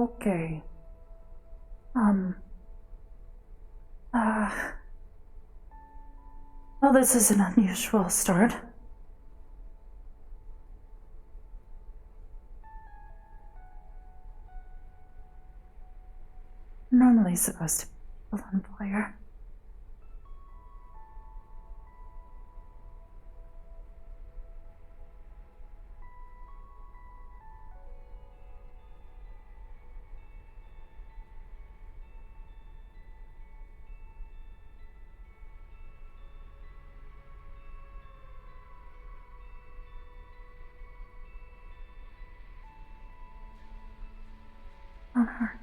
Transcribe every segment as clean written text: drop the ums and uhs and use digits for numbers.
Okay. Well, this is an unusual start. Normally supposed to be on fire. On her.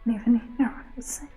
I didn't even hear what I was saying.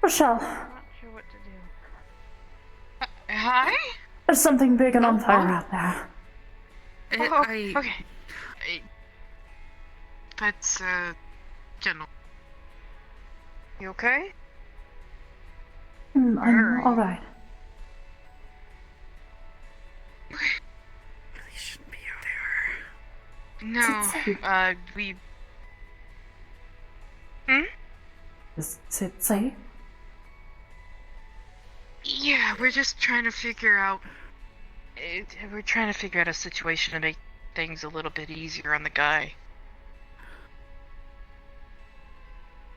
Rochelle, I'm not sure what to do. Hi? there's something big and on fire out there. Okay. That's, gentle. You okay? I'm Where are you? alright. Really shouldn't be out there. No, we... Is it safe? Yeah, we're just trying to figure out... We're trying to figure out a situation to make things a little bit easier on the guy.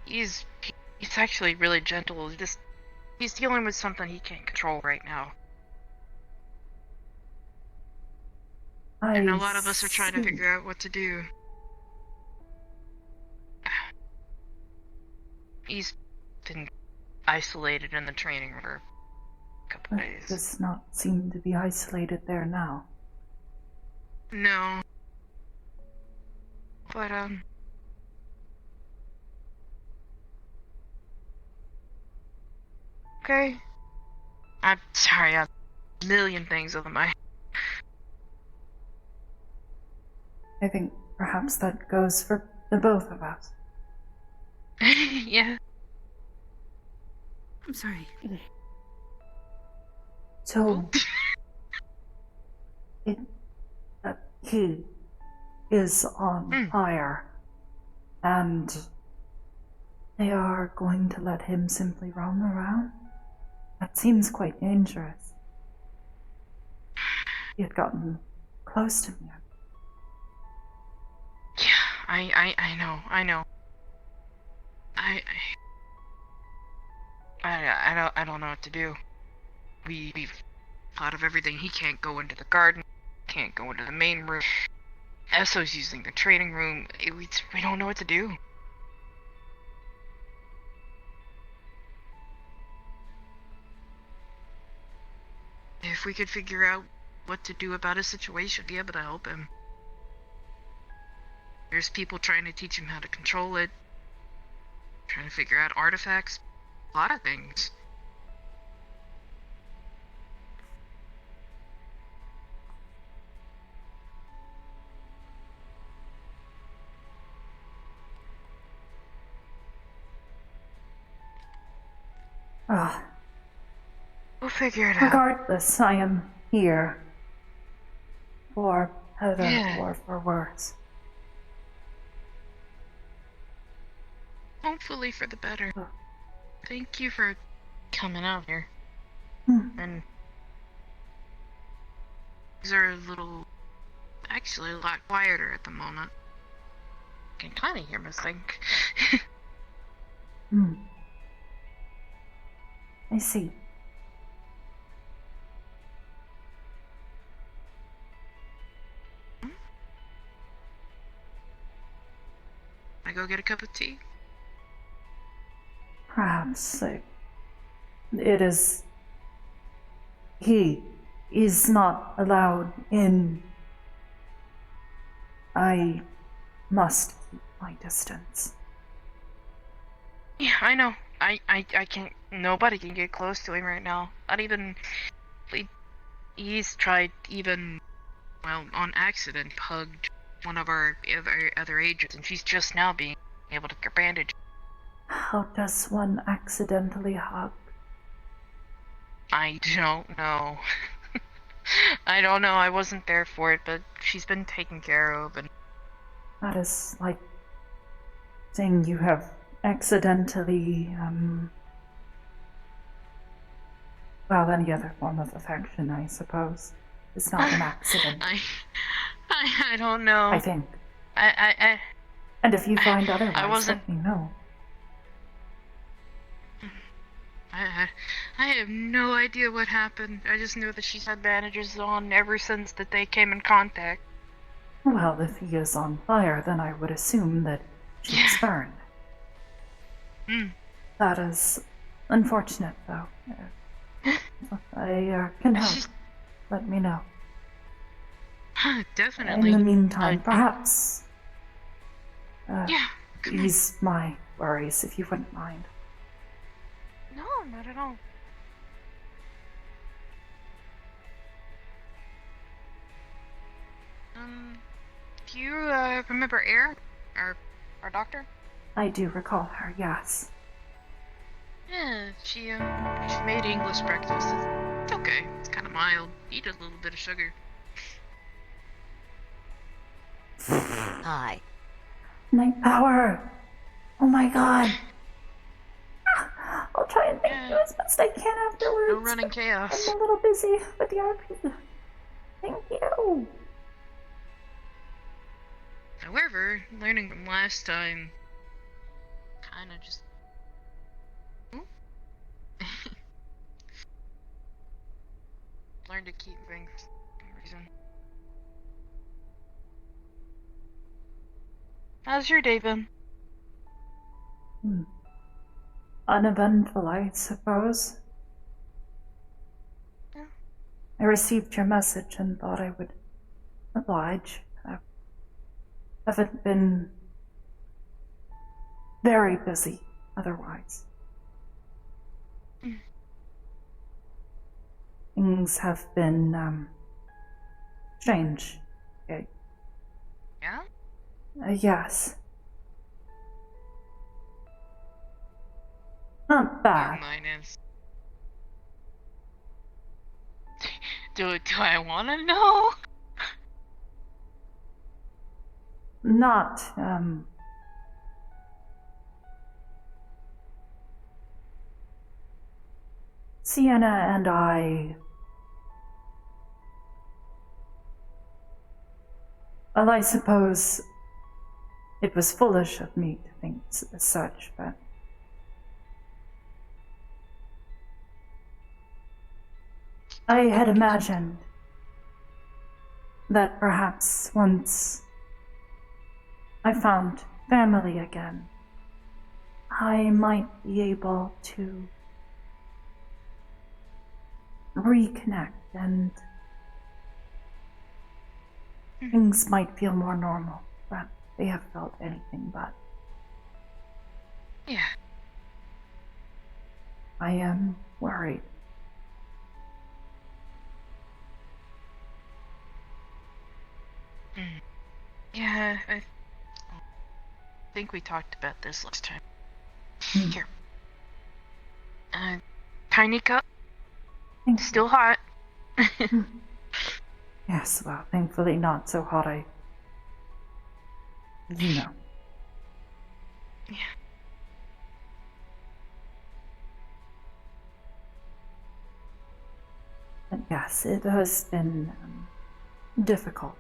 He's actually really gentle. He's dealing with something he can't control right now. And a lot of us are trying to figure out what to do. He's been isolated in the training room for a couple days. Does not seem to be isolated there now. No. But, okay. I'm sorry, I have a million things on my... I think perhaps that goes for the both of us. Yeah. I'm sorry. So, he is on fire, and they are going to let him simply roam around? That seems quite dangerous. He had gotten close to me. Yeah, I know. I don't know what to do. We've thought of everything. He can't go into the garden, can't go into the main room. Esso's using the training room. We don't know what to do. If we could figure out what to do about his situation, be able to help him. There's people trying to teach him how to control it, trying to figure out artifacts, a lot of things. Ah, We'll figure it out. regardless, I am here. For better Yeah. or for worse. Hopefully for the better. Oh. Thank you for coming out here. And these are actually a lot quieter at the moment. I can kind of hear my think. I see. I go get a cup of tea? Perhaps it is. He is not allowed in. I must keep my distance. Yeah, I know. I can't. Nobody can get close to him right now. Not even. He's tried even. Well, on accident, hugged one of our other agents, and she's just now being able to get bandaged. How does one accidentally hug? I don't know. I don't know. I wasn't there for it, but she's been taken care of, and That is like saying you have accidentally, well, any other form of affection, I suppose. It's not an accident. I don't know. I think. I And if you find otherwise, I wasn't. let me know. I have no idea what happened. I just knew that she's had bandages on ever since that they came in contact. Well, if he is on fire, then I would assume that she's burned. That is unfortunate, though. I can help. Let me know. Definitely. In the meantime, perhaps yeah, ease my worries, if you wouldn't mind. No, not at all. Do you remember Air, our doctor? I do recall her, yes. Yeah, she made English breakfast. It's okay. It's kind of mild. Eat a little bit of sugar. Hi. Night power! Oh my god! I'll try and make you as best I can afterwards. No running chaos. I'm a little busy with the RP. Thank you. However, learning from last time, kind of just. Learn to keep things for some reason. How's your day been? Uneventful, I suppose. Yeah. I received your message and thought I would oblige. I haven't been very busy otherwise. Things have been, strange. Okay. Yeah? Yes. Not bad. Mine is. Do I want to know? not, Sienna and I... Well, I suppose it was foolish of me to think as such, but... I had imagined that perhaps once I found family again, I might be able to reconnect and things might feel more normal, but they have felt anything but. Yeah. I am worried. Yeah, I think we talked about this last time. Here. Tiny cup. Thank you. Still hot. Yes, well, thankfully not so hot, you know. Yeah. But yes, it has been difficult,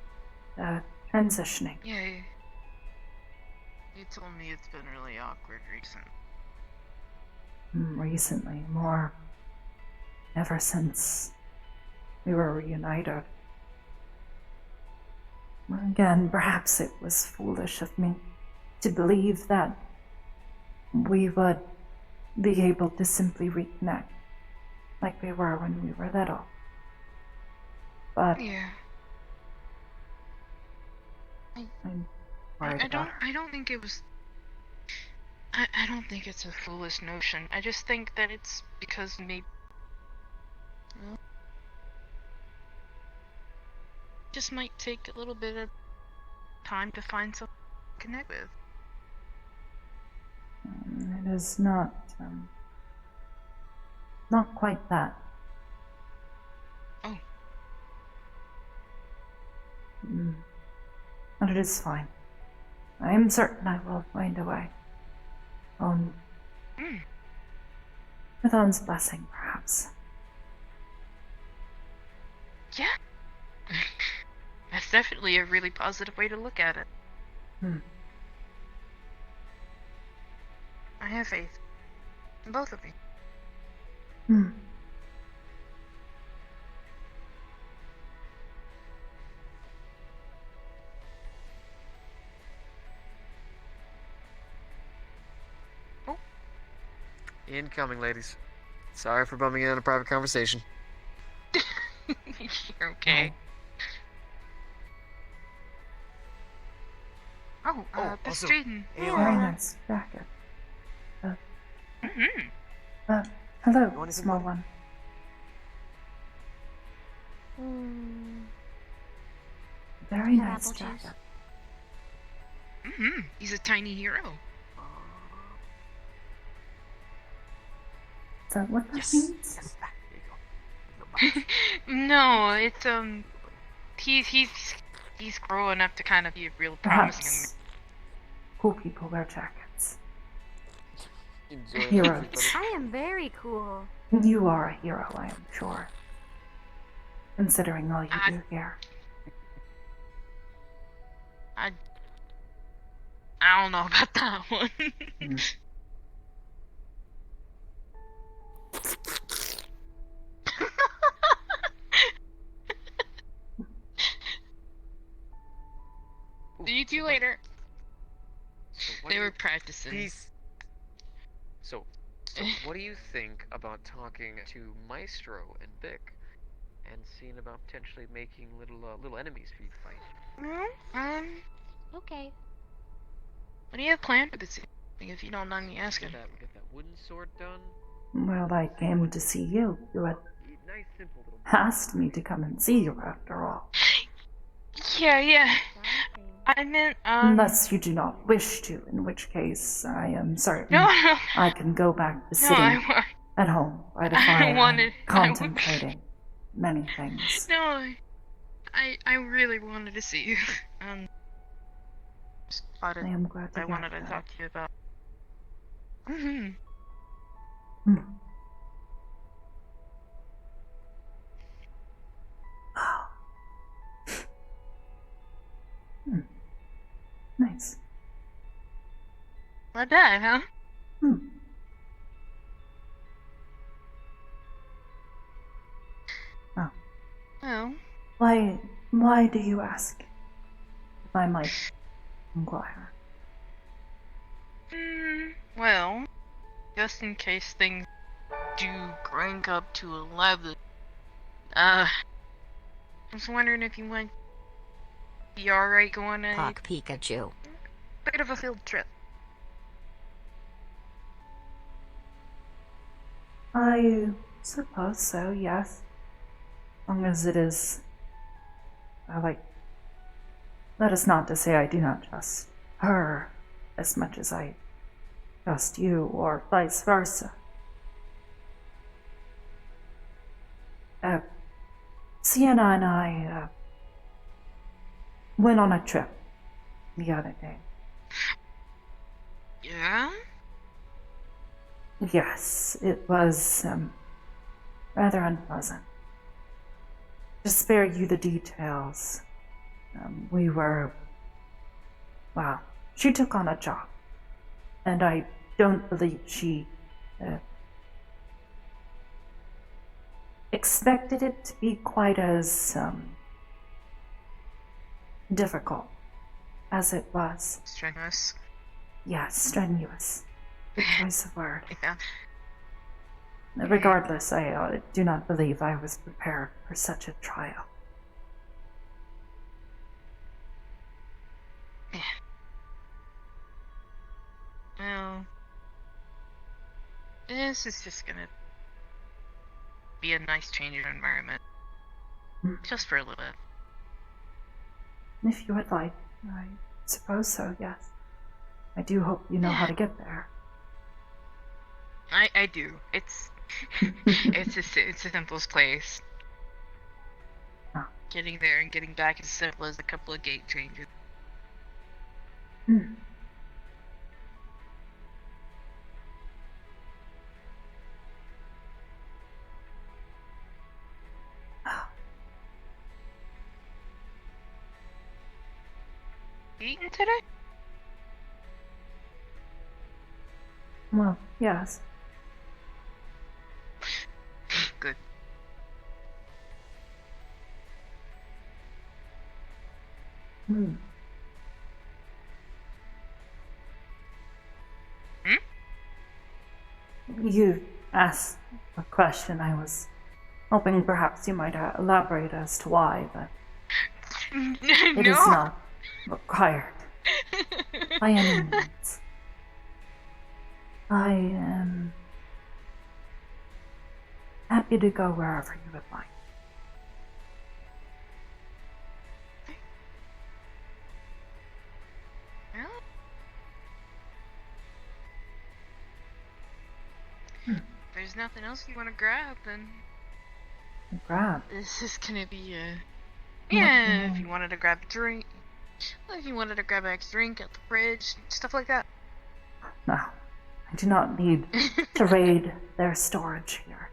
transitioning. Yeah. You told me it's been really awkward recently. Recently, more ever since we were reunited. Again, perhaps it was foolish of me to believe that we would be able to simply reconnect like we were when we were little. But Yeah. I'm worried about her. I don't think it was. I don't think it's a foolish notion. I just think that it's because maybe. Well, just might take a little bit of time to find someone to connect with. It is not quite that. Oh. But it is fine. I am certain I will find a way. With On's blessing, perhaps. Yeah. That's definitely a really positive way to look at it. I have faith in both of you. Incoming, ladies. Sorry for bumming in on a private conversation. You're okay. Oh, Miss also, Drayden. Very nice jacket. Mm-hmm. Hello, small one. Very nice jacket. Mm-hmm. He's a tiny hero. Is that what that means? Yes. There you go. No, it's he's growing up to kind of be a real promising. Perhaps cool people wear jackets. Enjoy it, Heroes. everybody. I am very cool. You are a hero, I am sure. Considering all you do here. I don't know about that one. See you two later. So They were practicing. So what do you think about talking to Maestro and Vic and seeing about potentially making little enemies for you to fight? Okay. What do you have planned for this evening, if you don't mind me asking? Get that wooden sword done. Well, I came to see you. You had Nice, simple little. asked me to come and see you after all. Yeah. I meant, Unless you do not wish to, in which case I am certain No. I can go back to No, sitting at home by the fire and I contemplating many things. No, I really wanted to see you. Just thought I am glad to I get wanted to that. talk to you about. Mm-hmm. Hmm. Oh. Hmm. Nice. Not bad, huh? Hmm. Oh. Well, Why do you ask? If I might inquire. well, just in case things do crank up to 11, I was wondering if you might be alright going on a Talk Pikachu. bit of a field trip. I suppose so, yes. As long as it is. That is not to say I do not trust her as much as I trust you, or vice versa. Sienna and I went on a trip the other day. Yeah? Yes, it was rather unpleasant. To spare you the details, she took on a job, and I don't believe she expected it to be quite as difficult as it was. Strenuous. Yes, strenuous. Good choice of word. Yeah. Regardless, I do not believe I was prepared for such a trial. Well, this is just gonna be a nice change of environment. Just for a little bit. If you would like, I suppose so, yes. I do hope you know how to get there. I do. It's it's the simplest place. Oh. Getting there and getting back is simple as a couple of gate changes. Hmm. Eaten today? Well, yes. Good. Hmm. You asked a question. I was hoping perhaps you might elaborate as to why, but it is not required by any means. I am happy to go wherever you would like. Well, if there's nothing else you want to grab, then Grab. this is gonna be yeah, if you wanted to grab a drink. Well, if you wanted to grab an extra drink at the fridge, stuff like that. No, I do not need to raid their storage here.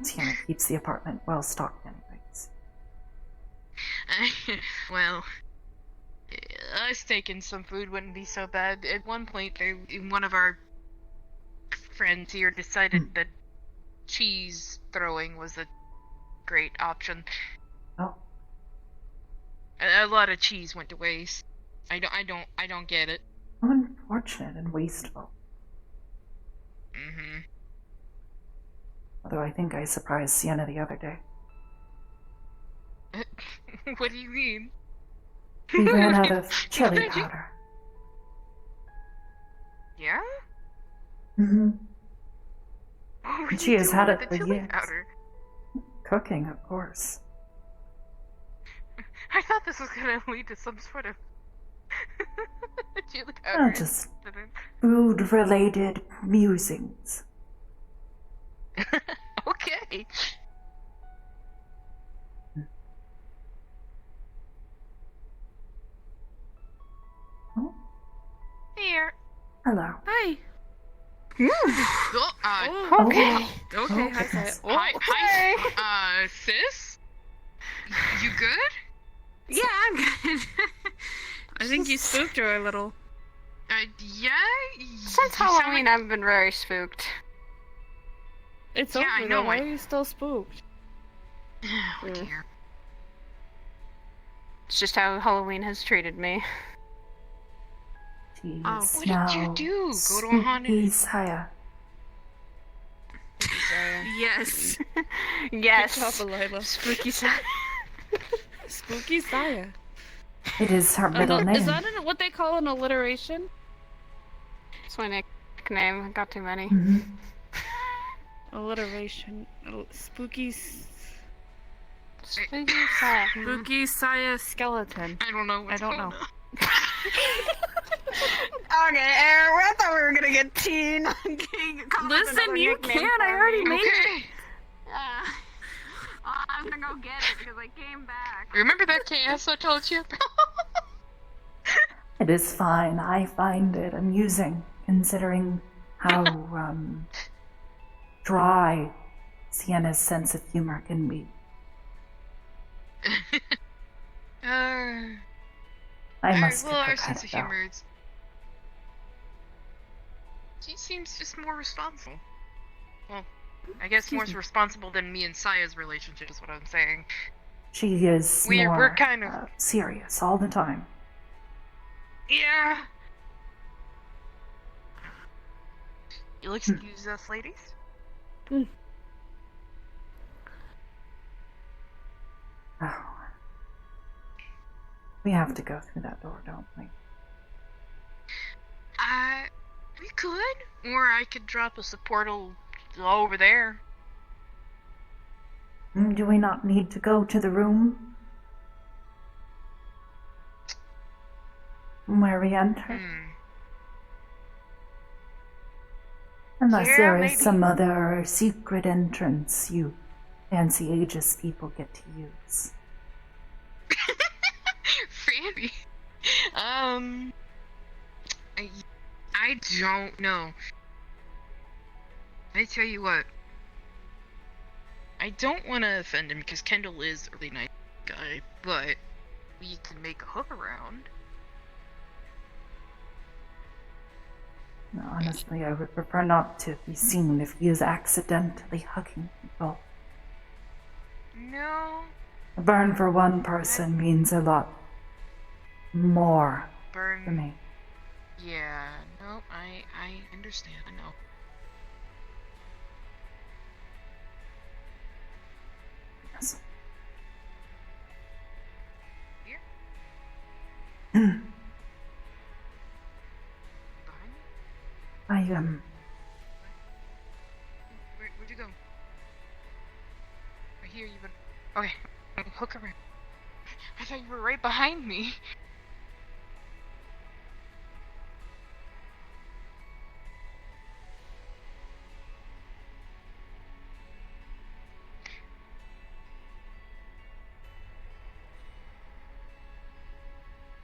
Sienna keeps the apartment well stocked anyways. Well, us taking some food wouldn't be so bad. At one point, one of our friends here decided that cheese throwing was a great option. Oh. A lot of cheese went to waste. I don't get it. How unfortunate and wasteful. Mm-hmm. Although I think I surprised Sienna the other day. What do you mean? We ran out of chili powder. Yeah? Mm-hmm. What were And you she has doing had with it the for chili years. powder? Cooking, of course. I thought this was gonna lead to some sort of chili Oh, powder just incident. food-related musings. Okay. Hello. Hi. Oh, Oh, okay. Oh. Okay, Oh, hi, Saya. goodness. hi, sis? You good? Yeah, I'm good. I think you spooked her a little. Yeah? Since You sound Halloween, like- I've been very spooked. It's Yeah, I over know, though. Why I- are you still spooked? Oh, dear. It's just how Halloween has treated me. She Oh. is What now did you do? Go to a haunted... spooky Saya. Yes. Yes. Good job, Alyla. Spooky Saya. Spooky Saya. It is her middle name. Is that what they call an alliteration? It's my nickname. I got too many. Mhm. Alliteration. Spooky. Spooky Saya. Spooky Saya skeleton. I don't know what's I don't going know. on. Okay, I thought we were gonna get teen. Listen, you can. I already made it. Okay. I'm gonna go get it because I came back. Remember that KS I told you about? It is fine. I find it amusing, considering how dry Sienna's sense of humor can be. I must well, give her our sense of credit, though. humor, it's... She seems just more responsible. Well, I guess more responsible than me and Saya's relationship is what I'm saying. She is We're more kind of... serious all the time. Yeah. You'll excuse us, ladies? Oh. We have to go through that door, don't we? We could. Or I could drop us a portal over there. Do we not need to go to the room where we enter? Unless Yeah, there is maybe. some other secret entrance you fancy ages people get to use. Fanny. I don't know. I tell you what. I don't want to offend him because Kendall is a really nice guy, but we can make a hook around. No, honestly, I would prefer not to be seen if he is accidentally hugging people. No. A burn for one person means a lot more Burn. for me. Yeah, no, I understand, I know. Yes. Here? I Behind me? am. Where'd you go? I hear you, but... Okay, hook around. I thought you were right behind me.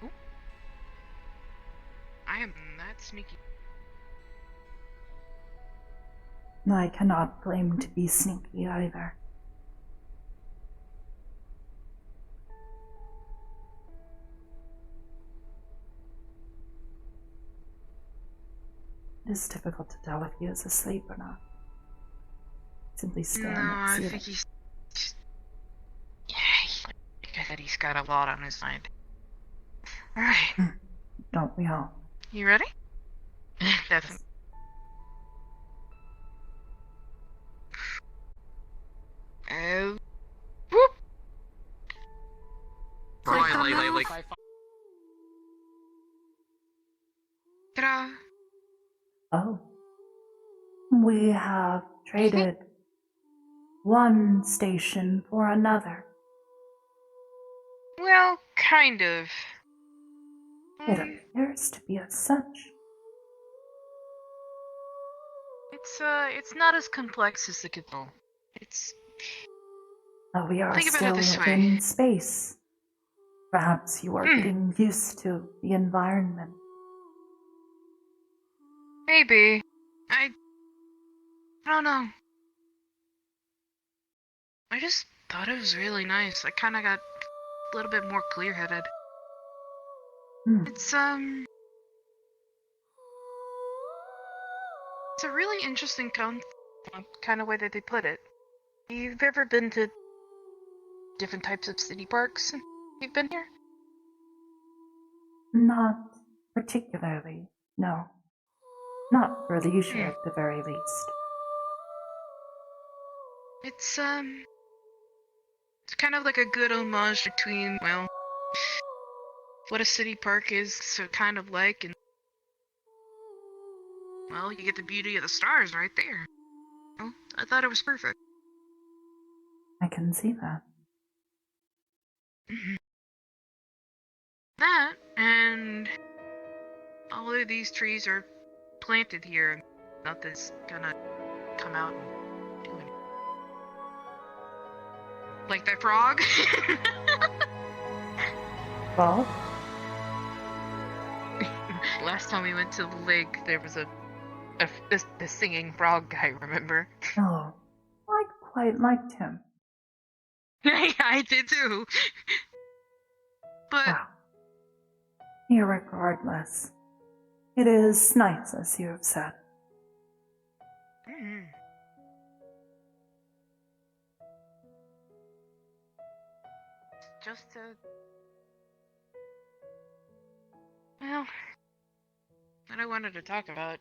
Ooh. I am that sneaky. I cannot claim to be sneaky either. It is difficult to tell if he is asleep or not. Simply staring No, at the I ceiling. think he's... Yeah, like I said, he's got a lot on his mind. Alright, Don't we all? you ready? Definitely. Whoop! Ta-da! Oh. We have traded one station for another. Well, kind of. It appears to be as such. It's not as complex as the cathedral. It's... But we are Think about it still this way. in space. Perhaps you are getting used to the environment. Maybe. I don't know. I just thought it was really nice. I kind of got a little bit more clear-headed. Hmm. It's a really interesting kind of way that they put it. You've ever been to different types of city parks? You've been here? Not particularly, no. Not for leisure, at the very least. It's kind of like a good homage between, well, what a city park is so kind of like, and, well, you get the beauty of the stars right there. Well, I thought it was perfect. I can see that. That, and all of these trees are planted here, and nothing's gonna come out and do anything. Like that frog? Well, Last time we went to the lake, there was a singing frog guy, remember? no, I quite liked him. I did too. But Well, irregardless, it is nice, as you have said. mm, just well, what I wanted to talk about,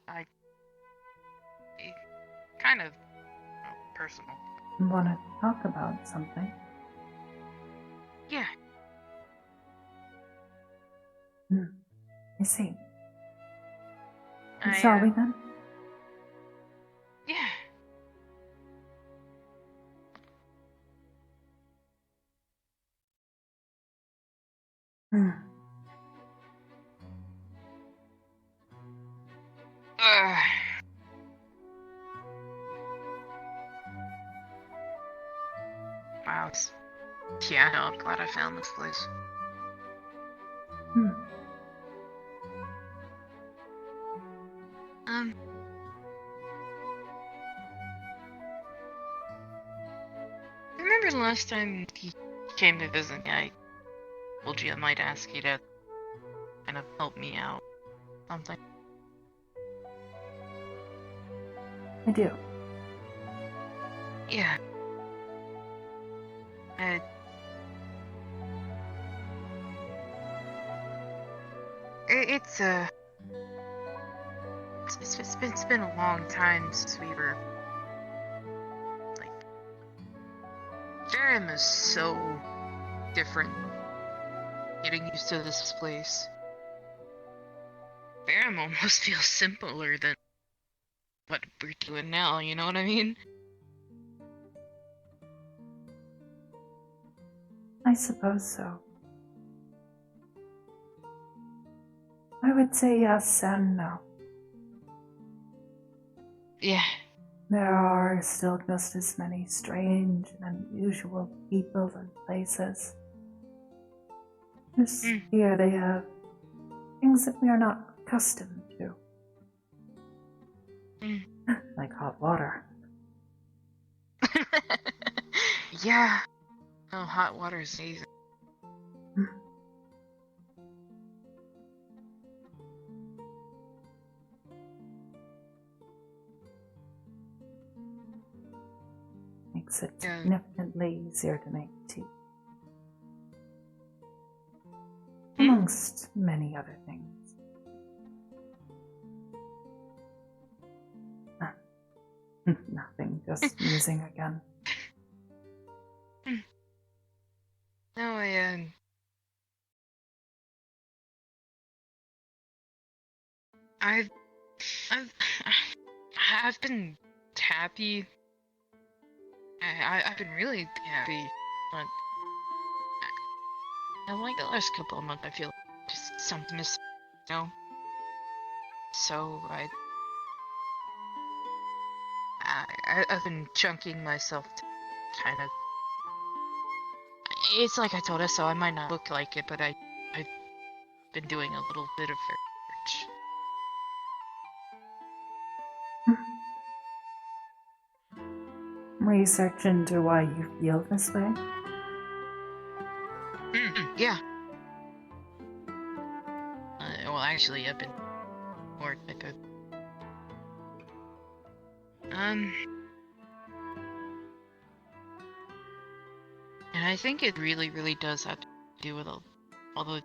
it kind of personal. Want to talk about something? Yeah. I see. I, Shall we then? Yeah. Hmm. Wow. Yeah, no, I'm glad I found this place. Hmm. Remember the last time he came to visit me, I told you I might ask you to kind of help me out. Something. I do. Yeah. It's it's been a long time since we were like Jerem is so different. Getting used to this place. Jerem almost feels simpler than what we're doing now, you know what I mean? I suppose so. I would say yes and no. Yeah. There are still just as many strange and unusual people and places. Just here they have things that we are not accustomed to. Like hot water. Yeah. Oh, hot water is amazing. Makes it Yeah. significantly easier to make tea. Amongst many other things. Nothing, just musing again. No, I've, I've, I've been happy. I've been really happy, but like the last couple of months, I feel just something is, you know. So I've been chunking myself to kind of. It's like I told us, so I might not look like it, but I've been doing a little bit of research. research into why you feel this way? Yeah. Well, actually, I've been more type of. And I think it really, really does have to do with all the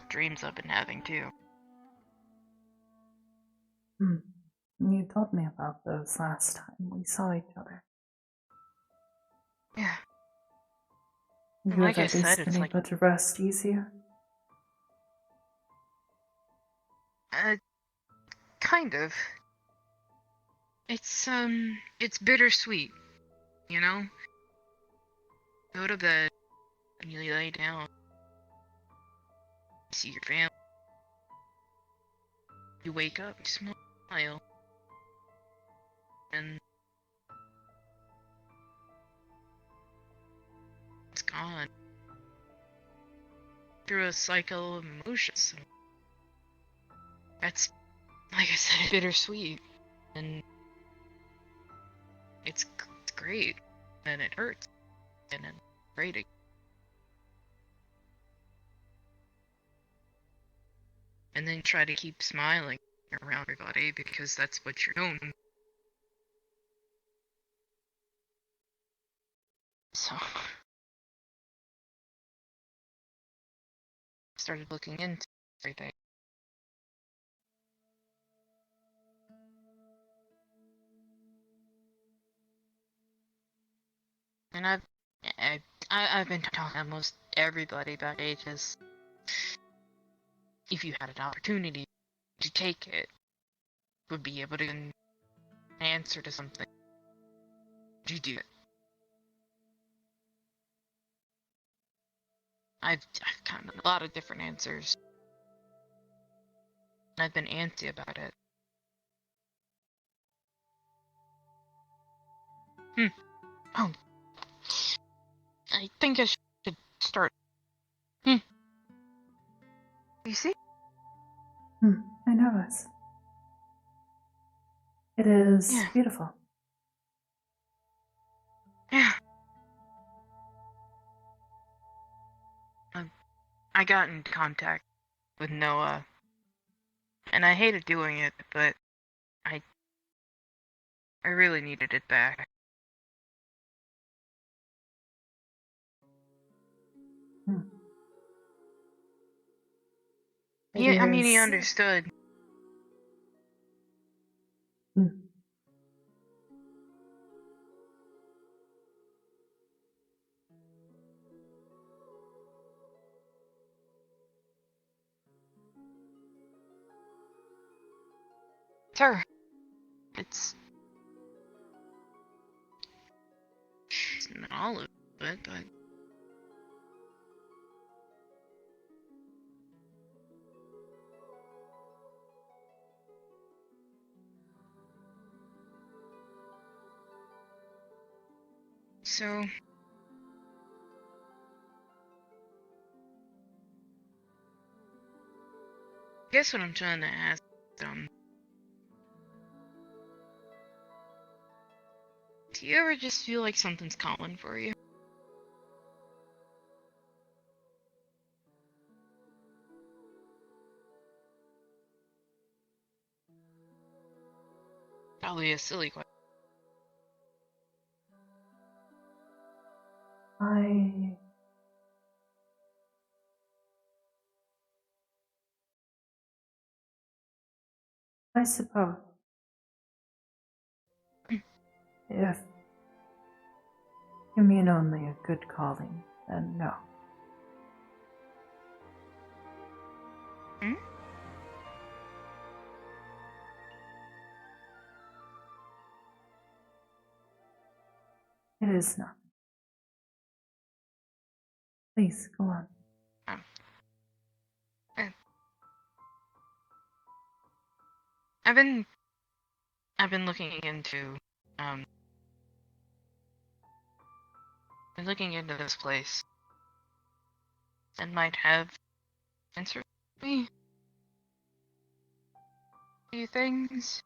dreams I've been having too. You told me about those last time we saw each other. Yeah. You Like have I at least said, been it's like able to rest easier? Kind of. It's bittersweet, you know? Go to bed, and you lay down, see your family, you wake up, you smile, and it's gone. Through a cycle of emotions. That's, like I said, bittersweet, and it's great, and it hurts, and it's great. And then try to keep smiling around everybody because that's what you're known. So, started looking into everything. And I've been talking to almost everybody about ages. If you had an opportunity to take it, would be able to get an answer to something. Would you do it? I've gotten a lot of different answers. And I've been antsy about it. Oh. I think I should start. You see? I notice. It is beautiful. Yeah. I got in contact with Noah, and I hated doing it, but I really needed it back. Yeah, I mean, he understood. Sir, it's not all of it, but so I guess what I'm trying to ask, do you ever just feel like something's calling for you? Probably a silly question. I suppose. If you mean only a good calling, then no. It is not. Please, go on. I've been looking into this place and might have answered me a few things.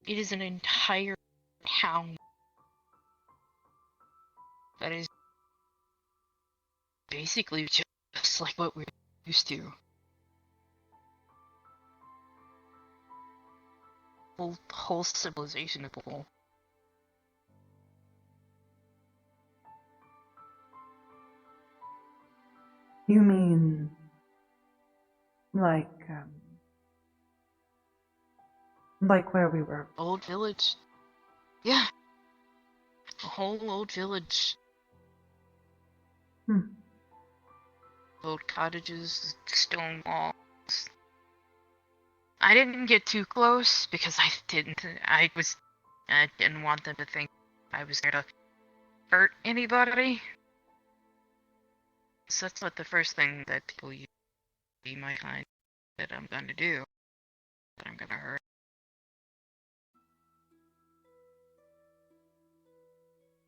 It is an entire town that is basically just like what we're used to. Whole civilization of people. You mean like where we were? Old village. Yeah. A whole old village. Hmm. Old cottages, stone walls. I didn't get too close because I didn't want them to think I was there to hurt anybody. So that's what the first thing that people usually might find that I'm gonna do. That I'm gonna hurt.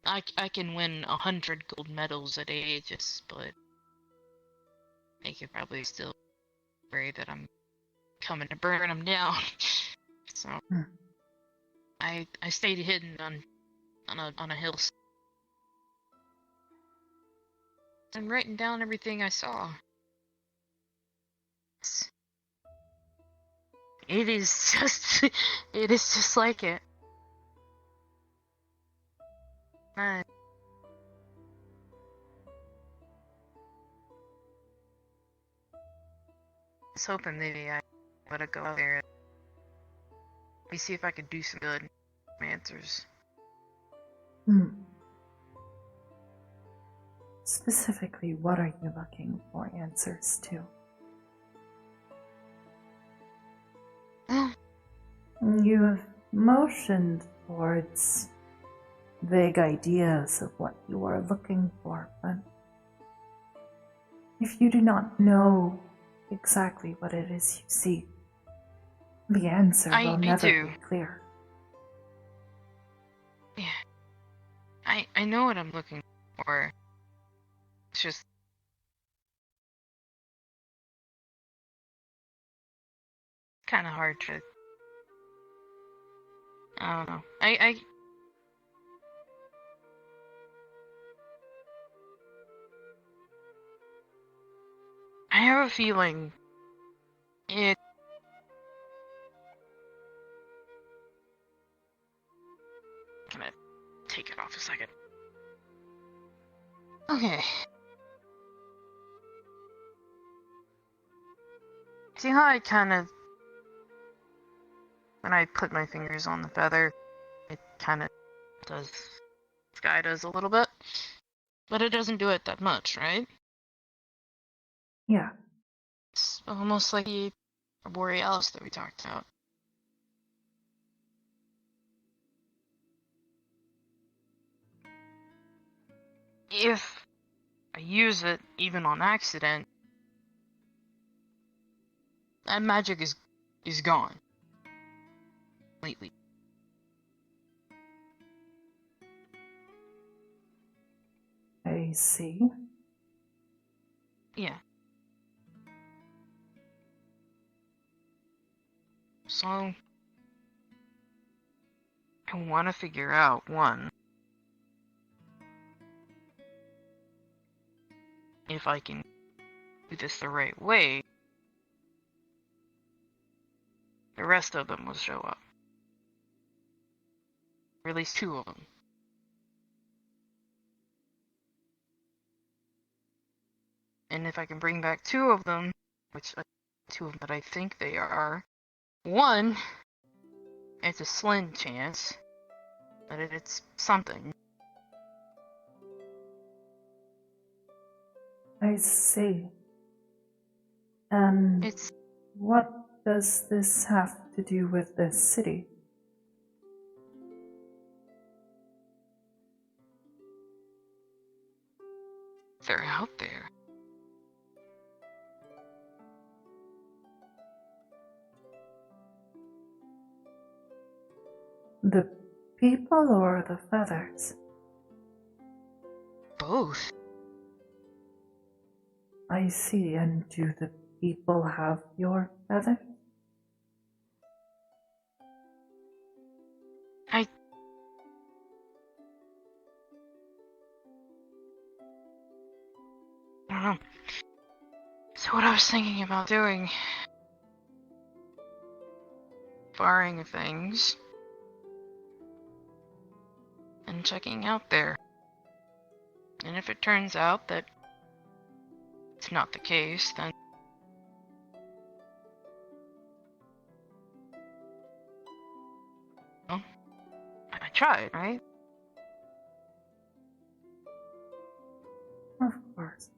I can win 100 gold medals at Aegis, but they could probably still worry that I'm coming to burn them down. So I stayed hidden on a hill and writing down everything I saw. It is just like it. I was hoping maybe I would go out there and maybe see if I could do some good answers. Specifically, what are you looking for answers to? You have motioned towards vague ideas of what you are looking for, but if you do not know exactly what it is you seek, the answer will never be clear. Yeah. I know what I'm looking for. It's just kind of hard to. I don't know. I have a feeling it. I'm gonna take it off a second. Okay. See how I kind of, when I put my fingers on the feather, it kind of does, sky does a little bit, but it doesn't do it that much, right? Yeah. It's almost like the Borealis that we talked about. If I use it, even on accident, that magic is gone. Completely. I see. Yeah. So, I want to figure out, one, if I can do this the right way, the rest of them will show up. Or at least 2 of them. And if I can bring back 2 of them, which 2 of them that I think they are, 1, it's a slim chance, but it's something. I see. And what does this have to do with this city? They're out there. The people or the feathers? Both. I see. And do the people have your feathers? don't know. So what I was thinking about doing, barring things, and checking out there. And if it turns out that it's not the case, then well, I tried, right? Of course.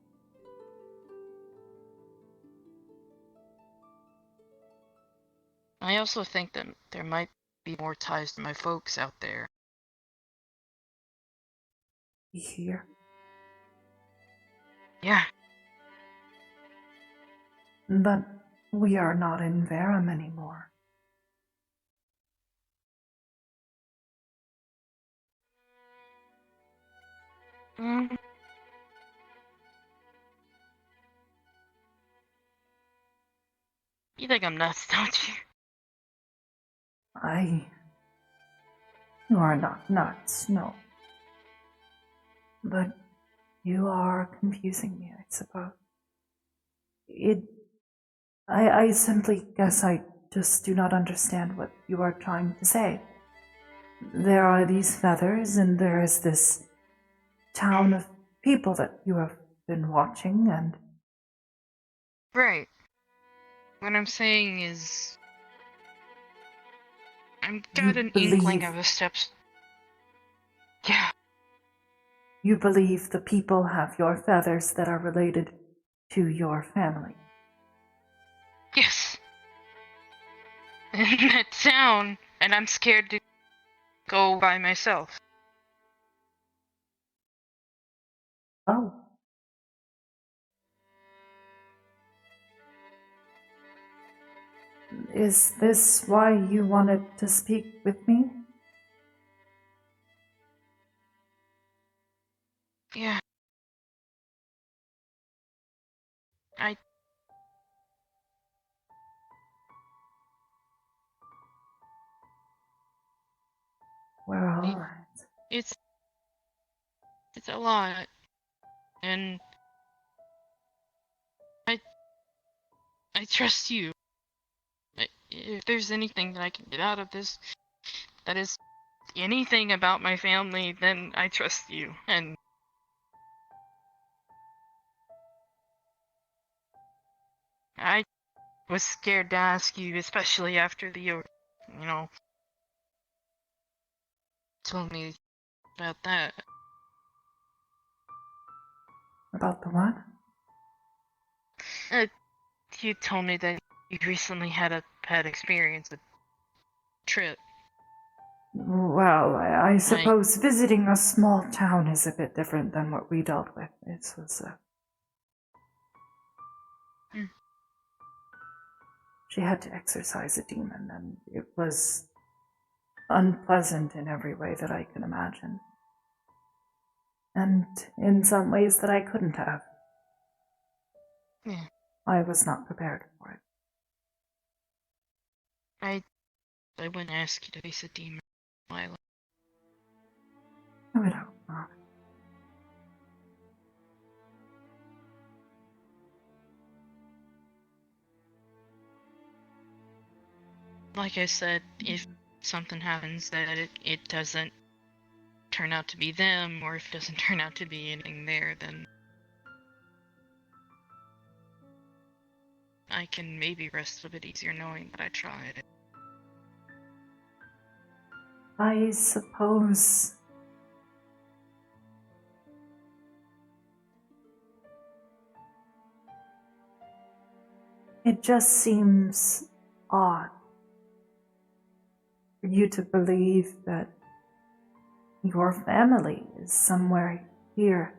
I also think that there might be more ties to my folks out there. Here. Yeah, But we are not in Verum anymore. mm. You think I'm nuts, don't you? You are not nuts, no. But you are confusing me, I suppose. I simply guess I just do not understand what you are trying to say. There are these feathers, and there is this town of people that you have been watching, and Right. What I'm saying is, I've got an inkling of the steps. Yeah, you believe the people have your feathers that are related to your family. yes. In that town, and I'm scared to go by myself. Oh. Is this why you wanted to speak with me? Yeah. Well, all right. It's a lot, and I trust you. If there's anything that I can get out of this, that is anything about my family, then I trust you. And I was scared to ask you, especially after told me about that. About the what? You told me that you recently had a bad experience, a trip. Well, I suppose visiting a small town is a bit different than what we dealt with. It was, She had to exorcise a demon, and it was unpleasant in every way that I can imagine. And in some ways that I couldn't have. Yeah. I was not prepared for it. I wouldn't ask you to face a demon, Alyla. I would hope not. Like I said, if something happens that it doesn't turn out to be them, or if it doesn't turn out to be anything there, then I can maybe rest a bit easier knowing that I tried. I suppose it just seems odd for you to believe that your family is somewhere here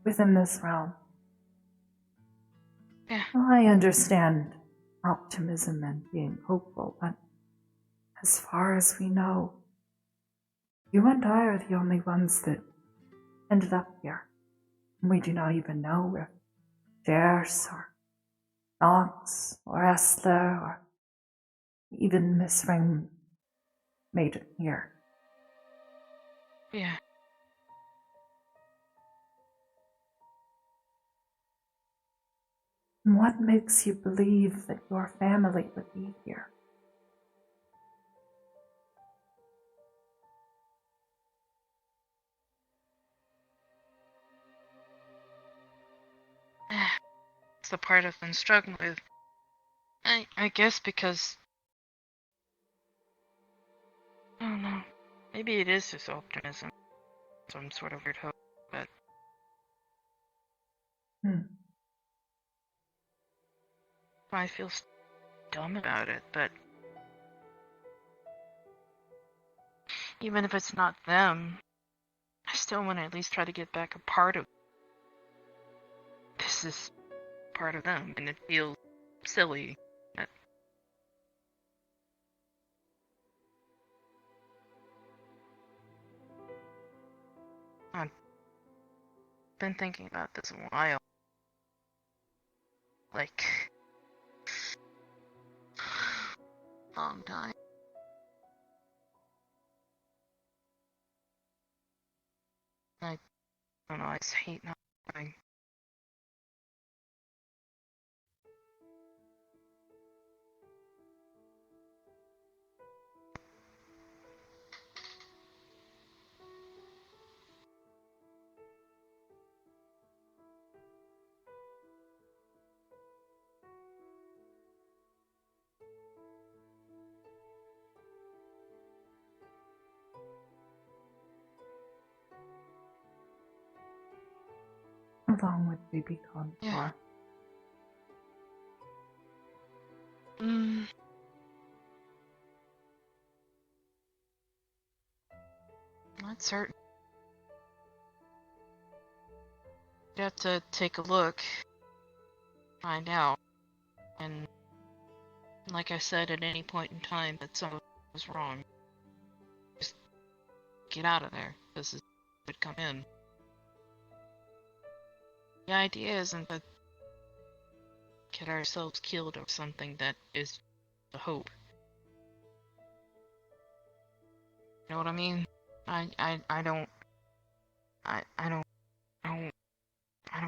within this realm. Yeah. I understand optimism and being hopeful, but as far as we know, you and I are the only ones that ended up here. We do not even know if Jers or Knox or Alyla or even Miss Ring made it here. Yeah. What makes you believe that your family would be here? It's the part I've been struggling with. I guess because I don't know. Maybe it is just optimism, some sort of weird hope, but I feel dumb about it. But even if it's not them, I still want to at least try to get back a part of this is part of them, and it feels silly. But I've been thinking about this a while. Like, long time. I don't know, I just hate not knowing. How long would we be gone Yeah. for? Not certain. You'd have to take a look, find out, and like I said, at any point in time that something was wrong, just get out of there. This is would come in. The idea isn't to get ourselves killed or something that is the hope. You know what I mean? I don't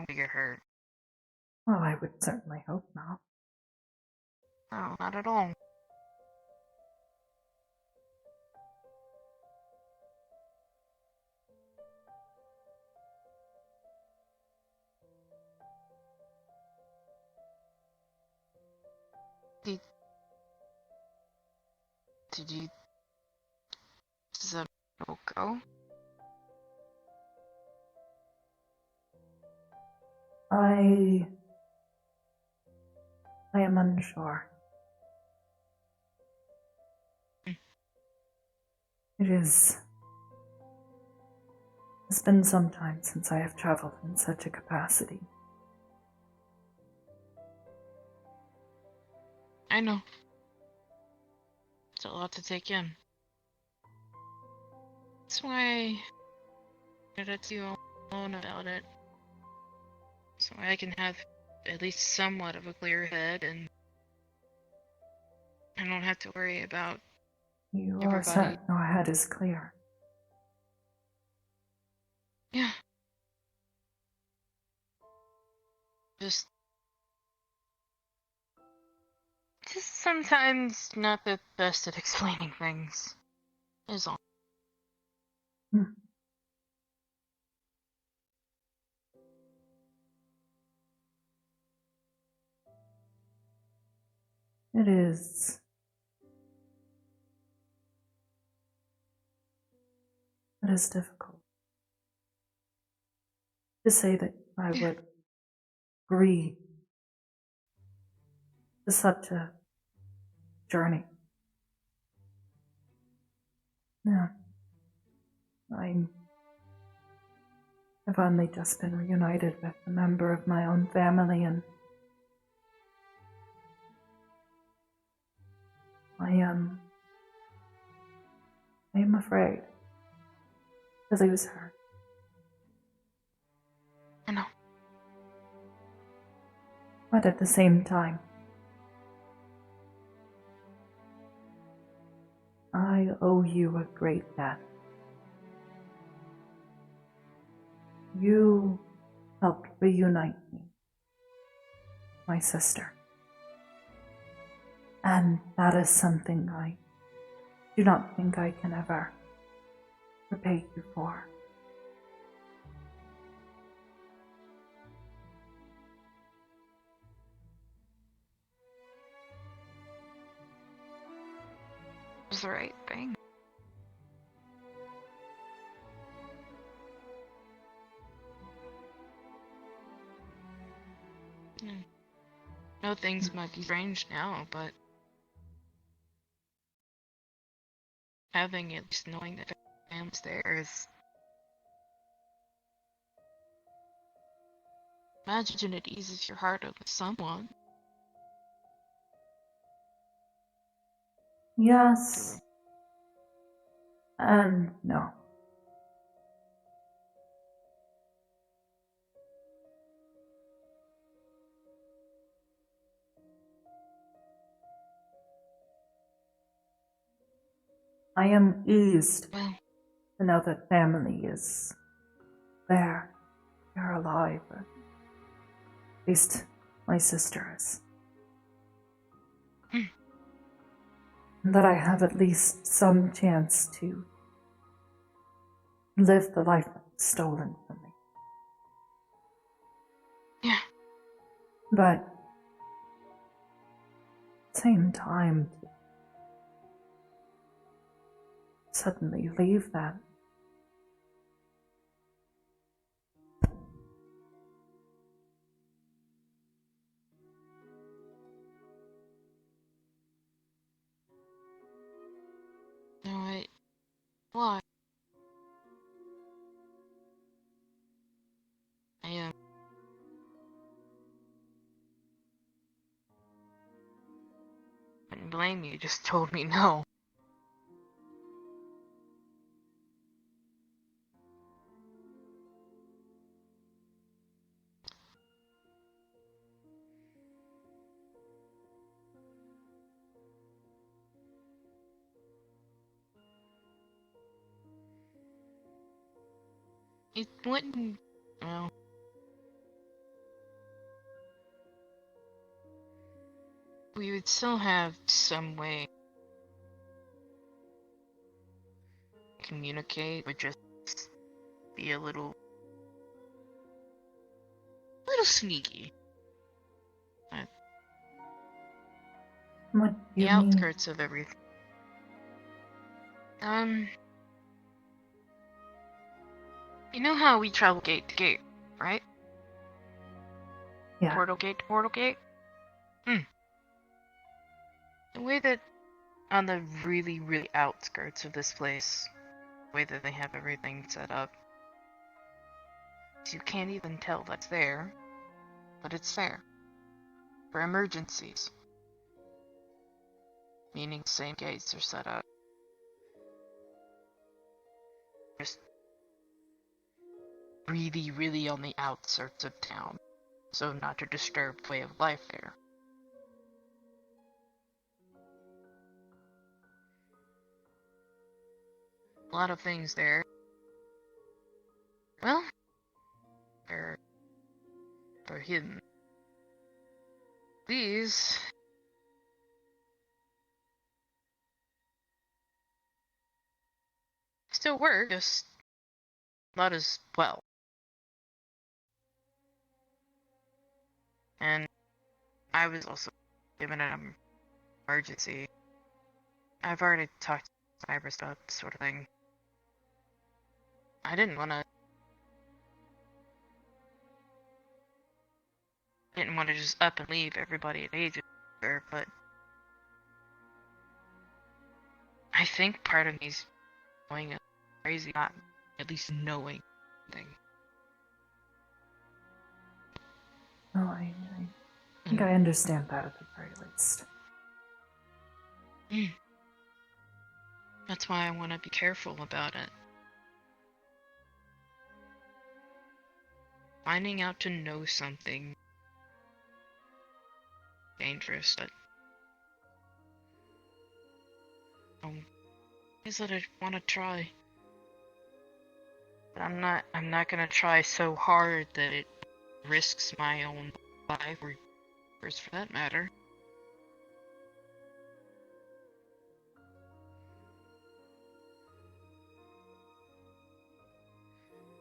get hurt. Well, I would certainly hope not. No, not at all. Did you... Does that go? I am unsure. It's been some time since I have traveled in such a capacity. I know. It's a lot to take in. That's why I wanted to you alone about it. So I can have at least somewhat of a clear head and I don't have to worry about You are everybody. certain your head is clear. Yeah. Just sometimes not the best at explaining things. Is all. It is. It is difficult to say that I would agree to such a journey. Yeah. I have only just been reunited with a member of my own family, and I am afraid to lose her. I know. But at the same time, I owe you a great debt. You helped reunite me. my sister. And that is something I do not think I can ever repay you for. It was the right thing. No, things might be strange now, but having at least knowing that the family's there is. Imagine it eases your heart of someone. Yes. And no. I am eased Well, to know that family is there. They're alive. At least my sister is. And that I have at least some chance to live the life that was stolen from me. yeah. But at the same time, to suddenly leave that. No, why? I wouldn't blame you, just told me no. It wouldn't, well, we would still have some way to communicate, would just be a little sneaky. What do The you mean? outskirts of everything. You know how we travel gate to gate, right? Yeah. Portal gate to portal gate? The way that on the really, really outskirts of this place, the way that they have everything set up, you can't even tell that's there, but it's there. For emergencies. Meaning same gates are set up. Just really, really on the outskirts of town, so not to disturb the way of life there. A lot of things there. Well, they're hidden. These still work, just not as well. And I was also given an emergency. I've already talked to Cybers about this sort of thing. I didn't want to just up and leave everybody at ages there, but I think part of me's going crazy, not at least knowing thing. Oh, I think I understand that at the very least. That's why I want to be careful about it. Finding out to know something dangerous, but is that I want to try. But I'm not gonna try so hard that it risks my own life or for that matter.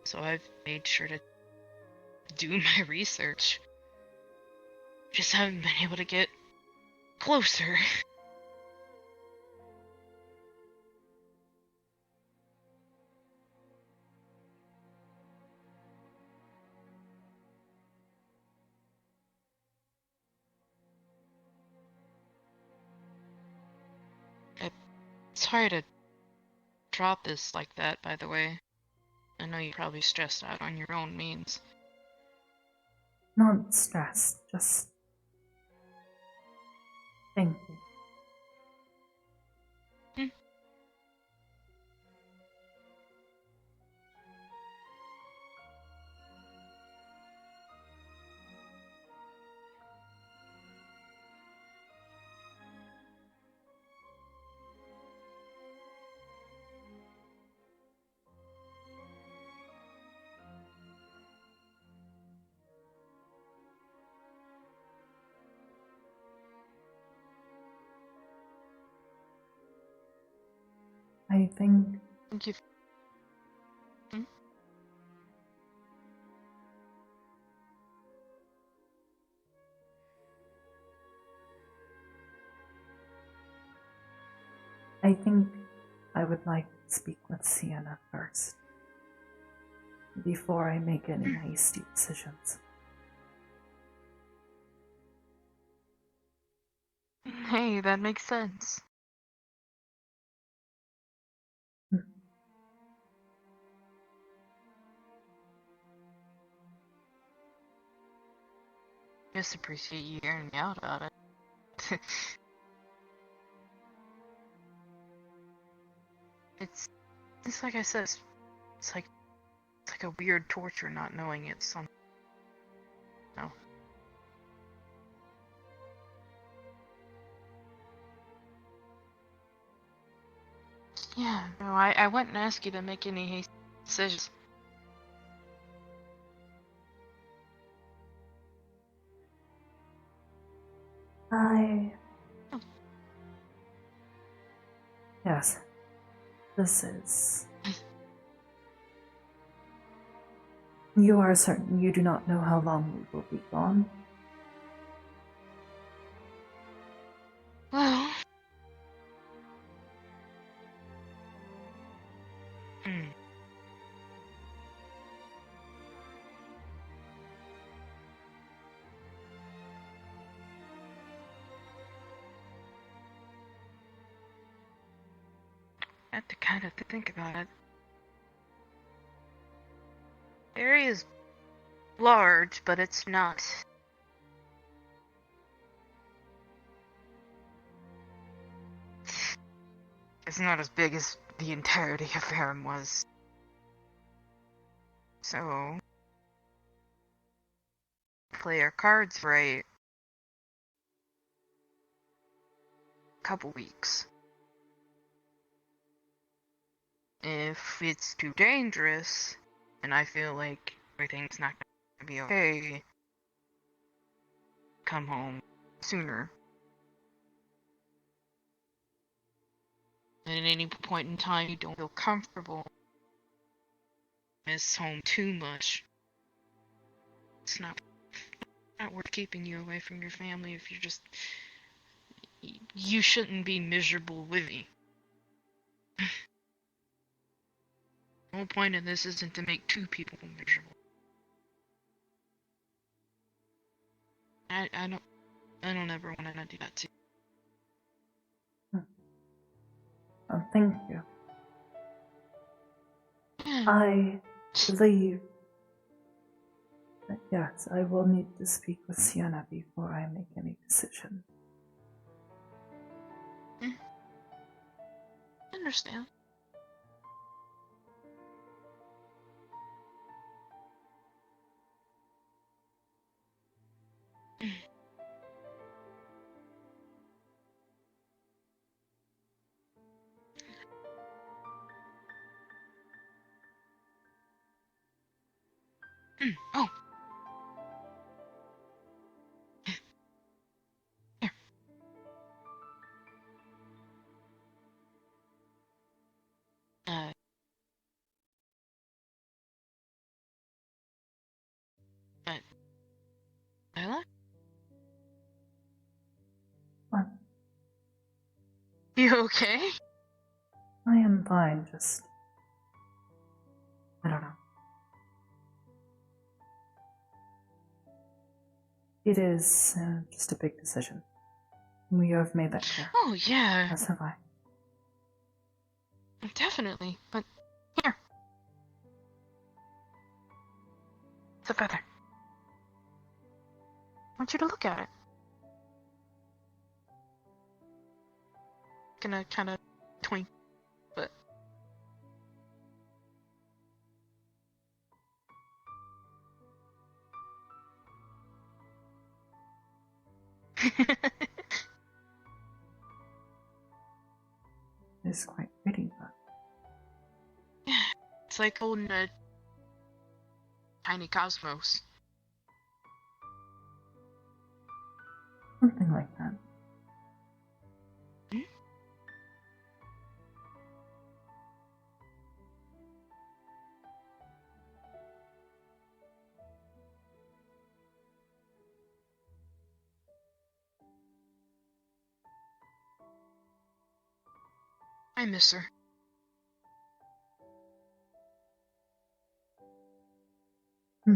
So I've made sure to do my research. Just haven't been able to get closer. Sorry to drop this like that, by the way. I know you're probably stressed out on your own means. Not stressed, just thinking. I think Thank you. I would like to speak with Sienna first, before I make any hasty decisions. Hey, that makes sense. Just appreciate you hearing me out about it. It's like I said, it's like a weird torture not knowing it's something. No. Yeah, no, I wouldn't ask you to make any hasty decisions. Yes, this is. You are certain you do not know how long we will be gone? Well. Hmm. I have to kind of think about it. The area is large, but it's not. It's not as big as the entirety of Farum was. So, play our cards right. Couple weeks. If it's too dangerous, and I feel like everything's not gonna be okay, come home sooner. And at any point in time you don't feel comfortable, miss home too much. It's not worth keeping you away from your family if you're just. You shouldn't be miserable with me. The whole point of this isn't to make two people miserable. I don't ever want to do that to you. Oh, thank you. Yeah. I believe that yes, I will need to speak with Sienna before I make any decision. I understand. Oh. Alyla? What? You okay? I am fine, just. I don't know. It is just a big decision. We have made that clear. Oh, yeah. As have I. Definitely. But, here. It's a feather. I want you to look at it. Gonna kind of twink, but. It's quite pretty, but. It's like holding a tiny cosmos. Something like that. I miss her. Hmm.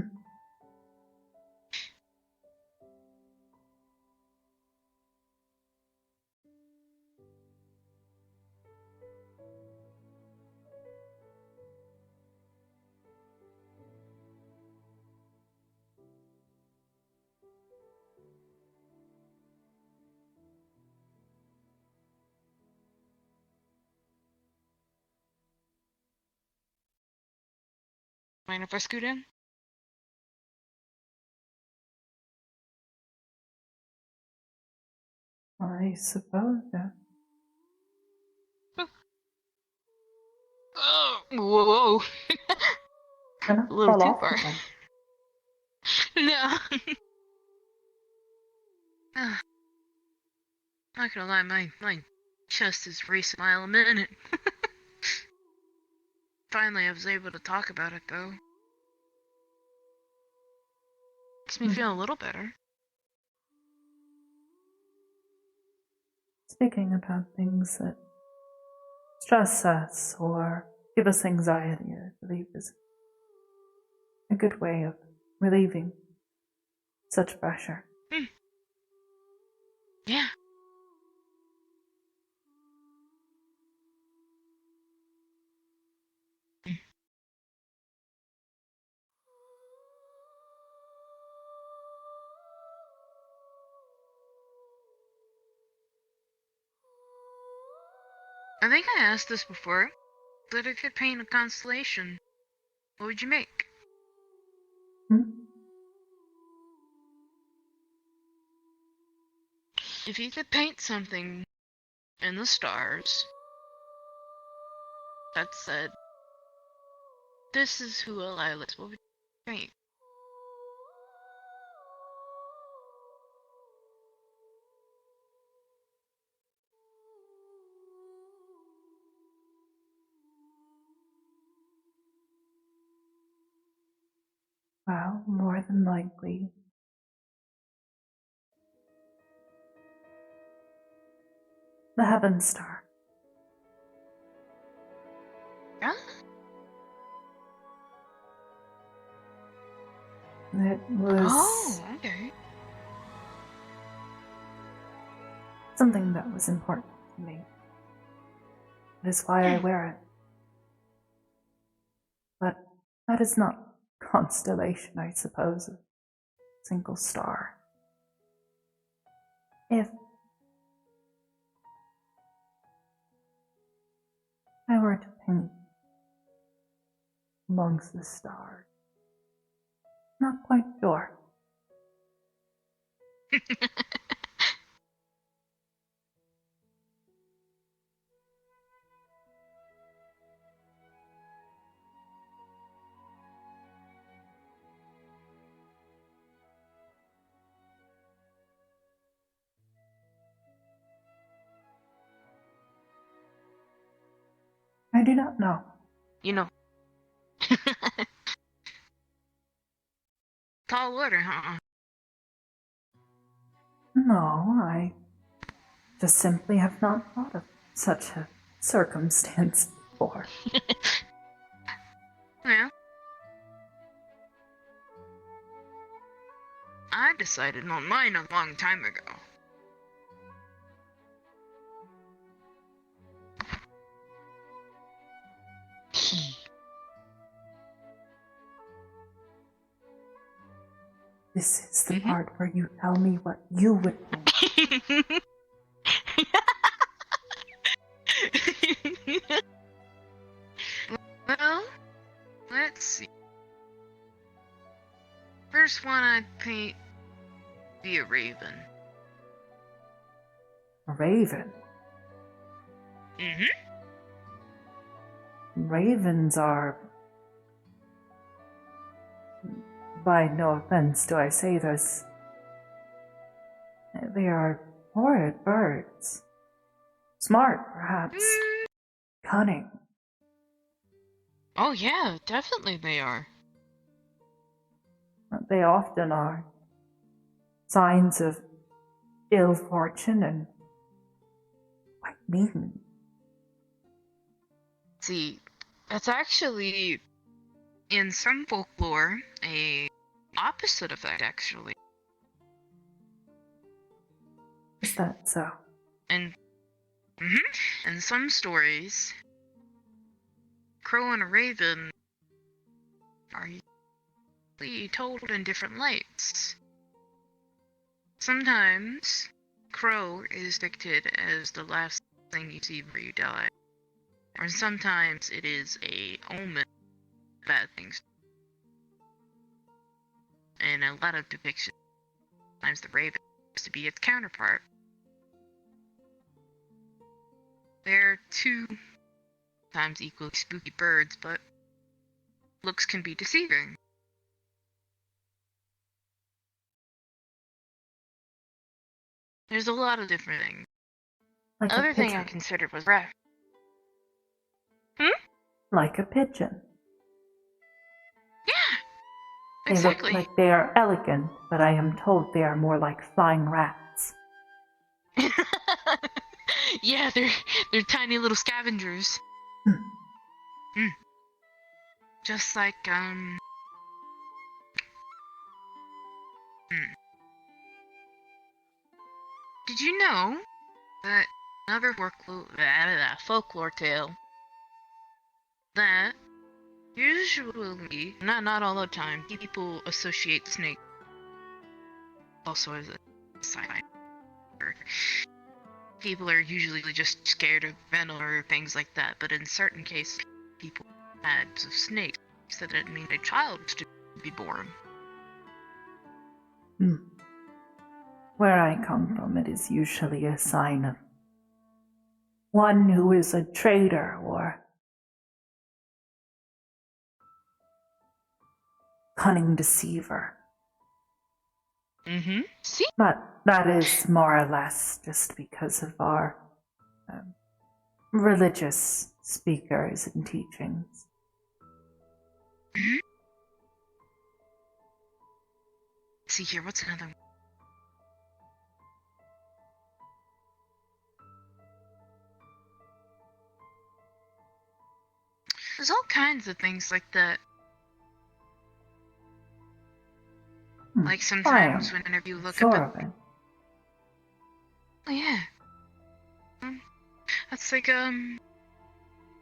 Mind if I scoot in? I suppose, yeah. Oh, whoa. Gonna A little fall too off far. again. No. Not gonna lie, my chest is racing a mile a minute. Finally, I was able to talk about it, though. Makes me feel a little better. Speaking about things that stress us or give us anxiety, I believe is a good way of relieving such pressure. Yeah. I think I asked this before, but if you could paint a constellation, what would you make? Hmm? If you could paint something in the stars that said, this is who Alyla is, what would you paint? Well, more than likely. The Heaven Star. Yeah? It was Oh, okay. something that was important to me. That is why I wear it. But that is not constellation, I suppose, a single star. If I were to paint amongst the stars, not quite sure. I do not know. You know. Tall order, huh? No, I just simply have not thought of such a circumstance before. Well, I decided on mine a long time ago. This is the part where you tell me what you would think. Well, let's see. First one I'd paint be a raven. A raven. Ravens are, by no offense do I say this, they are horrid birds. Smart, perhaps. Cunning. Oh yeah, definitely they are. They often are. Signs of ill fortune and quite mean. See, that's actually, in some folklore, a opposite effect, actually. Is that so? And in some stories, crow and a raven are usually told in different lights. Sometimes, crow is depicted as the last thing you see before you die. Or sometimes it is a omen of bad things. In a lot of depictions, sometimes the raven is to be its counterpart. They're two times equally spooky birds, but looks can be deceiving. There's a lot of different things. Like Other a thing I pigeon. considered was ref. Like a pigeon. Yeah, They exactly. look like they are elegant, but I am told they are more like flying rats. Yeah, they're tiny little scavengers. Just like Did you know that another folklore tale that usually, not all the time, people associate snake also as a sign. People are usually just scared of venom or things like that, but in certain cases, people had of snakes that it mean a child was to be born. Where I come from, it is usually a sign of one who is a traitor or cunning deceiver. See? But that is more or less just because of our religious speakers and teachings. See here, what's another one? There's all kinds of things like that. Like sometimes whenever you look Sure up of it. Oh yeah. That's like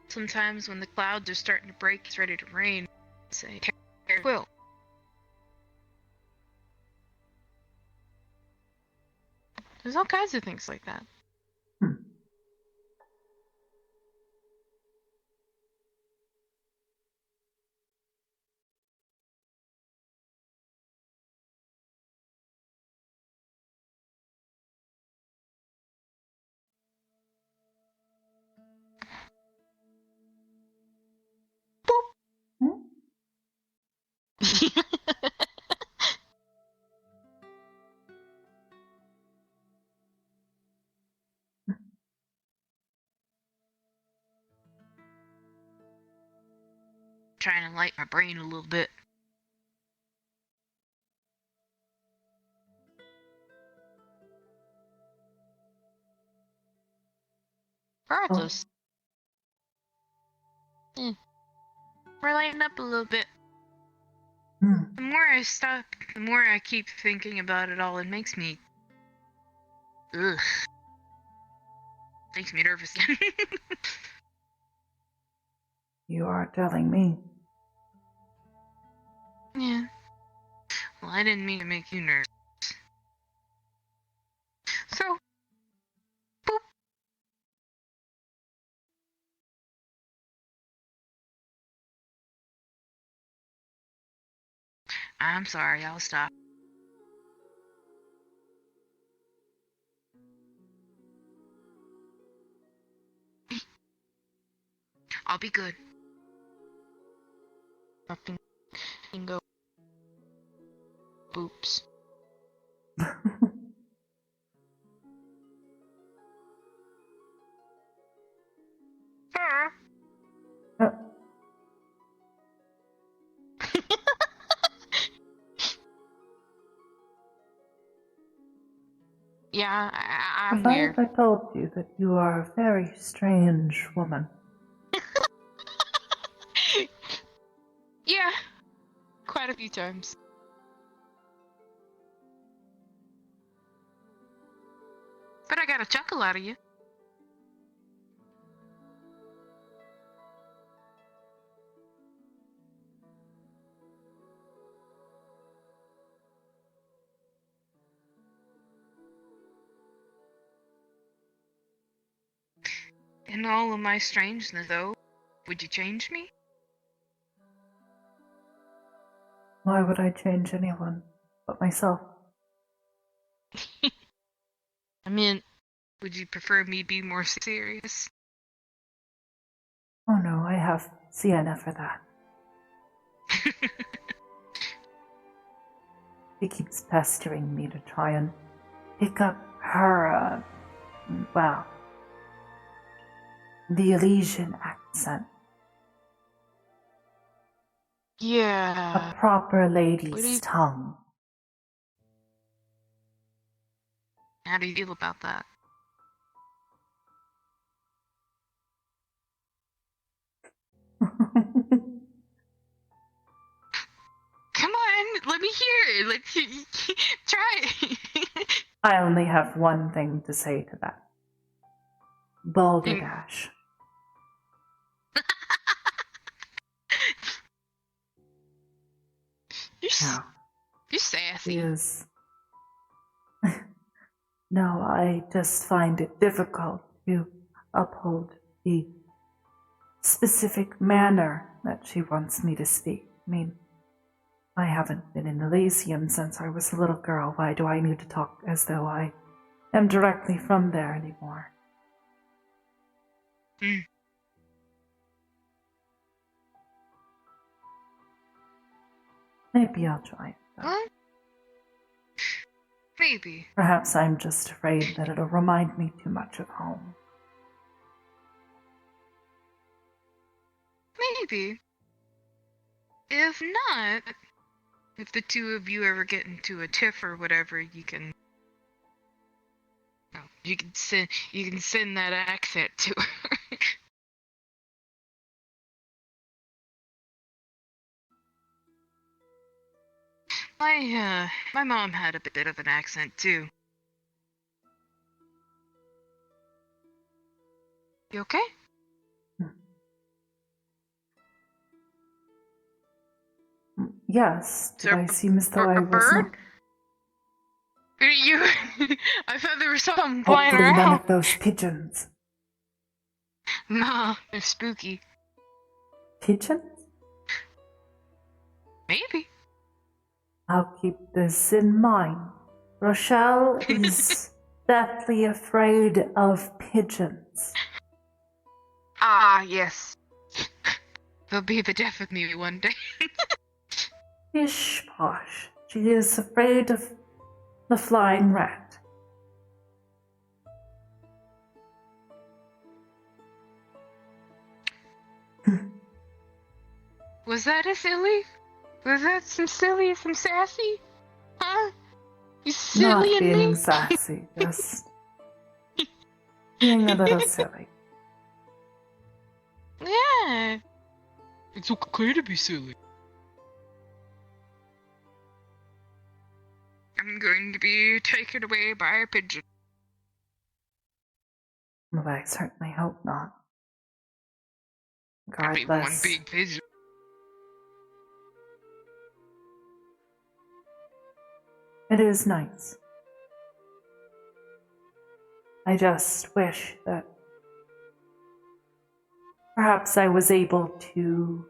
sometimes when the clouds are starting to break, it's ready to rain, say will. There's all kinds of things like that. Trying to light my brain a little bit. Regardless. We're lighting up a little bit. The more I stop, the more I keep thinking about it all. It makes me... Ugh. Makes me nervous again. You are telling me. Yeah. Well, I didn't mean to make you nervous. So, boop. I'm sorry, I'll stop. I'll be good. Nothing can go. Boops. Yeah, I'm Have I weird. ever told you that you are a very strange woman? Yeah, quite a few times. But I got a chuckle out of you. In all of my strangeness, though, would you change me? Why would I change anyone but myself? I mean, would you prefer me be more serious? Oh no, I have Sienna for that. She keeps pestering me to try and pick up her, well, the Elysian accent. Yeah. A proper What do lady's you- tongue. How do you feel about that? Come on, let me hear it. Let's try it. I only have one thing to say to that. Balderdash. No, You're sassy. she is. No, I just find it difficult to uphold the specific manner that she wants me to speak. I mean, I haven't been in Elysium since I was a little girl. Why do I need to talk as though I am directly from there anymore? Maybe I'll try it. Huh? Maybe. Perhaps I'm just afraid that it'll remind me too much of home. Maybe. If not, if the two of you ever get into a tiff or whatever, you can send that accent to her. My mom had a bit of an accent too. You okay? Yes, did Sir, I seem as though I a was bird? not? You, I thought there was something flying Hopefully none around. of those pigeons. Nah, they're spooky. Pigeons? Maybe. I'll keep this in mind. Rochelle is deathly afraid of pigeons. Ah, yes. They'll be the death of me one day. Pish posh. She is afraid of the flying rat. Was that a silly? Was that some sassy? Huh? You silly Not and being me? sassy, just being a little silly. Yeah. It's okay to be silly. I'm going to be taken away by a pigeon. Well, I certainly hope not. I mean, one Regardless, big pigeon. it is nice. I just wish that perhaps I was able to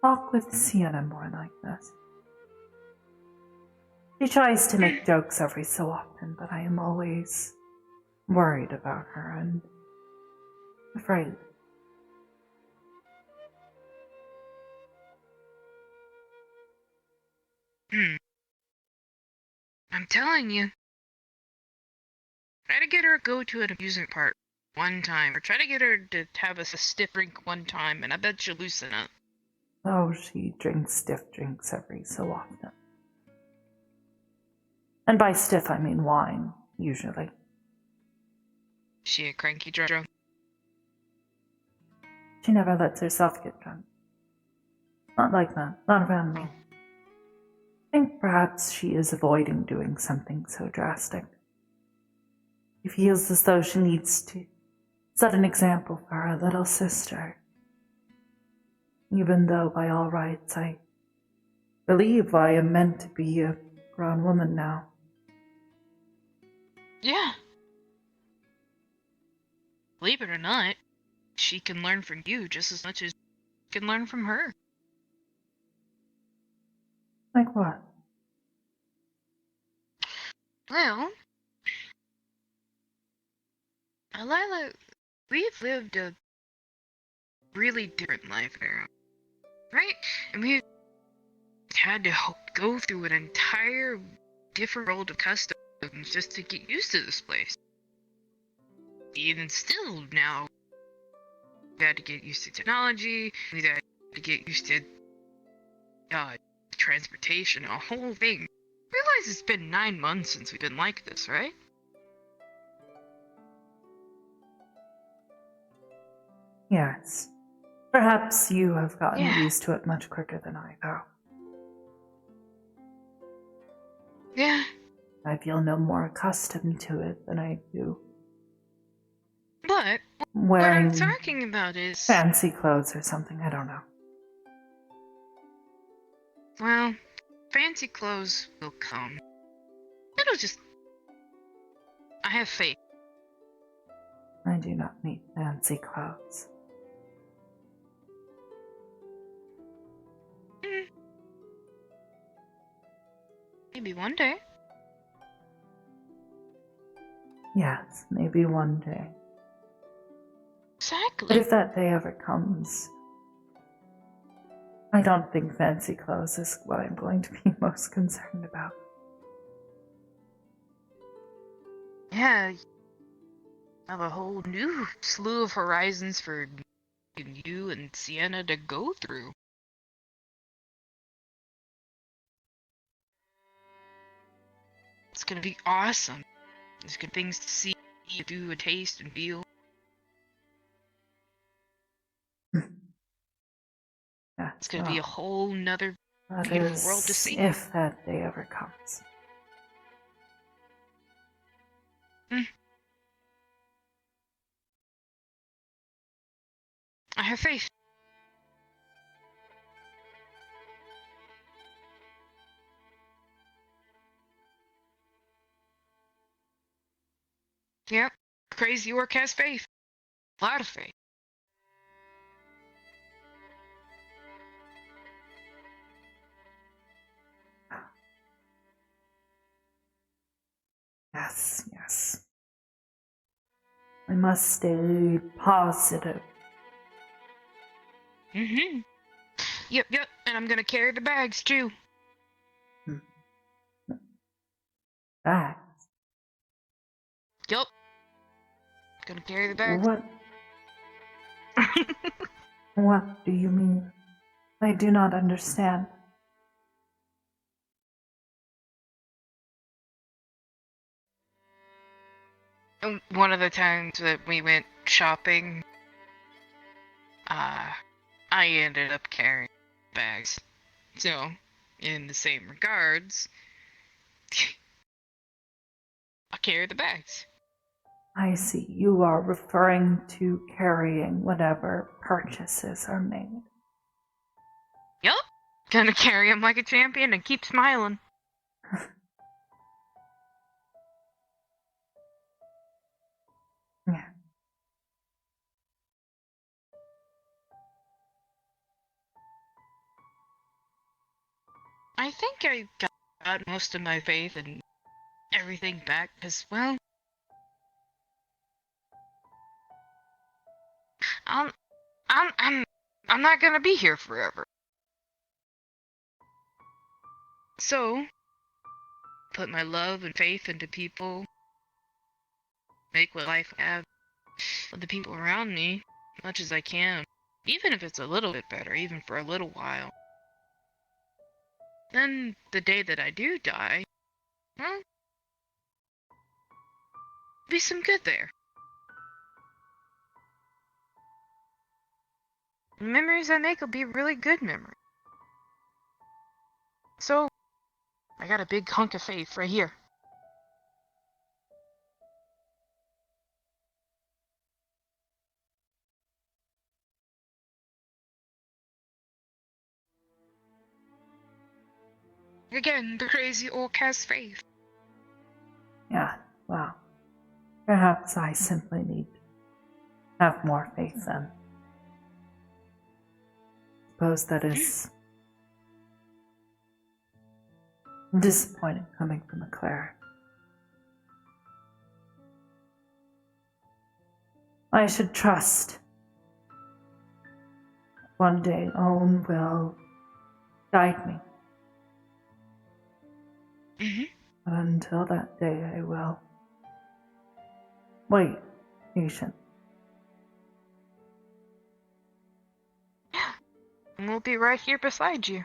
talk with Sienna more like this. She tries to make jokes every so often, but I am always worried about her and afraid. I'm telling you. Try to get her to go to an amusement park one time, or try to get her to have a stiff drink one time, and I bet she'll loosen up. Oh, she drinks stiff drinks every so often. And by stiff, I mean wine, usually. She a cranky drunk? She never lets herself get drunk. Not like that, not around me. I think perhaps she is avoiding doing something so drastic. She feels as though she needs to set an example for her little sister. Even though, by all rights, I believe I am meant to be a grown woman now. Yeah. Believe it or not, she can learn from you just as much as you can learn from her. Like what? Well, Alyla, we've lived a really different life now, right? And we've had to go through an entire different world of customs just to get used to this place. Even still now, we've had to get used to technology, we've had to get used to transportation, a whole thing. Realize it's been 9 months since we've been like this, right? Yes. Perhaps you have gotten Yeah. used to it much quicker than I, though. Yeah, I feel no more accustomed to it than I do but what wearing I'm talking about is... fancy clothes or something, I don't know. Well, fancy clothes will come. It'll just... I have faith. I do not need fancy clothes. Maybe one day. Yes, maybe one day. Exactly. But if that day ever comes, I don't think fancy clothes is what I'm going to be most concerned about. Yeah, I have a whole new slew of horizons for you and Sienna to go through. It's gonna be awesome. There's good things to see, do, and taste, and feel. Yes, It's gonna be a whole nother that beautiful world to is see. if that day ever comes. I have faith. Yep. Crazy Orc has faith. A lot of faith. Yes, yes. I must stay positive. Mm-hmm. Yep, and I'm gonna carry the bags too. Bags? Yup. Gonna carry the bags. What? What do you mean? I do not understand. One of the times that we went shopping I ended up carrying bags. So, in the same regards, I carry the bags. I see. You are referring to carrying whatever purchases are made. Yup. Gonna carry him like a champion and keep smiling. Yeah. I think I got most of my faith and everything back because, well, I'm, I'm, I'm, I'm not gonna be here forever. So, put my love and faith into people, make what life I have with the people around me, as much as I can, even if it's a little bit better, even for a little while. Then, the day that I do die, well, be some good there. The memories I make will be really good memories. So, I got a big hunk of faith right here. Again, the crazy old cast faith. Yeah, well, perhaps I simply need to have more faith then. Suppose that is disappointing coming from a cleric. I should trust one day Owen will guide me. But until that day, I will wait patient. Yeah, and we'll be right here beside you.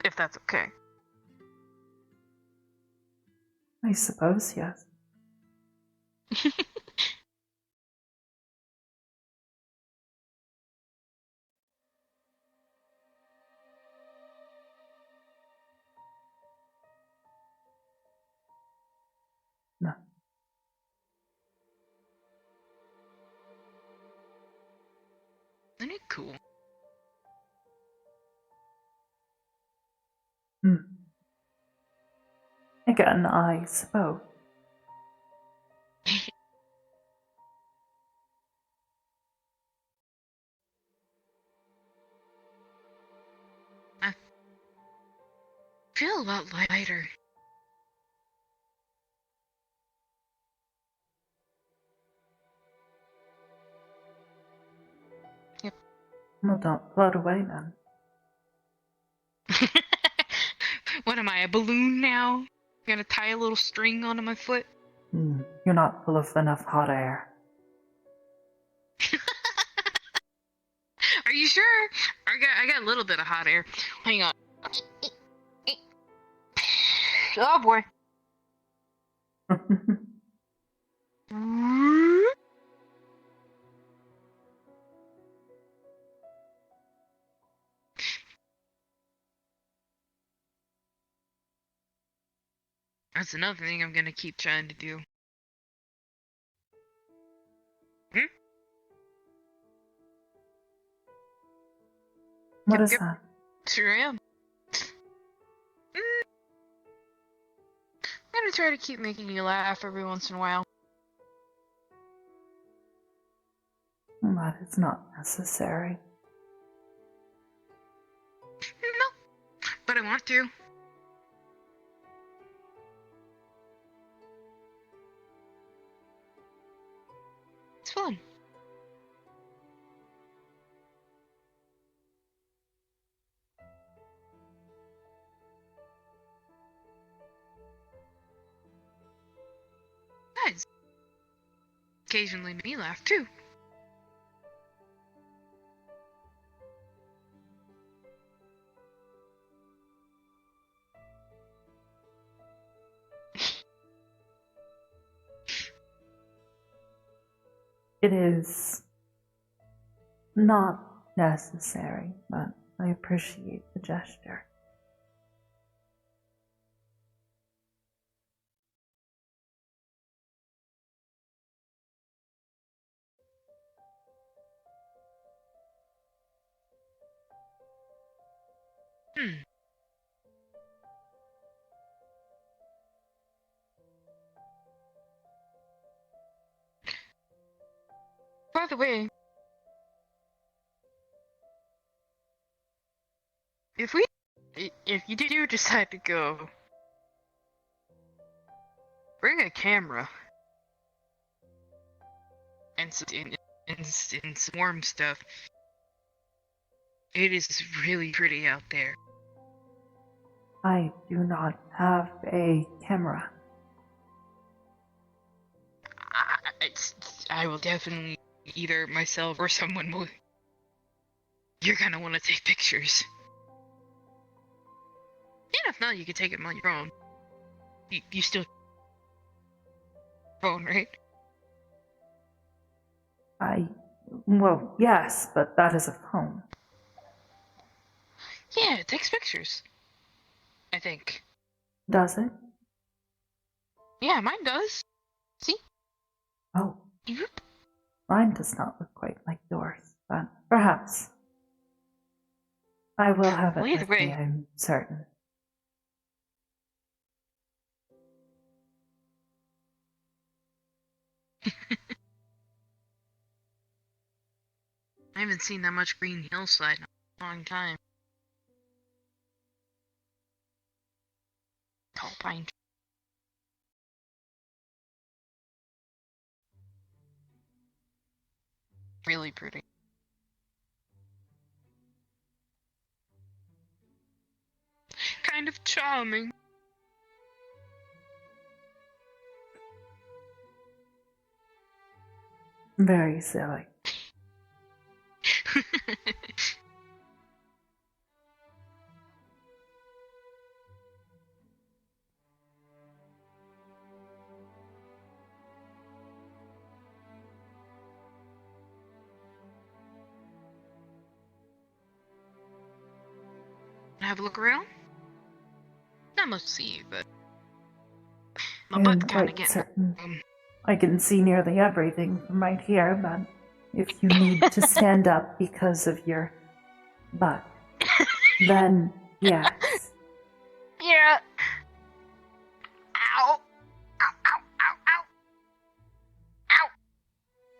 If that's okay. I suppose, yes. No. Isn't it cool? Again, I suppose. I feel a lot lighter. Yep. Well, don't float away then. What am I, a balloon now? Gonna tie a little string onto my foot? You're not full of enough hot air. Are you sure? I got a little bit of hot air. Hang on. Oh boy. That's another thing I'm gonna keep trying to do. What is that? Sure am. I'm gonna try to keep making you laugh every once in a while. That is not necessary. No, but I want to. It's fun. Guys, occasionally make me laugh too. It is not necessary, but I appreciate the gesture. By the way, if you do decide to go, bring a camera and and some warm stuff. It is really pretty out there. I do not have a camera. I will definitely, either myself or someone will. You're gonna want to take pictures. And if not, you can take them on your own. You still phone, right? Well, yes, but that is a phone. Yeah, it takes pictures. I think. Does it? Yeah, mine does. See? Oh, Yoop. mine does not look quite like yours, but perhaps. I will have it Well, either with me, way. I'm certain. I haven't seen that much green hillside in a long time. Tall pine. Really pretty. Kind of charming. Very silly. Have a look around? Not much to see, but my I am butt kind of quite getting certain I can see nearly everything from right here, but if you need to stand up because of your butt, then yes. Yeah. Ow. Ow, ow, ow, ow. Ow.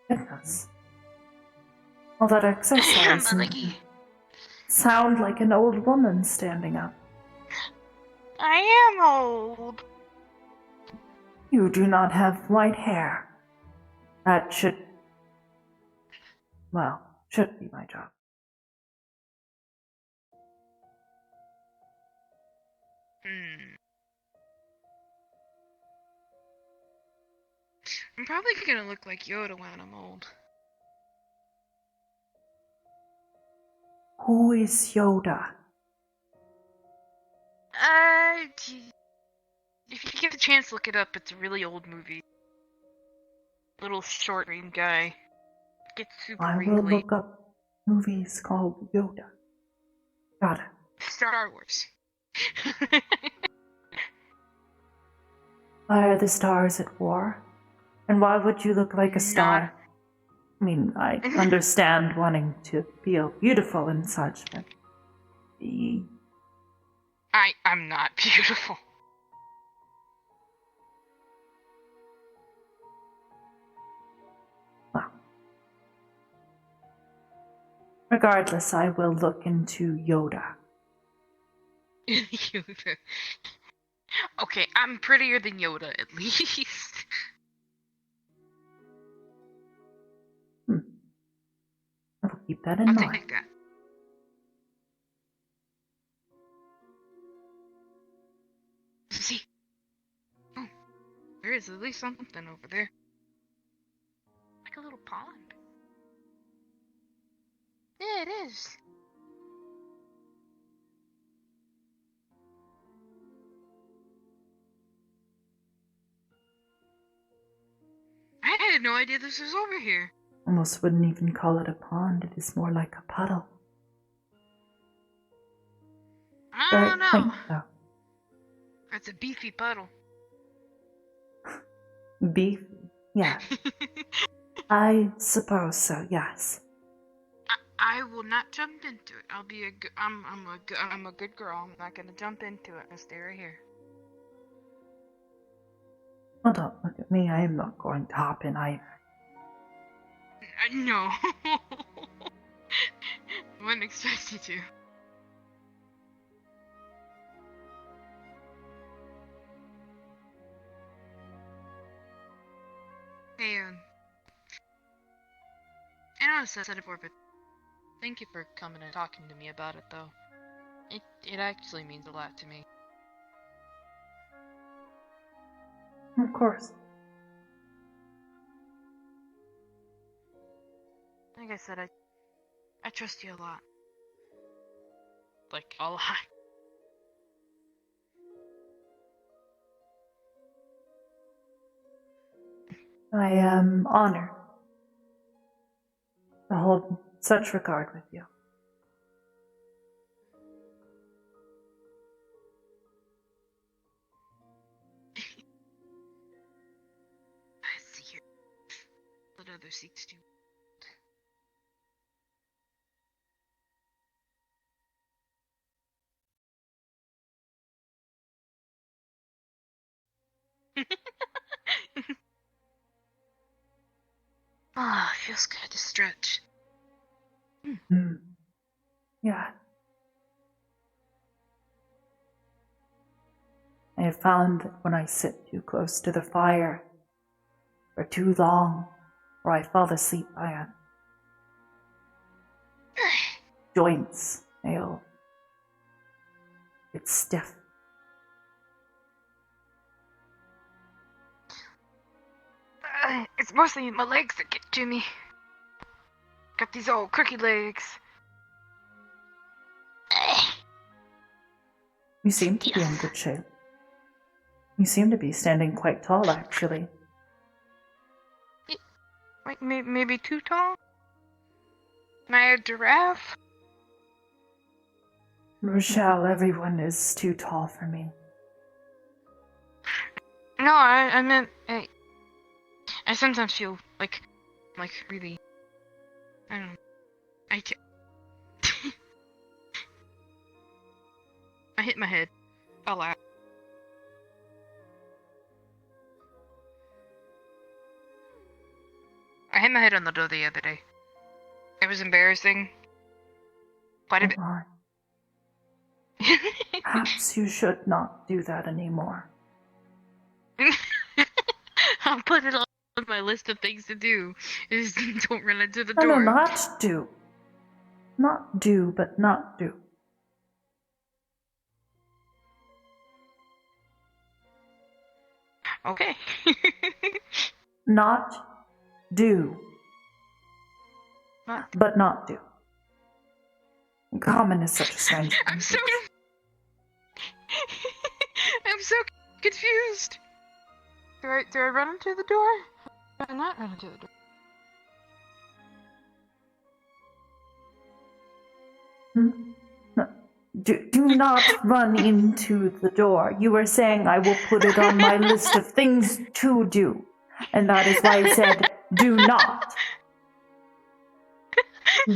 Goodness. All that exercise My and leggy. sound like an old woman standing up. I am old. You do not have white hair. That should be my job. I'm probably gonna look like Yoda when I'm old. Who is Yoda? If you get the chance, look it up. It's a really old movie. Little short green guy. Gets super I will wrinkly. look up movies called Yoda. Got it. Star Wars. Why are the stars at war? And why would you look like a star? I mean, I understand wanting to feel beautiful and such, but I'm not beautiful. well. Regardless, I will look into Yoda. Yoda. Okay, I'm prettier than Yoda, at least. I will keep that in I'll mind. take that. See? Oh, there is at least something over there. Like a little pond. Yeah, it is. I had no idea this was over here. almost wouldn't even call it a pond, it is more like a puddle. I Very don't know. quaint, though. It's a beefy puddle. Beef? Yeah, I suppose so, yes. I will not jump into it. I'll be I'm a good girl. I'm not gonna jump into it. I'll stay right here. Well, don't look at me, I am not going to hop in either. No. Wouldn't expect you to. Hey, I know I said it before, but thank you for coming and talking to me about it, though. It actually means a lot to me. Of course. Like I said, I trust you a lot. Like, a lot. I am honored to hold such regard with you. I see you. What other seeks do. Ah, feels good to stretch. Mm. Yeah. I have found that when I sit too close to the fire for too long, or I fall asleep by it, joints fail. It's stiff. It's mostly my legs that get to me. Got these old crooked legs. You seem to be in good shape. You seem to be standing quite tall, actually. Like, maybe too tall? Am I a giraffe? Rochelle, everyone is too tall for me. No, I meant, I sometimes feel like really, I don't know, I can't. I hit my head a lot. I hit my head on the door the other day. It was embarrassing. Quite a bit. Come on. Perhaps you should not do that anymore. I'll put it on my list of things to do. Is don't run into the No, door. not do. Not do, but not do. Okay. Not do, Not- but not do. Common is such a strange I'm so. language. I'm so confused. Do I run into the door? Do I not run into the door? No, do not run into the door. You were saying I will put it on my list of things to do. And that is why I said do not.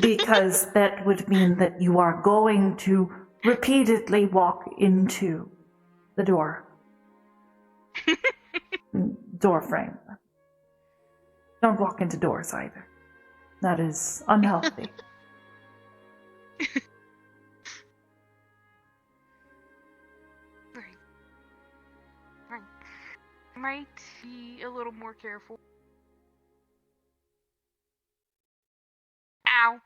Because that would mean that you are going to repeatedly walk into the door. Door frame. Don't walk into doors either. That is unhealthy. Right. Might be a little more careful. Ow!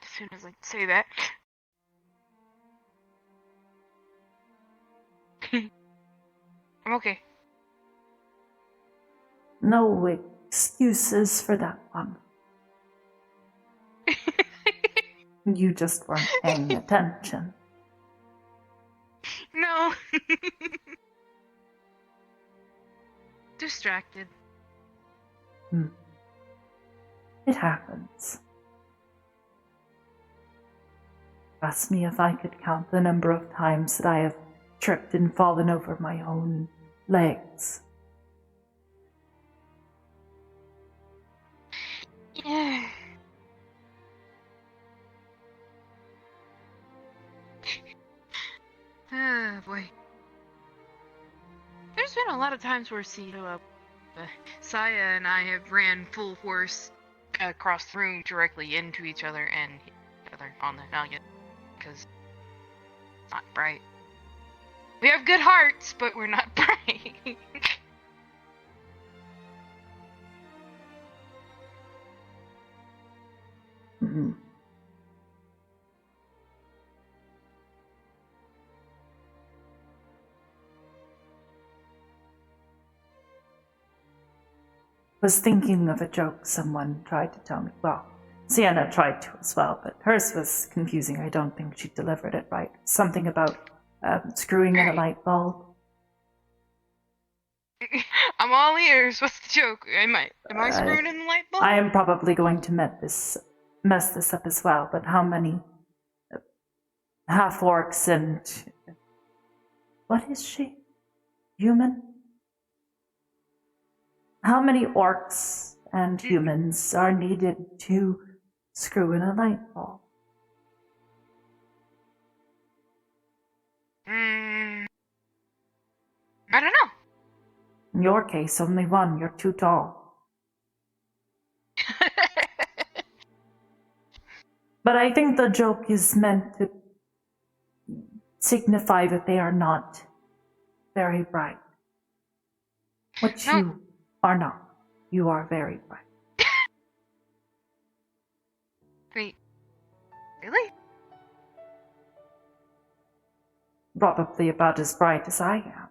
As soon as I say that. I'm okay. No excuses for that one. You just weren't paying attention. No. Distracted. It happens. Ask me if I could count the number of times that I have tripped and fallen over my own legs. Yeah. Ah, boy. There's been a lot of times where Saya and I have ran full force across the room directly into each other and hit each other on the noggin because it's not bright. We have good hearts, but we're not bright. Mhm. Was thinking of a joke someone tried to tell me. Well, Sienna tried to as well, but hers was confusing. I don't think she delivered it right. Something about screwing in a light bulb. I'm all ears. What's the joke? Am I screwed in the light bulb? I am probably going to mess this up as well, but how many half-orcs and... What is she? Human? How many orcs and humans are needed to screw in a light bulb? I don't know. In your case, only one. You're too tall. But I think the joke is meant to signify that they are not very bright. Which No. you are not. You are very bright. Wait. Really? Probably about as bright as I am.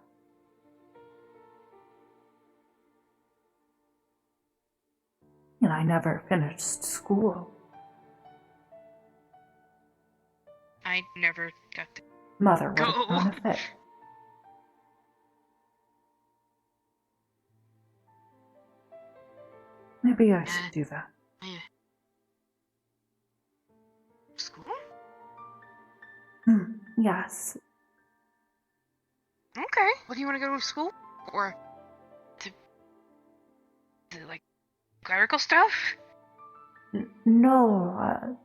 And I never finished school. I never got to Mother would have go. thrown a fit. Maybe I should do that. School? Yes. Okay. What do you want to go to school? Or to like clerical stuff? No,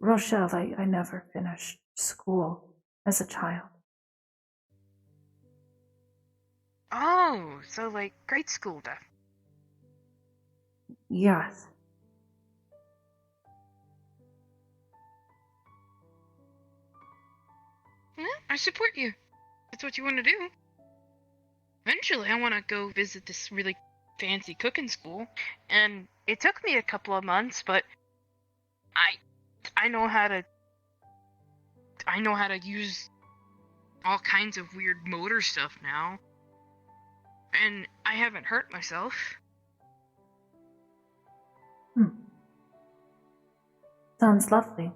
Rochelle, I never finished school as a child. Oh, so like grade school stuff. Yes. Yeah, I support you. That's what you want to do. Eventually, I want to go visit this really fancy cooking school, and it took me a couple of months, but I know how to use all kinds of weird motor stuff now, and I haven't hurt myself. Sounds lovely.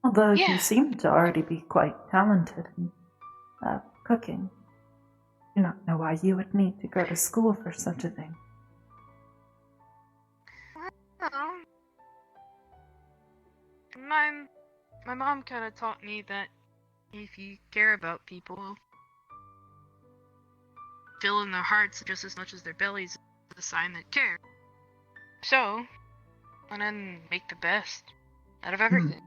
Although Yeah. you seem to already be quite talented in cooking. I do not know why you would need to go to school for such a thing. Well, my mom kind of taught me that if you care about people, filling their hearts just as much as their bellies is a sign that care. So, I want to make the best out of everything.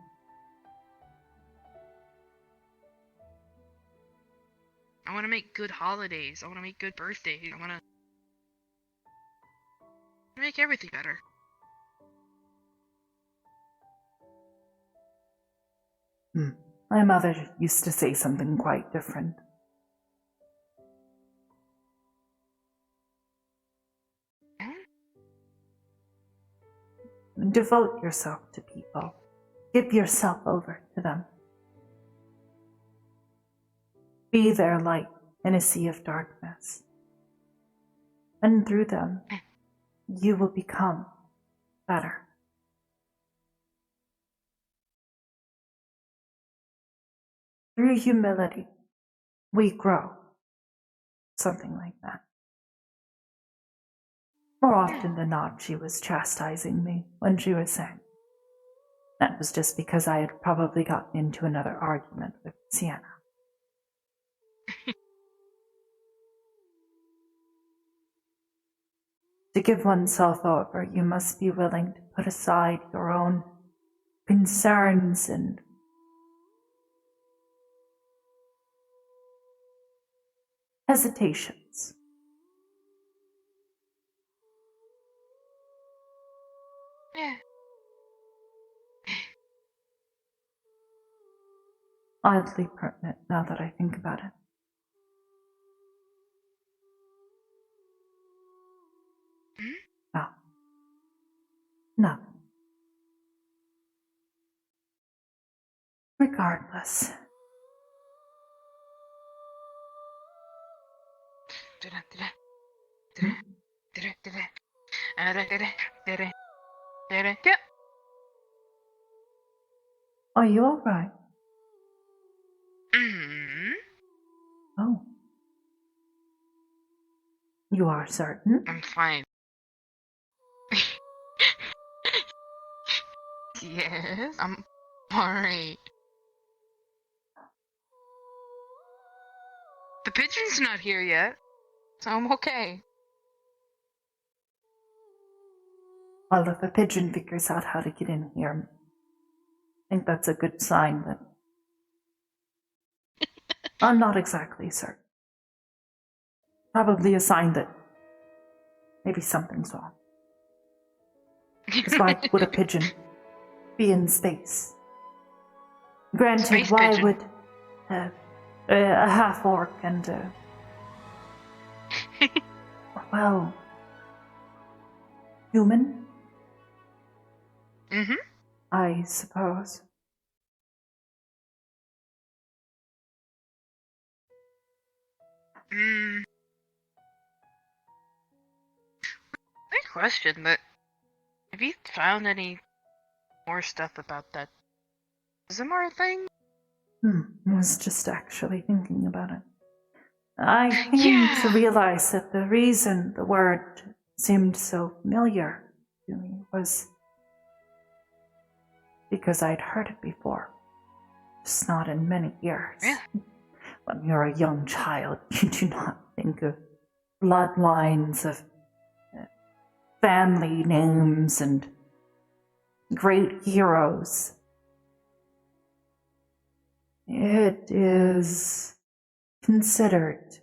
I want to make good holidays. I want to make good birthdays. I want to make everything better. My mother used to say something quite different. Devote yourself to people. Give yourself over to them. Be their light in a sea of darkness. And through them, you will become better. Through humility, we grow. Something like that. More often than not, she was chastising me when she was saying. That was just because I had probably gotten into another argument with Sienna. To give oneself over, you must be willing to put aside your own concerns and hesitations. Yeah. Oddly pertinent now that I think about it. Oh. No. Regardless. Yeah. Are you alright? Mm-hmm. Oh. You are certain? I'm fine. Yes, I'm alright. The pigeon's not here yet, so I'm okay. Well, if a pigeon figures out how to get in here, I think that's a good sign that I'm not exactly certain. Probably a sign that maybe something's wrong. Because why would a pigeon be in space? Granted, Space why pigeon. would a half-orc and well, human, Mm-hmm. I suppose. Good question, but have you found any more stuff about that Zimmer thing? I was just actually thinking about it. I came to realize that the reason the word seemed so familiar to me was because I'd heard it before, just not in many years. Really? When you're a young child, you do not think of bloodlines, of family names, and great heroes. It is considered,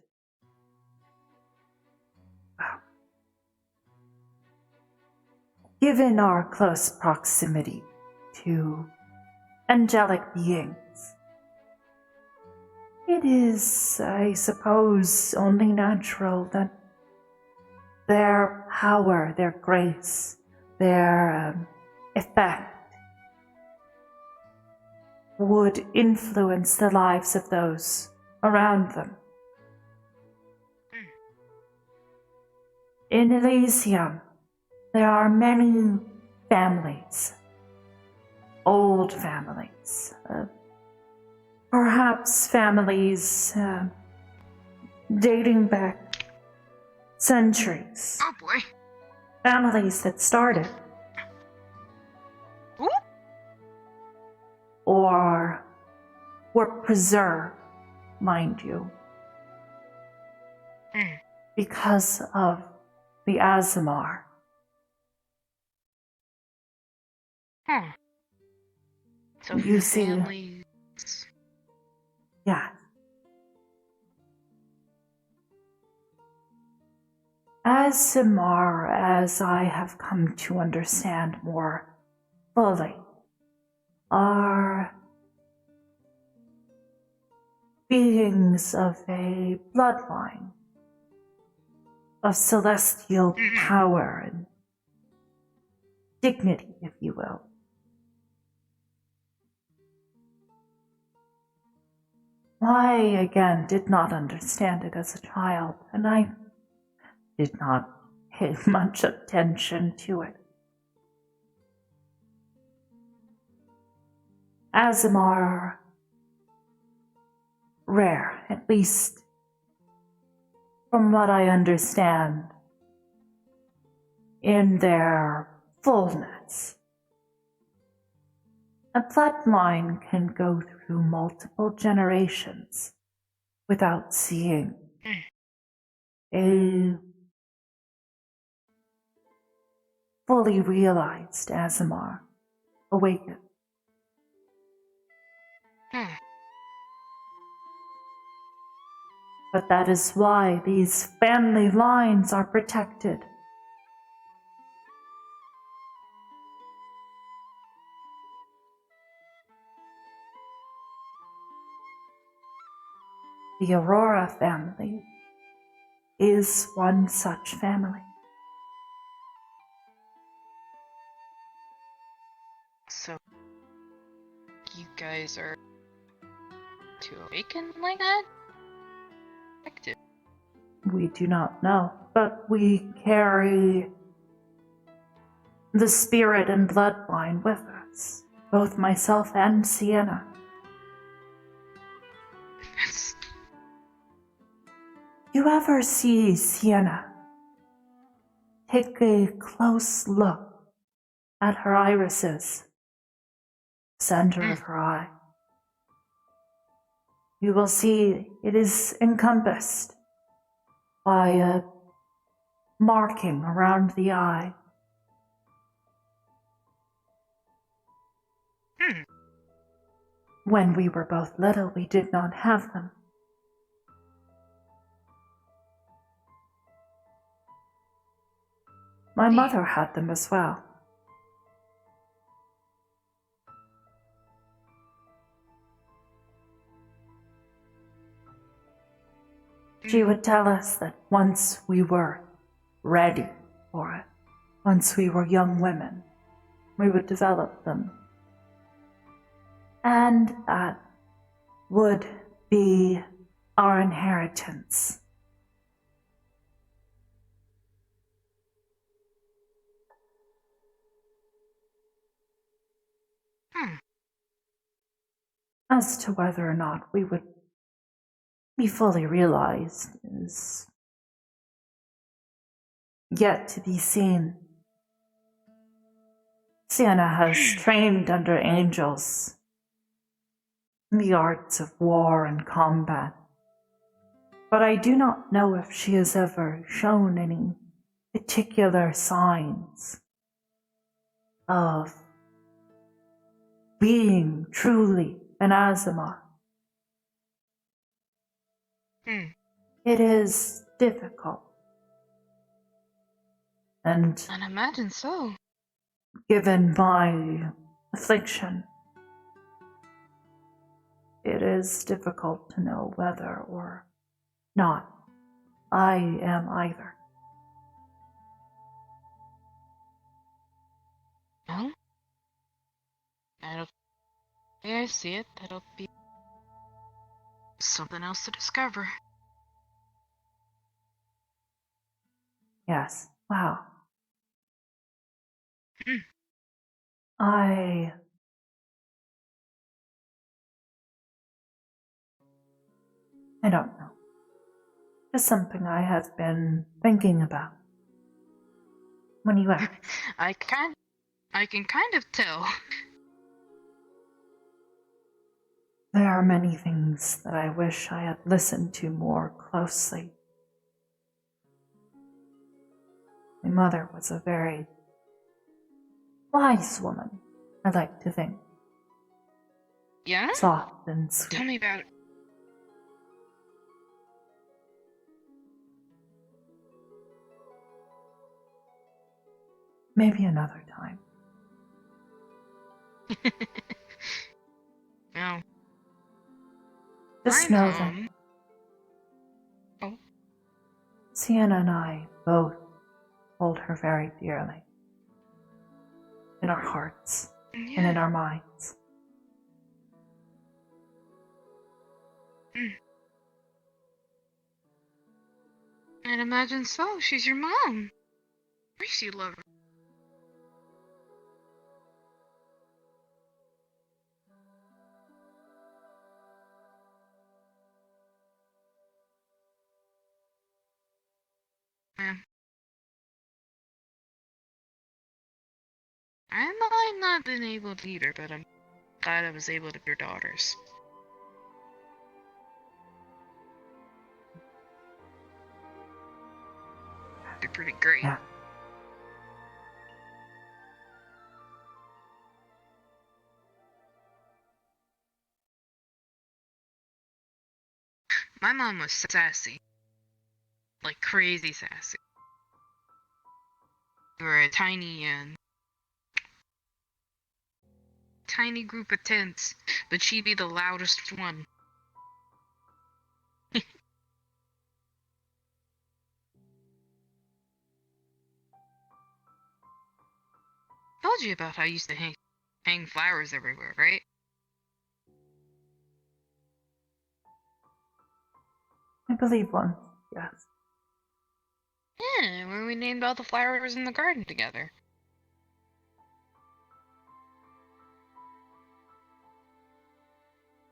given our close proximity to angelic beings, it is, I suppose, only natural that their power, their grace, their effect would influence the lives of those around them. In Elysium, there are many families, old families, perhaps families dating back centuries. Oh boy. Families that started. Ooh. Or were preserved, mind you, because of the Azamar. So You see, families. yeah. Azamar, as I have come to understand more fully, are beings of a bloodline of celestial power and dignity, if you will. I, again, did not understand it as a child, and I did not pay much attention to it. Azamar are rare, at least from what I understand. in their fullness. A bloodline can go through multiple generations without seeing a fully realized Azamar awaken. But that is why these family lines are protected. The Aurora family is one such family. So, you guys are to awaken like that? Active. We do not know, but we carry the spirit and bloodline with us, both myself and Sienna. That's... You ever see Sienna take a close look at her irises, center of her eye? You will see it is encompassed by a marking around the eye. When we were both little, we did not have them. My mother had them as well. She would tell us that once we were ready for it, once we were young women, we would develop them. And that would be our inheritance. As to whether or not we would be fully realized is yet to be seen. Sienna has trained under angels in the arts of war and combat, but I do not know if she has ever shown any particular signs of being truly an Azamar. It is difficult. And I'd imagine so. given my affliction, it is difficult to know whether or not I am either. Well, the way I see it, that'll be something else to discover. Yes. Wow. I don't know. Just something I have been thinking about. When you asked. I can kind of tell. There are many things that I wish I had listened to more closely. My mother was a very wise woman, I like to think. Yeah? Soft and sweet. Tell me about it. Maybe another time. No. Just I'm know home. that Oh. Sienna and I both hold her very dearly. In our hearts and in our minds. I'd imagine so. She's your mom. Of course you love her. Yeah. I might not been able to either, but I'm glad I was able to be your daughters. They're pretty great. Yeah. My mom was sassy. Like crazy sassy. We were a tiny group of tents, but she'd be the loudest one. Told you about how I used to hang flowers everywhere, right? I believe one. Yes. Yeah, when we named all the flowers in the garden together.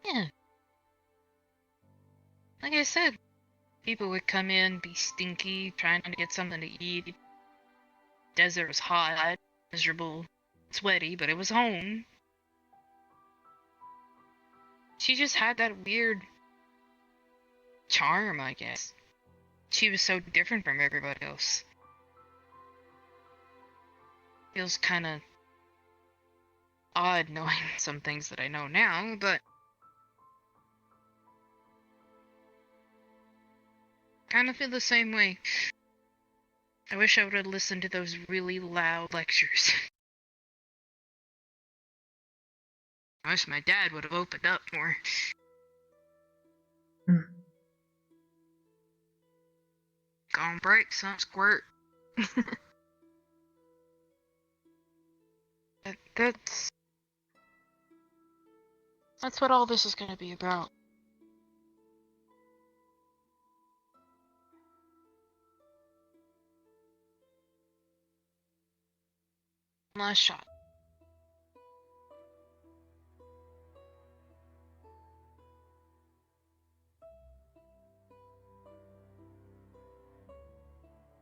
Yeah. Like I said, people would come in, be stinky, trying to get something to eat. Desert was hot, miserable, sweaty, but it was home. She just had that weird charm, I guess. She was so different from everybody else. Feels kind of odd knowing some things that I know now, but kind of feel the same way. I wish I would have listened to those really loud lectures. I wish my dad would have opened up more. Mm. Gone break some squirt. That's what all this is gonna be about. Last shot.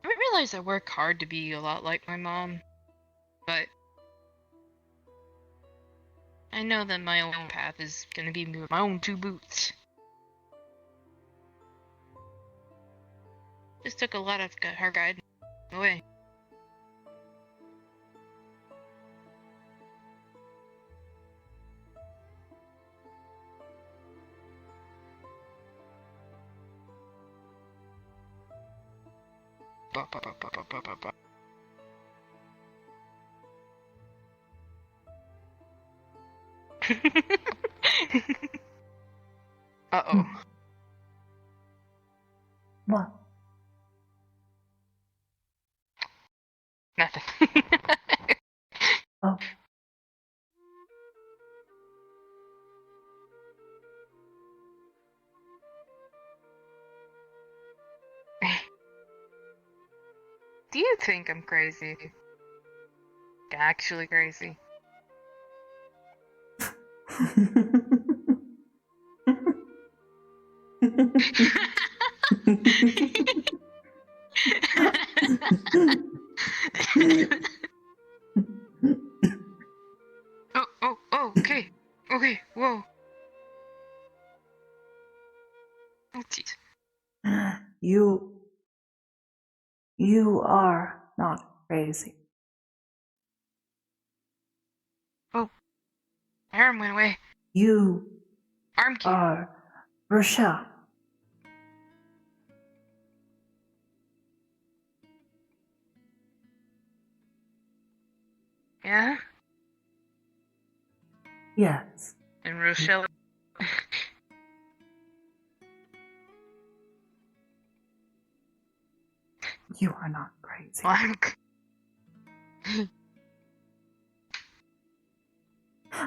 I realize I work hard to be a lot like my mom, but I know that my own path is gonna be me with my own two boots. This took a lot of her guidance away. Uh-oh. What? Nothing. Oh. Do you think I'm crazy? Actually crazy? Oh, okay. Okay, whoa. Oh, jeez. You are not crazy. Oh, my arm went away. You Arm key. are Rochelle. Yeah? Yes. And Rochelle. You are not crazy. Blank.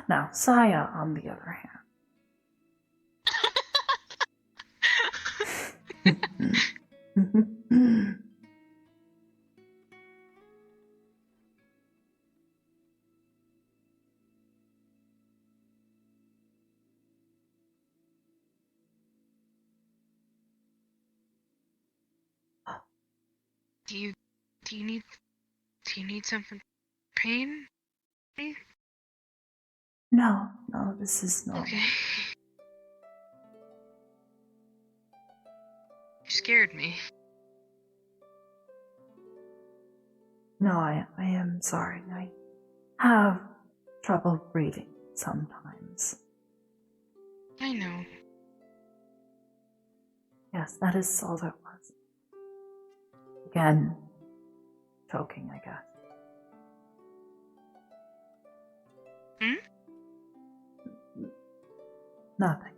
Now, Saya, on the other hand. Do you need something? Pain? No, this is normal. Okay. You scared me. No, I am sorry. I have trouble breathing sometimes. I know. Yes, that is all that was. Again, choking, I guess. Nothing.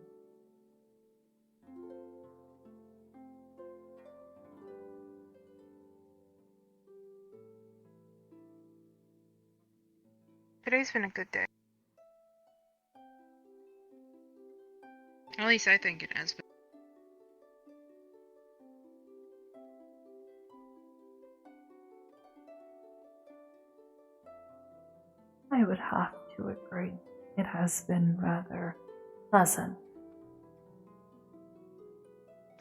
Today's been a good day. At least I think it has been. I would have to agree. It has been rather pleasant.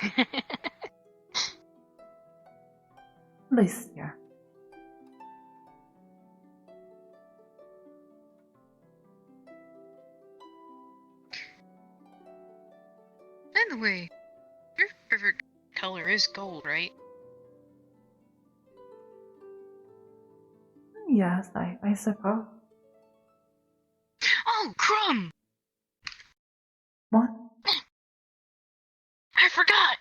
At least here. By the way, your favorite color is gold, right? Yes, I suppose. Oh, crumb! What? I forgot!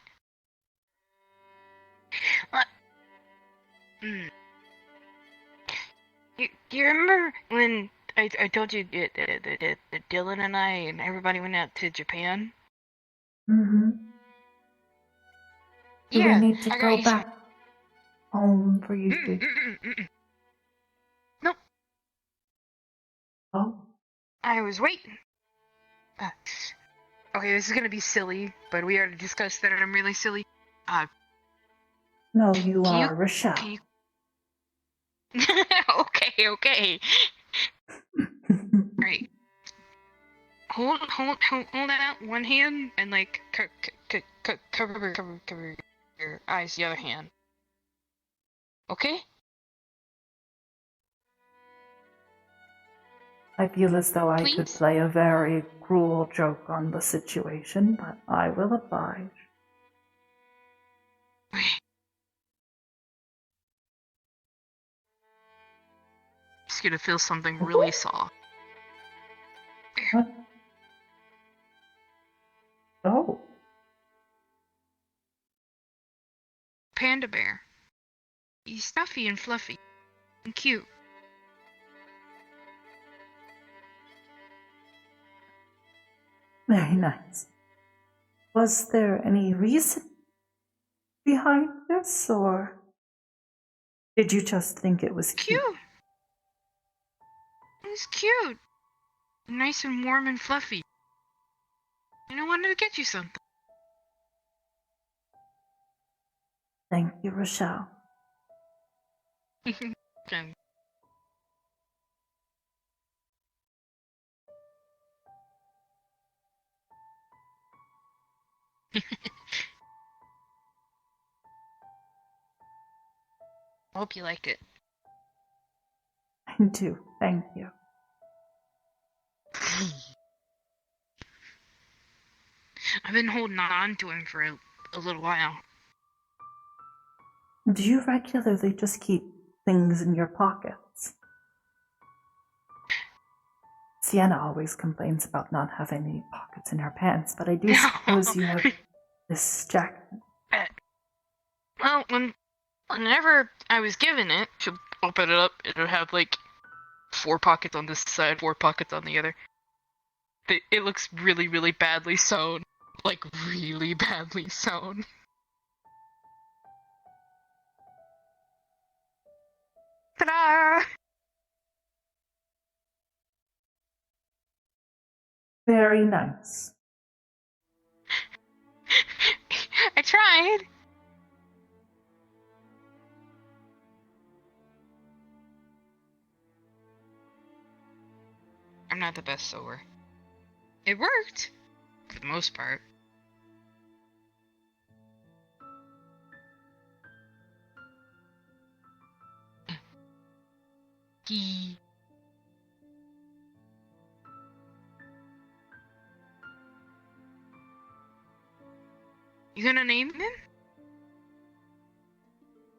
What? Do you remember when I told you that Dylan and I and everybody went out to Japan? Mm-hmm. Do Yeah, we need to I got go you some. back home for you to... Nope. Oh, I was waiting. Okay, this is gonna be silly, but we already discussed that I'm really silly. no, you Can you- are Rochelle. Can you? Okay. Right. Hold out one hand and like cover your eyes the other hand. Okay? I feel as though I could Please? play a very cruel joke on the situation, but I will oblige. Just gonna feel something really soft. What? Oh, Panda bear. He's stuffy and fluffy and cute. very nice. Was there any reason behind this, or did you just think it was cute? Cute. He's cute. Nice and warm and fluffy. And I wanted to get you something. Thank you, Rochelle. Okay. I hope you liked it. I do, thank you. I've been holding on to him for a little while. Do you regularly just keep things in your pockets? Sienna always complains about not having any pockets in her pants, but I do suppose you have this jacket. Well, whenever I was given it, she'll open it up. It'll have like 4 pockets on this side, 4 pockets on the other. It looks really, really badly sewn. Like, really badly sewn. Ta-da! Very nice. I tried. I'm not the best sewer. It worked, for the most part. You gonna name him?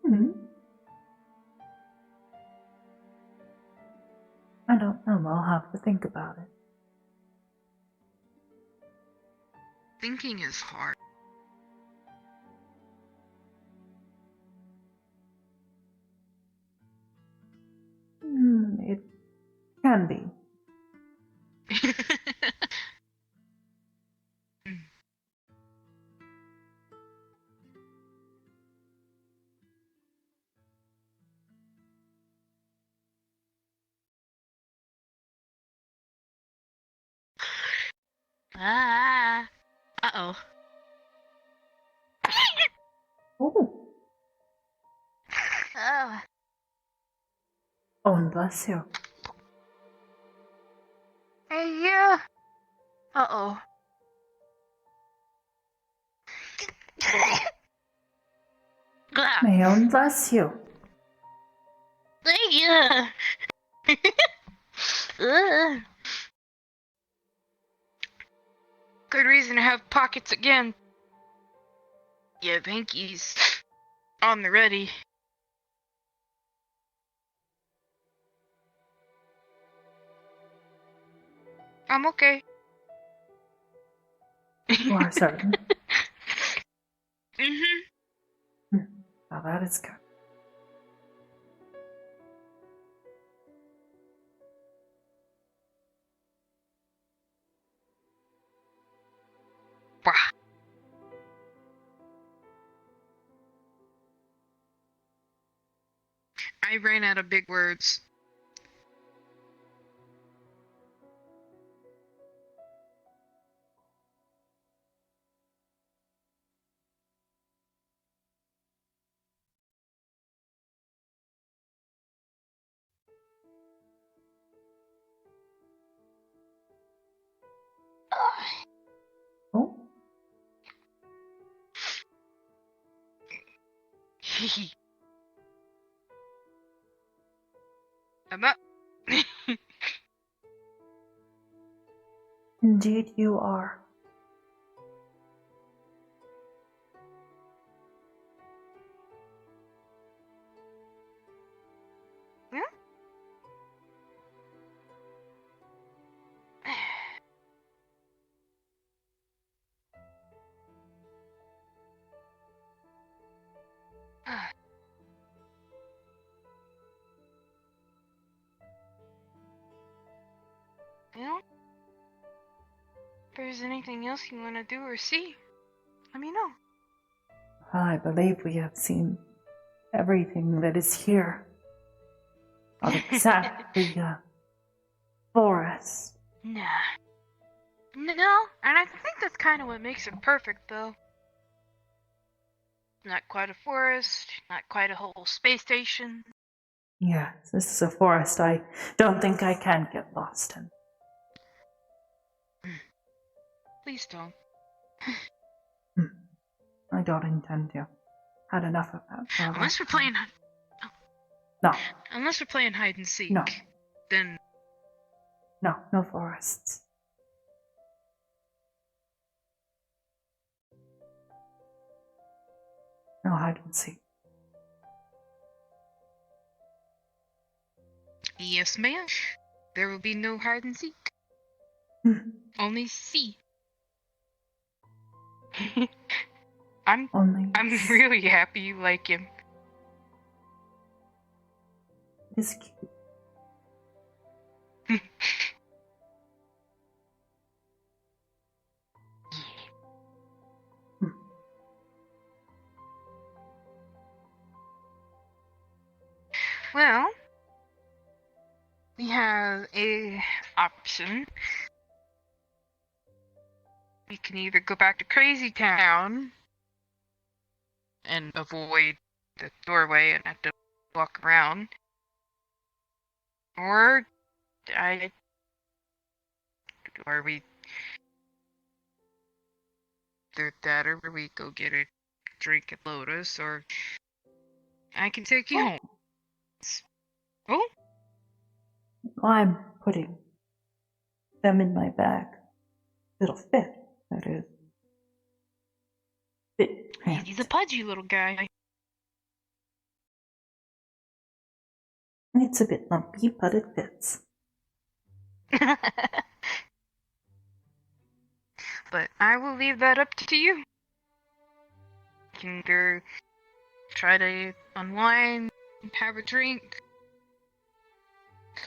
Hmm. I don't know. I'll have to think about it. Thinking is hard. It can be. Ah. Uh-oh. Oh. Oh. Oh, and bless you. Hey, yeah. Uh-oh. May own bless you. Yeah. Good reason to have pockets again. Yeah, Banky's on the ready. I'm okay. You are certain. Mm-hmm. Now that is good. Wah. I ran out of big words. Oh. I'm up. Indeed you are. Well, if there's anything else you want to do or see, let me know. I believe we have seen everything that is here. Not except the forest. Nah. No, and I think that's kind of what makes it perfect, though. Not quite a forest, not quite a whole space station. Yes, this is a forest I don't think I can get lost in. Please don't. I don't intend to. Had enough of that for a Unless we're lifetime. playing. No, Unless we're playing hide and seek. No. Then. no forests. No hide and seek. Yes, ma'am. There will be no hide and seek. Only see. I'm really happy you like him. It's cute. Well, we have a option. We can either go back to Crazy Town and avoid the doorway and have to walk around, or we do that, or we go get a drink at Lotus, or I can take you home. Oh? I'm putting them in my bag. It'll fit, that is. Fit He's a pudgy little guy. It's a bit lumpy, but it fits. But I will leave that up to you. You can go try to unwind, have a drink,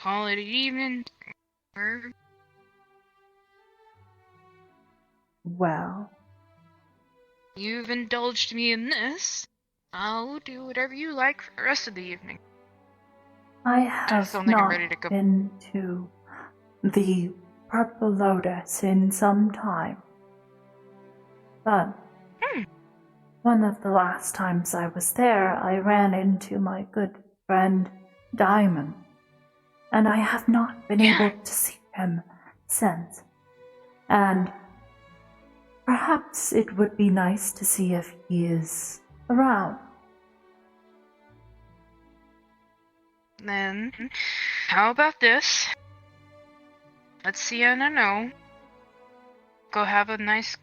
call it an evening, or Well, you've indulged me in this. I'll do whatever you like for the rest of the evening. I Just have don't think I'm not ready to go. been to the Purple Lotus in some time. But one of the last times I was there, I ran into my good friend Diamond, and I have not been able to see him since. And perhaps it would be nice to see if he is around. Then, how about this? Let's see, I don't know. Go have a nice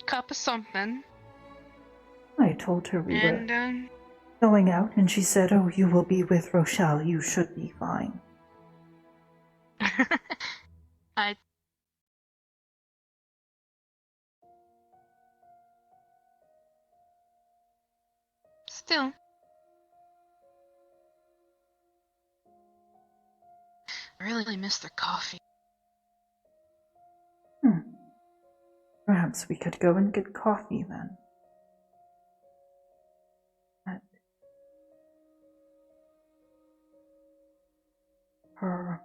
cup of something. I told her we were And, going out, and she said, "Oh, you will be with Rochelle. You should be fine." I... Still. I really miss the coffee. Perhaps we could go and get coffee then. At her.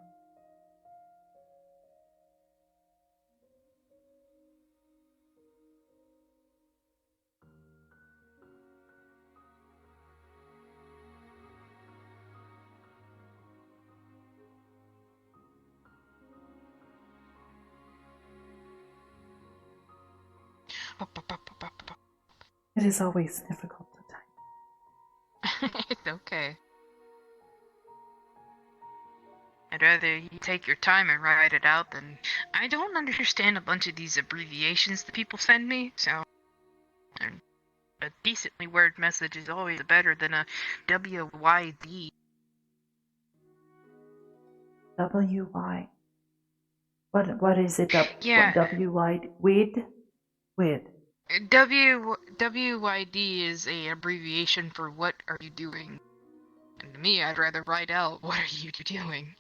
It is always difficult to type. It's okay. I'd rather you take your time and write it out than... I don't understand a bunch of these abbreviations that people send me, so... A decently worded message is always better than a WYD. WY. What is it? Yeah. WY? Weed? Weed. WYD is a abbreviation for what are you doing? And to me, I'd rather write out what are you doing?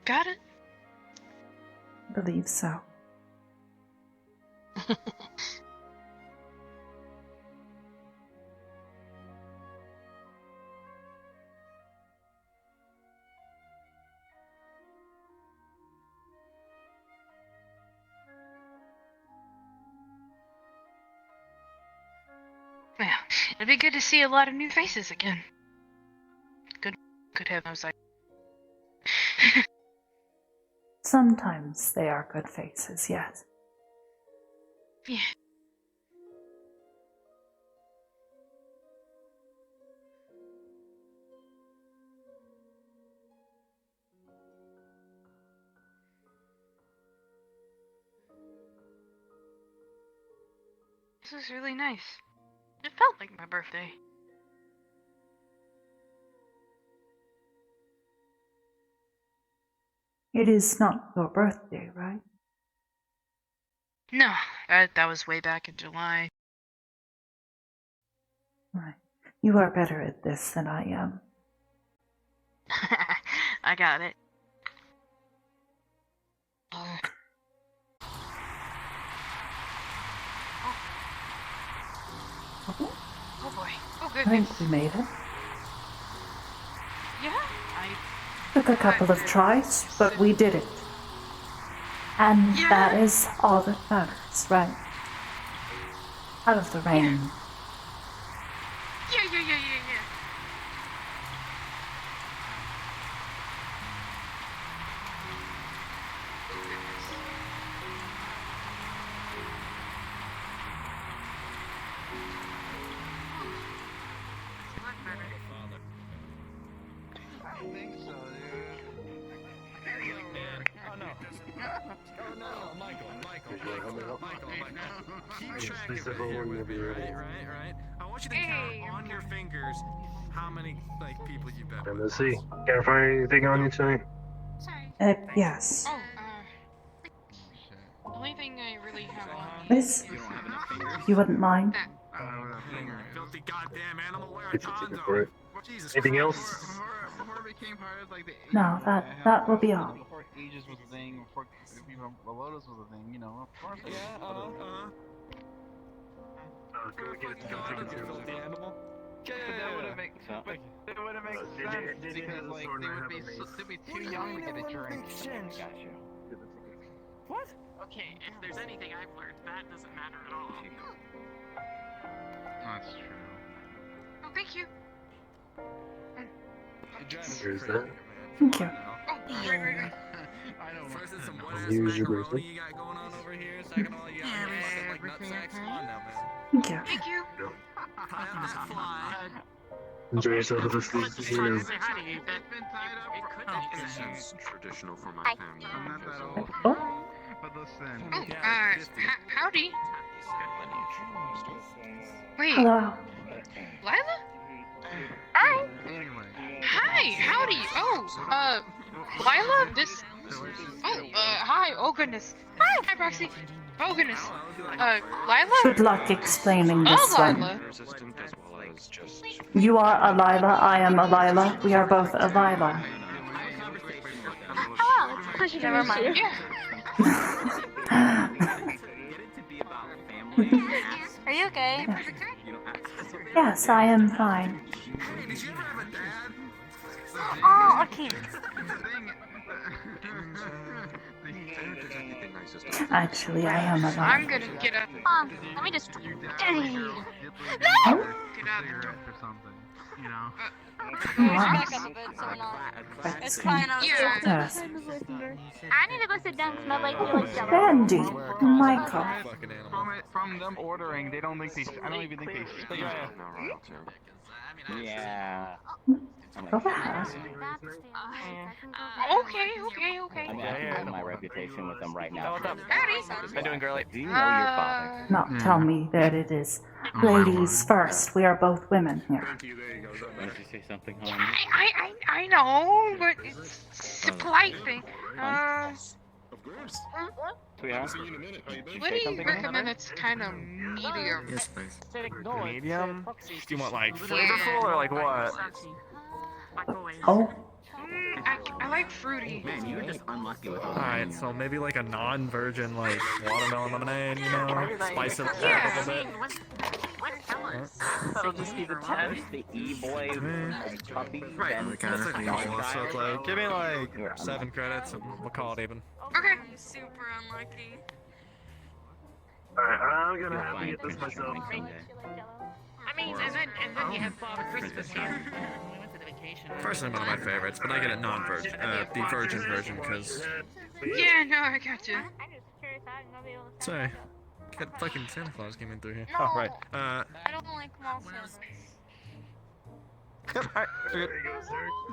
Got it? I believe so. Well, it'd be good to see a lot of new faces again. Good heavens, Sometimes they are good faces, yes. Yeah. This was really nice. It felt like my birthday. It is not your birthday, right? No, that was way back in July. Right. You are better at this than I am. I got it. Oh boy. Oh I goodness. think we made it. Yeah. Took a couple of tries, but we did it. And Yeah. that is all that matters, right? Out of the rain. Yeah. Oh goodness. It's a lot better. I think so, dude. Oh no. Oh no, Michael. Keep track of it here with me, right? I want you to count on your fingers how many people you've been with. Let's see. Can't find anything on you tonight? Sorry. Yes. Oh, the only thing I really have on me Miss, you wouldn't mind? Filthy goddamn animal, wear a Get you ticket condom. for it. Jesus Anything Christ. else? Before it became part of like the No, that will be all. Before Aegis was a thing, before even Lotus was a thing, you know. Of course. Can we get God, you filthy animal. But that wouldn't make. But it wouldn't make Did you- sense did you because have a like sword they and I would be have a mace? they'd be too young to get a drink. Gotcha. What? Okay, if there's anything I've learned, that doesn't matter at all. That's true. Oh, thank you. Here's that. Thank you. Oh, right. I don't First, it's some know. wet-ass Use your macaroni bracelet. you got going on over here. Second of all, you got fucking like nutsack. Come on now, man. Thank you. Thank you. Tie up this fly. Enjoy yourself with this Let's this just try to evening. say hi to you. It's been tied up for. It could This is traditional for my Hi. family. I'm not that old. Oh, But listen. Oh, howdy. Wait, hello. Lila? Anyway. Hi, howdy. Oh, Lila, this. Oh, hi. Oh goodness. Hi, Roxy. Oh goodness. Lila? Good luck explaining this Oh, one. Lila. Resistant as well as just. You are Alyla, I am Alyla. We are both Alyla. Oh, it's a pleasure to meet you. Yeah. Are you okay? Yes, I am fine. Hey, did you ever have a dad? Oh, okay. Actually, I am I'm Alyla. gonna get up. Let me just. Get out of Cigarette or something, you know. Back up a bit so we're not. It's fine. Yeah. Yes. I need to go sit down because my leg feels jello. Randy, Michael. Fucking animal. From them ordering, they don't think they. I don't even think they. Yeah. Go ahead. Okay. I mean, I can have my reputation with them right now. What's up? Howdy. How doing, girlie? Do you know your father? Not tell me that it is. Ladies first. We are both women here. Did you say something, hon? I know, but it's a polite thing. Sweetheart? What do you recommend that's kind of medium? Yes, please. Medium? Do you want like flavorful or like what? Oh, I like fruity. Man, you're just unlucky with all Alright, so maybe like a non-virgin like watermelon lemonade, you know? Spice it up Yeah. a little bit. That'll just be the test. The E-boy puppy. Then That's like normal, so it's like, give me like 7 credits and we'll call it even. Okay. I'm super unlucky. Alright, I'm gonna have to get this myself. I mean, and then you have Father Christmas here. We went to the vacation. Personally, one of my favorites, but I get it non-virgin, the virgin version, because, Yeah, no, I got you. sorry, got fucking Santa Claus came in through here. No. Oh, right, I don't like malted.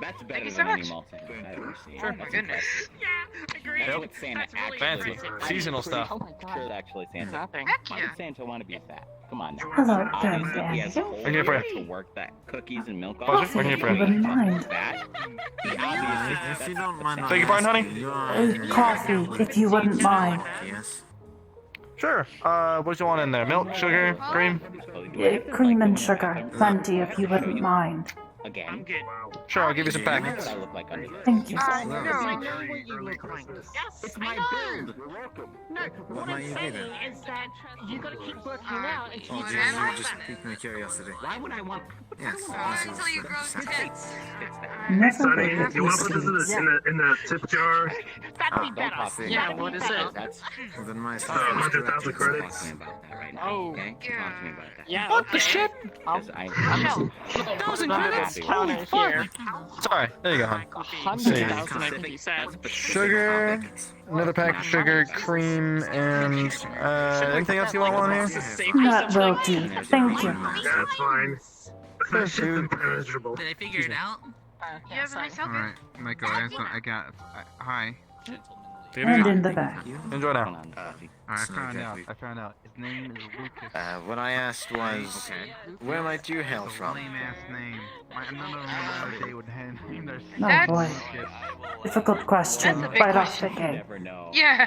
That's better you so than any much. malted I've ever seen. Sure. Oh my goodness. Yeah, agreed. That's what Santa That's really actually fancy, impressive. seasonal stuff. Oh my god. Sure, actually Santa. Heck Why yeah. would Santa want to be fat? Come on now. hello, Obviously, he has a Randy. whole I'm here for year you. to work that cookies and milk Pleasure. off. I'm here If for you you. wouldn't mind. That? He obviously, If you don't mind, Beg your pardon, honey? Coffee, if you wouldn't mind. Yes. Sure, what do you want in there? Milk, sugar, cream? Cream and sugar, plenty if you wouldn't mind. Again? I'm good. Sure, I'll give you some What packets. I look like under here? Thank you. No. I know what you look like. Yes, It's I my know. build. You're welcome. No, what might I'm you be saying then? is that you gotta keep working out and keep Oh, What geez, happened? you just piqued my curiosity. Why would I want? Yes, Until you grow tits. Never Sonny, would let you you want to put this see. in the tip jar? That'd be don't better. talk to me. Yeah, what is it? That's Well, then my 100,000 credits. talk to me about that right now. Oh. Okay? Yeah. Talk to me about that. Yeah, What the okay. shit? Because I Michelle. 1,000 Not credits? happy. Holy Holy fuck. here. Sorry, there you go, hon. 100,000, I think you said. Sugar, another pack of sugar, cream, and anything else you want on here? That will do. Thank you. That's fine. That's just Food. impenetrable. Did I figure it out? You have a nice outfit. Alright, Michael, I got. Hi. And in the back. Enjoy now. Coffee. I It's not found out. exactly- I found out. His name is Lucas. What I asked was, where might you hail It's a from? lame ass name. None of them nowadays would name their Oh That's- boy. Difficult question. That's a big Right off the You gate. never know. Yeah.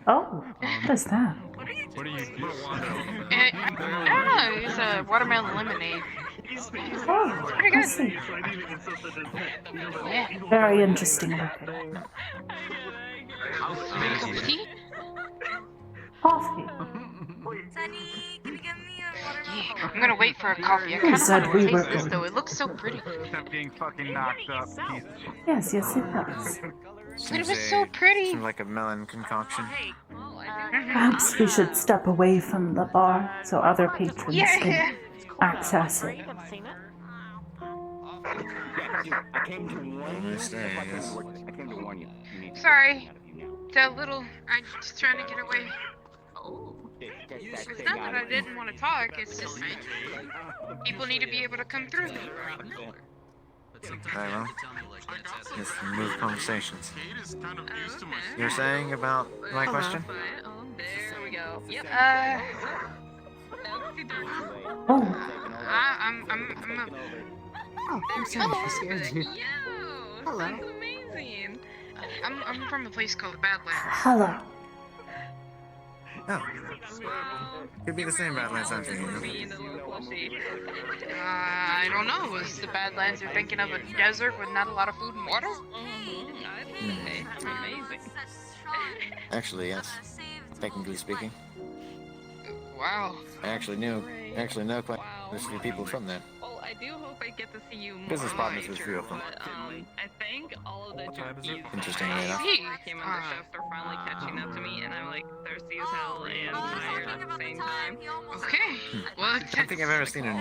Oh, what is that? What are you? I don't know. It's a watermelon lemonade. Oh, Pretty I good. see. Yeah. Very interesting looking. Cup of tea? Coffee. Sunny, can you give me a watermelon? Yeah. I'm gonna wait for a coffee. I Who kind of said want we to were taste this going? though. It looks so pretty. Stop getting fucking knocked up. Piece of shit. Yes, yes, it does. But it was so pretty. Seems like a melon concoction. Perhaps we should step away from the bar so other patrons Yeah. can access it. I came to warn you. Nice day, yes. I came to warn you. You need to Sorry. get out of you now. That little. I'm just trying to get away. Get that It's thing not out that I of you. didn't want to talk. It's just people need to be able to come through. Very well. Yes, move conversations. Kate is kind of used to my You're saying about my question? There we go. Yep. Oh, I'm a. Oh, I'm sorry. I scared you. Hello. That's amazing. I'm from a place called Badlands. hello. Oh. Could be the same Badlands I'm thinking of. Being a little plushy. I don't know. Was the Badlands you're thinking of a desert with not a lot of food and water? I'd say amazing. Actually, yes. Technically speaking. Wow. I actually know quite a few people from there. Well, I do hope I get to see you more. Business in partners the with future, few of them. but, I think all of the junkies Interestingly that enough. came on the shift are finally catching up to me, and I'm like thirsty as hell and tired at the same time. Okay. Well, I don't think I've ever seen an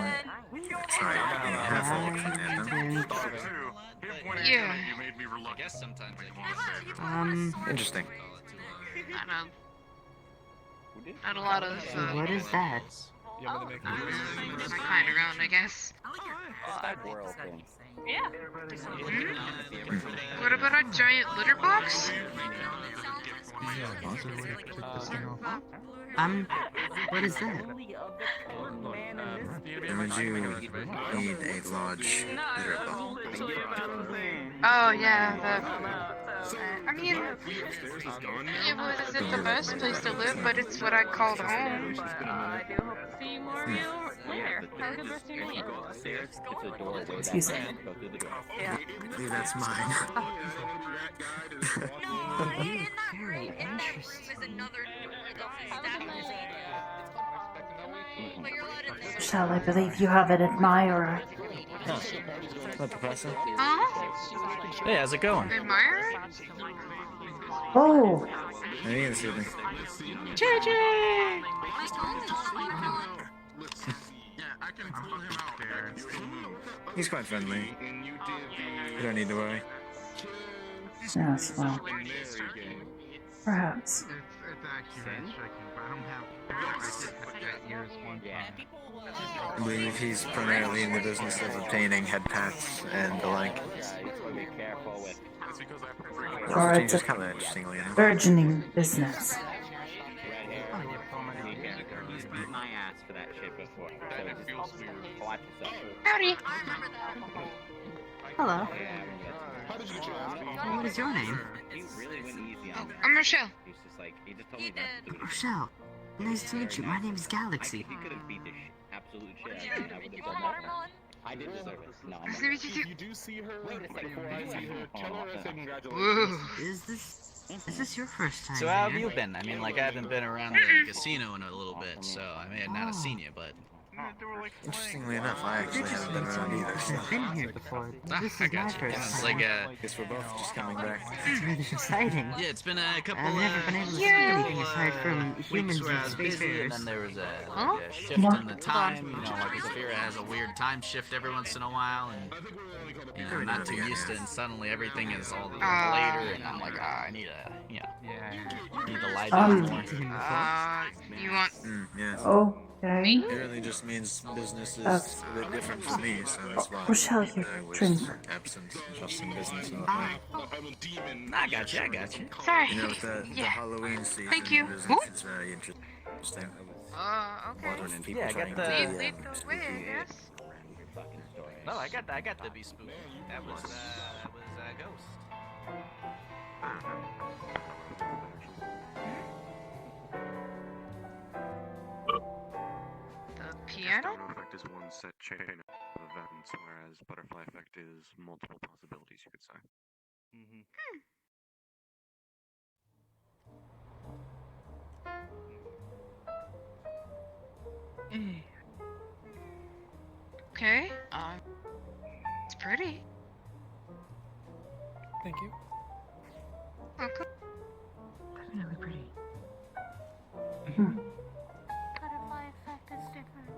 sorry, half-orc from there, yeah. You made me reluctant. Interesting. Not a lot of. What is that? My kind around, I guess. World thing. Yeah. What about a giant litter box? What is that? Would you need a large litter box? Oh yeah, I mean, it wasn't the best place to live, but it's what I called home. I do hope to see more of you later. Have a good rest of your night. It's a door way back Excuse me. there. Go through the door. Yeah. I believe that's mine. Very interesting. Is another door but you're allowed in there. Shall I believe you have an admirer? What, Professor? Huh? Hey, how's it going? Admirer? Oh, How are you this evening? He's quite friendly. You don't need to worry. yes, well, perhaps. It's actually very striking, but I just had that ears one time. I believe he's primarily in the business of obtaining head pats and the like. Be careful with. Or Also it's changes a color, interestingly enough. burgeoning business. I asked for that shit before. So just watch yourself. Howdy. Hello. Yeah, What is your name? he really went easy on me. I'm Rochelle. He's just like, he just told me not to do it. Rochelle. Nice to meet you. My name is Galaxy. If he could have beat the absolute shit out of me, I would have done that. I did deserve it. No, I'm If you do see her, wait a second. before I see her, tell her I say Woo. congratulations. Is this your first time? So how have here? you been? I mean, like, I haven't been around the casino in a little bit, so I may not have seen you, but... Interestingly enough, I actually haven't been around either, so... I've been here before. This is I my got you. first It's time. like, Guess we're both just coming back. It's really exciting. yeah, it's been a couple, I've never been able to see anything aside from humans weeks where I and was busy, and spacefarers. then there was a, Huh? like a shift in the time, you know, like Zafira has a weird time shift every once in a while, and, you know, I'm not too used to it, and suddenly everything is all later, and I'm like, I need a, you know, need the light more. You want... Yes. Okay. It really just means business is a bit different for me, so that's why Rochelle, you I was drink. absent of some business in the plant. I got you. Sorry. You know, with the Halloween season, Thank you. business is very interesting. Okay. Wondering people Yeah, I trying got to the... Lead the way, I guess. No, I got the be spooky. That was Ghost. The piano? Domino effect is one set chain of events, whereas butterfly effect is multiple possibilities, you could say. Okay. It's pretty. Thank you. Welcome. Really pretty. Butterfly effect is different.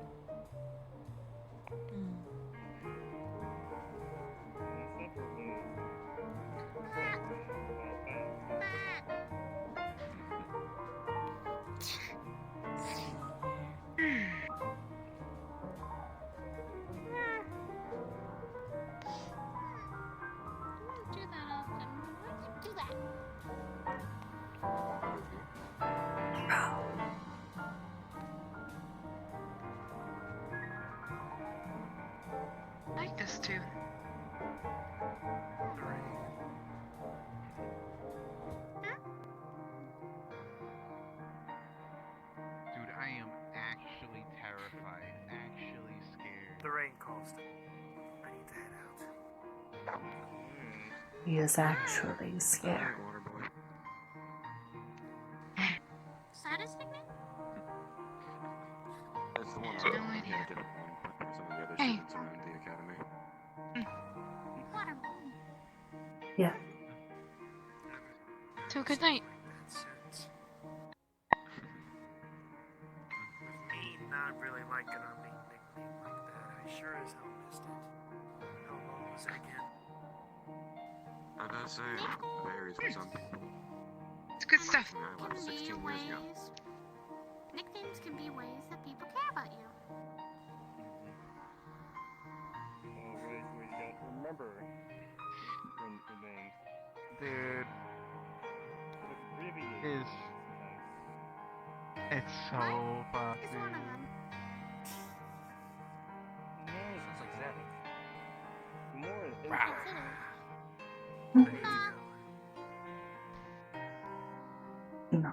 Do that often. Why do you do that? I like this too. Dude, I am actually terrified, actually scared. The rain calls. I need to head out. He is actually scared. Saddest nickname? That's the one No idea. yeah, different one, but for some of the other Hey. students around the academy. Watermelon. Yeah. So good night. Me not really liking on being nicknamed like that. I sure as hell missed it. How long was it again? I gotta say, it varies for some people. It's good stuff. I left 16 years ago. Nicknames can be ways that people care about you. Remember the name. Dude. It's so fucking. It's one of them. Sounds like Zach. More It's it. No.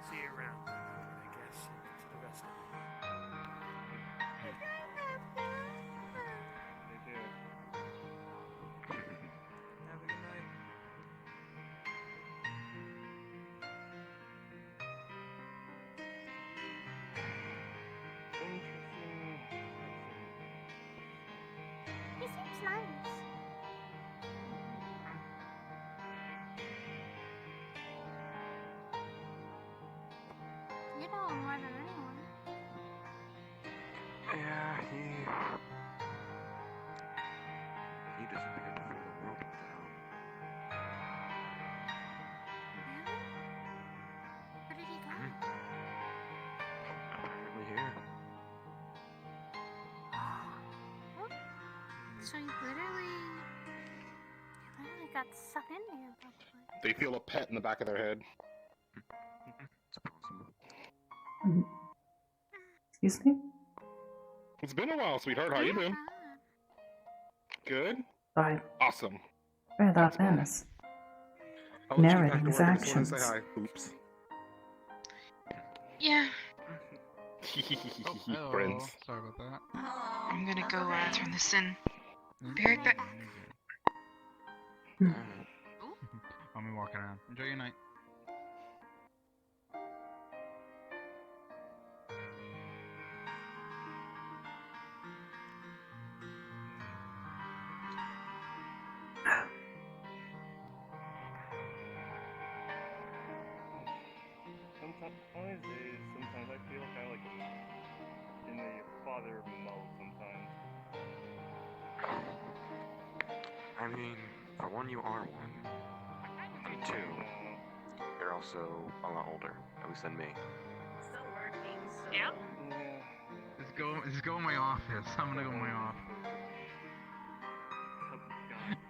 See you around, I guess. To the rest of They do. Have a good night. He seems nice. You know him more than anyone. Yeah, he disappeared before the world went down. Really? Where did he go? Apparently here. So you literally got sucked into your butterfly. They feel a pet in the back of their head. It's possible. Excuse me? It's been a while, sweetheart. How you been? Good? Fine. Awesome. Where that menace. I'll let you Narrating get back his to work. I just wanted to actions. say hi. Oops. Yeah. Prince. Sorry about that. I'm gonna go turn this in. Be right back. I'll be walking around. Enjoy your night. Sometimes I feel kind of like in a father mode sometimes. I mean, for one, you are one. For two, you're also a lot older, at least than me. Still working, so. Yeah. Just go in my office. I'm gonna go in my office.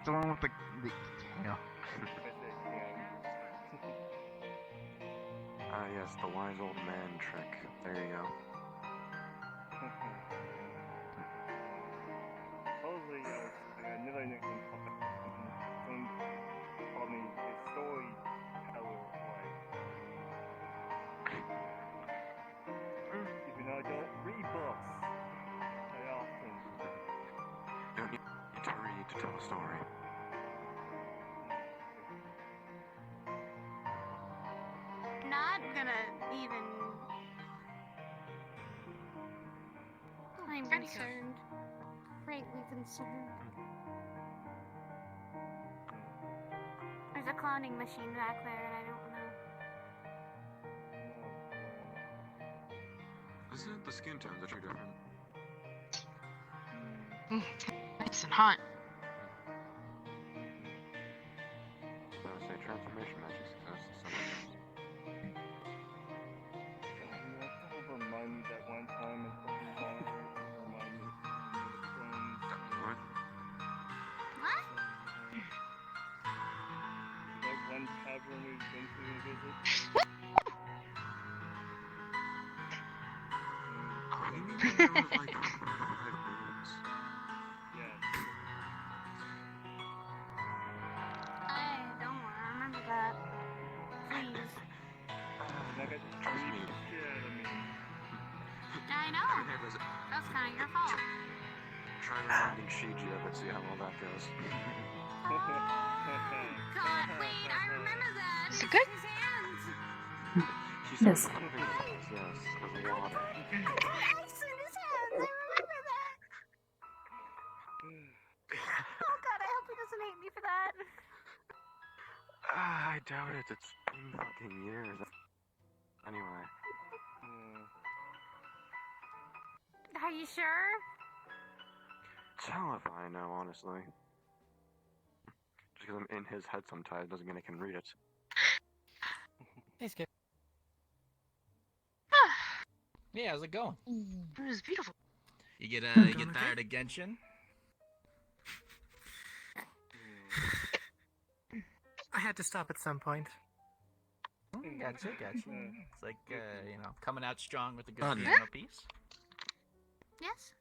The one with the tail. Ah, yes, the wise old man trick. There you go. Supposedly, I got another nickname someone called me a storyteller, even though I don't read books very often. You don't need to read to tell a story. Not gonna even. I'm concerned. Greatly concerned. There's a cloning machine back there, and I don't know. Isn't the skin tones that are different? Nice and hot. I would say transformation magic exists somewhere. Remind me that one time in Pokemon, remind me of friends. What? What? That one tavern we've been to visit. Oh, you mean there was like 5 moons? Yeah. I don't want to remember that. Please. Trust me. I know. That's kind of your fault. Try reminding Shiji of it, see how well that goes. God, wait, I remember that. Is it good? His hands. Yes, Ice with water. in his hands. I remember that. Oh God, I hope he doesn't hate me for that. I doubt it, it's been fucking years. Anyway. Are you sure? Tell if I know, honestly. Just because I'm in his head sometimes doesn't mean I can read it. Hey, Skip. Yeah, how's it going? It was beautiful. You get tired of Genshin? I had to stop at some point. Gotcha. It's like, coming out strong with a good Fun. piano piece. Yes.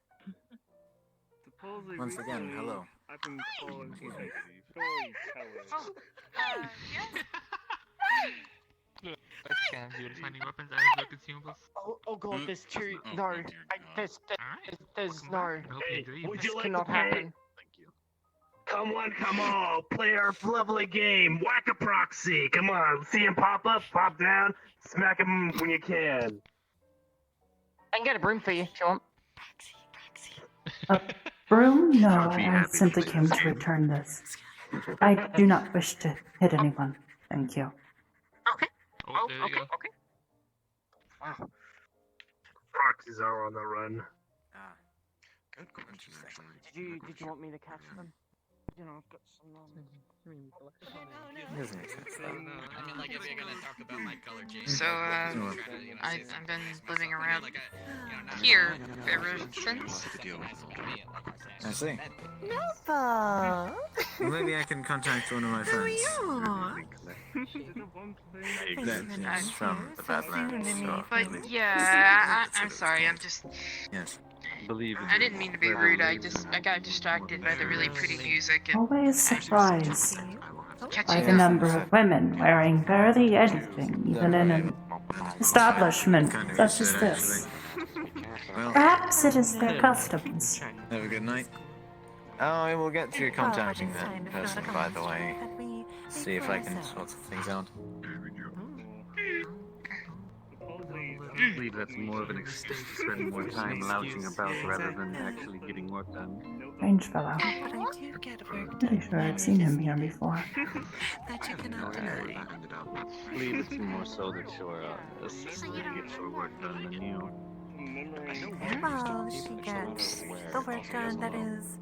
Supposedly Once again, recently, hello. I've been called a storyteller. Yes. You're finding weapons out of the consumables. Oh god, there's two. No, there's no. Would This cannot happen. Come on, play our lovely game. Whack a proxy. Come on, see him pop up, pop down, smack him when you can. I can get a broom for you if you want. A broom? No, I simply came to return this. I do not wish to hit anyone. Thank you. Okay. Okay. Proxies are on the run. Good question, actually. Did you want me to catch them? You know, I've got some. Doesn't make sense. I mean, like, if you're gonna talk about my color, James. So, I've been living around here ever since. I see. Nova! Well, maybe I can contact one of my friends. That's from the Badlands. So But yeah, I'm sorry. I'm just. yes. I didn't mean to be rude. I got distracted by the really pretty music and Always surprised by catching the up. number of women wearing barely anything, even in an establishment such as this. Well, Perhaps it is their customs. have a good night. Oh, I will get to contacting that person, by the way. See if I can sort some things out. I believe that's more of an excuse to spend more time lounging about rather than actually getting work done. Strange fellow. But I do get work Pretty done. sure I've seen him here before. That you cannot deny. I believe it's more so that your assistant gets your work done than you. Well, she gets the work done that is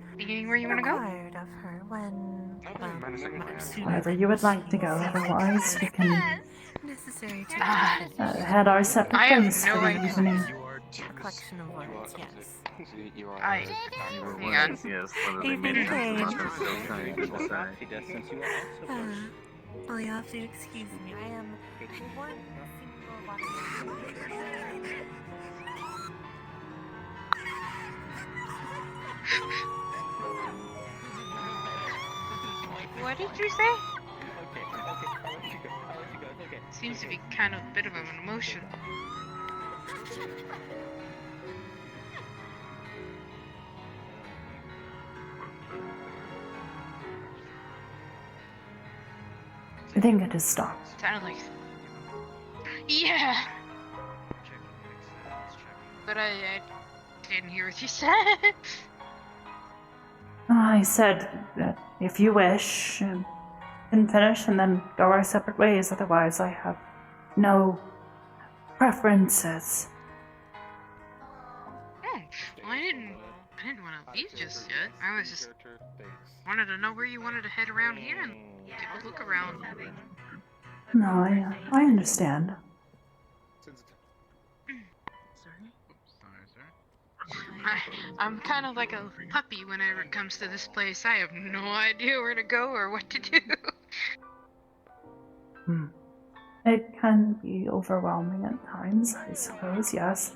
Where you want to go? required of her when, well, much sooner Wherever than you would like to go, otherwise we can necessary to head our separate I have ways no for the idea. evening. a collection of words, yes. I. You were Hang on. wondering, yes, whether they made it Evening, into Kane. I'm still trying to decide. Well, you have to excuse me. I am one single body. What did you say? Seems to be kind of a bit of an emotion. I think it has stopped. Sounded like. Yeah! But I didn't hear what you said. I said that if you wish, we can finish and then go our separate ways. Otherwise, I have no preferences. Oh, well, I didn't want to leave just yet. I was just wanted to know where you wanted to head around here and take a look around. No, I understand. I'm kind of like a puppy whenever it comes to this place. I have no idea where to go or what to do. It can be overwhelming at times, I suppose, yes.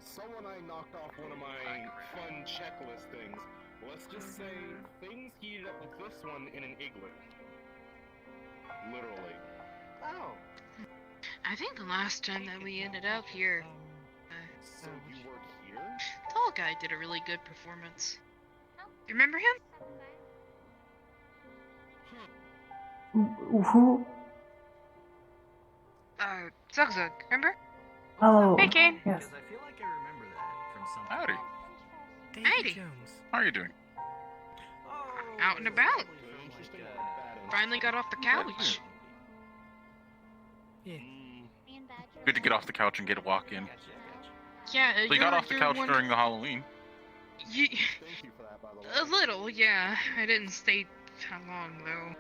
Someone I knocked off one of my fun checklist things. Let's just say things heated up with this one in an igloo. Literally. Oh. I think the last time that we ended up here, So you were here? tall guy did a really good performance. You remember him? Who? Zug Zug, remember? Oh, Hey, Kane. yes. I feel like I remember that from something. Howdy. Heidi. How are you doing? Out and about. Finally got off the couch. Good to get off the couch and get a walk in. Yeah, So you got off the you're couch one- during the Halloween. A little, yeah. I didn't stay how long though.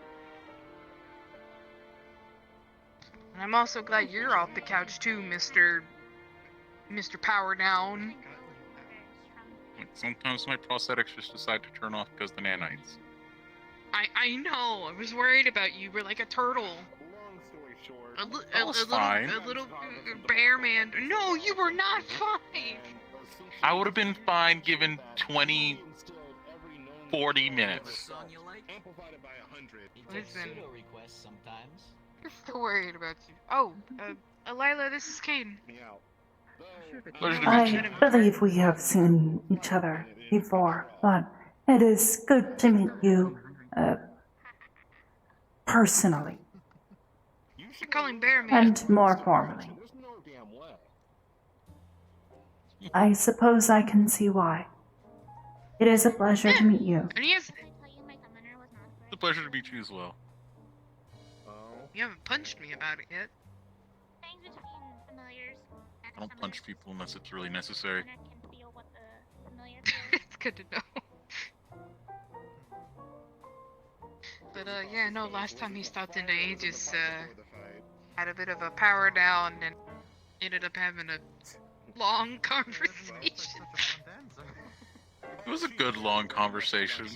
And I'm also glad you're off the couch too, Mr. Power Down. Sometimes my prosthetics just decide to turn off because the nanites. I know. I was worried about you. We're like a turtle. Long story short. Fine. little bear man. No, you were not fine. I would have been fine given 20, 40 minutes. Listen, requests sometimes. I'm still worried about you. Oh, Alyla, this is Kane. Pleasure to meet you. I believe we have seen each other before, but it is good to meet you, personally, You're calling Bear Man. and more formally. I suppose I can see why. It is a pleasure to meet you. And he has. It's a pleasure to meet you as well. You haven't punched me about it yet. I don't punch people unless it's really necessary. It's good to know. But yeah, no. Last time he stopped into Aegis, had a bit of a power down and ended up having a long conversation. It was a good long conversation.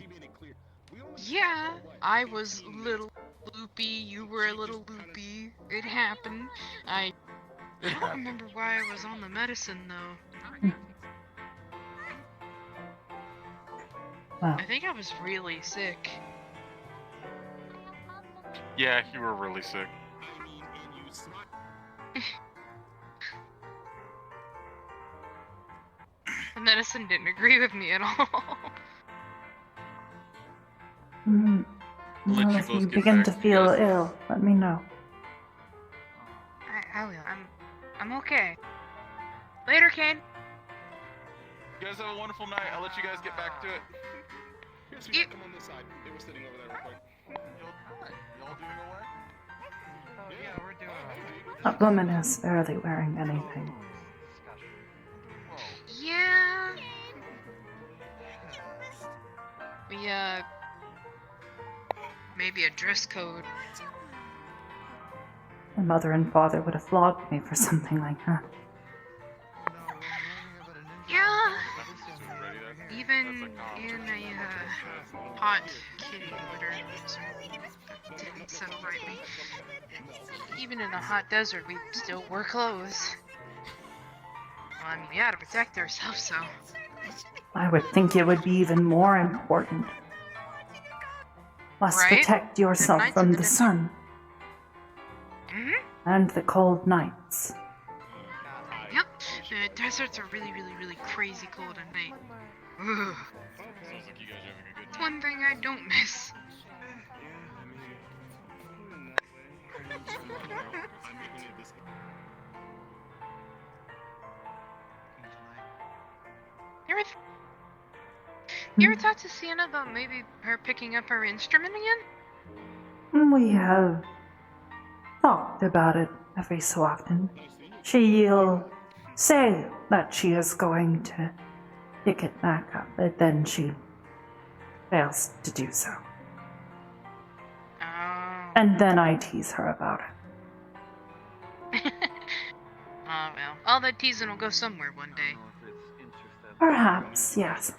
Yeah, I was a little loopy, you were a little loopy. It happened. I don't remember why I was on the medicine though. Wow. I think I was really sick. Yeah, you were really sick. The medicine didn't agree with me at all. Well, if you begin to feel ill, let me know. I will. I'm okay. Later, Kane. You guys have a wonderful night. I'll let you guys get back to it. Here's some come on this side. They were sitting over there real quick. Y'all doing alright? Oh yeah, we're doing alright. That woman is barely wearing anything. Yeah. Maybe a dress code. My mother and father would have flogged me for something like that. Yeah. Even in a hot kitty litter, that didn't settle right. Even in a hot desert, we still wore clothes. Well, I mean, we had to protect ourselves, so. I would think it would be even more important. Must Right? protect yourself from the sun Mm-hmm. and the cold nights. Yep. The deserts are really, really, really crazy cold at night. Ugh. It's one thing I don't miss. You ever talk to Sienna about maybe her picking up her instrument again? We have talked about it every so often. She'll say that she is going to pick it back up, but then she fails to do so. Oh. And then I tease her about it. Oh well. All that teasing will go somewhere one day. Perhaps, yes.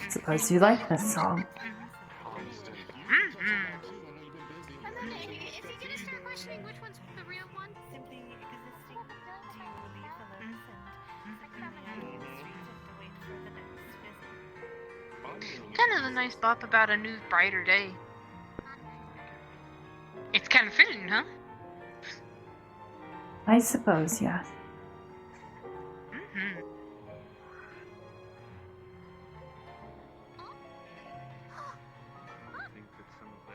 Suppose you like this song. And then is he gonna start questioning which one's the real one? Simply existing to leave the limbs and out the street to wait for the next visit. Kind of a nice bop about a new, brighter day. It's kind of fitting, huh? I suppose, yes. Mm-hmm.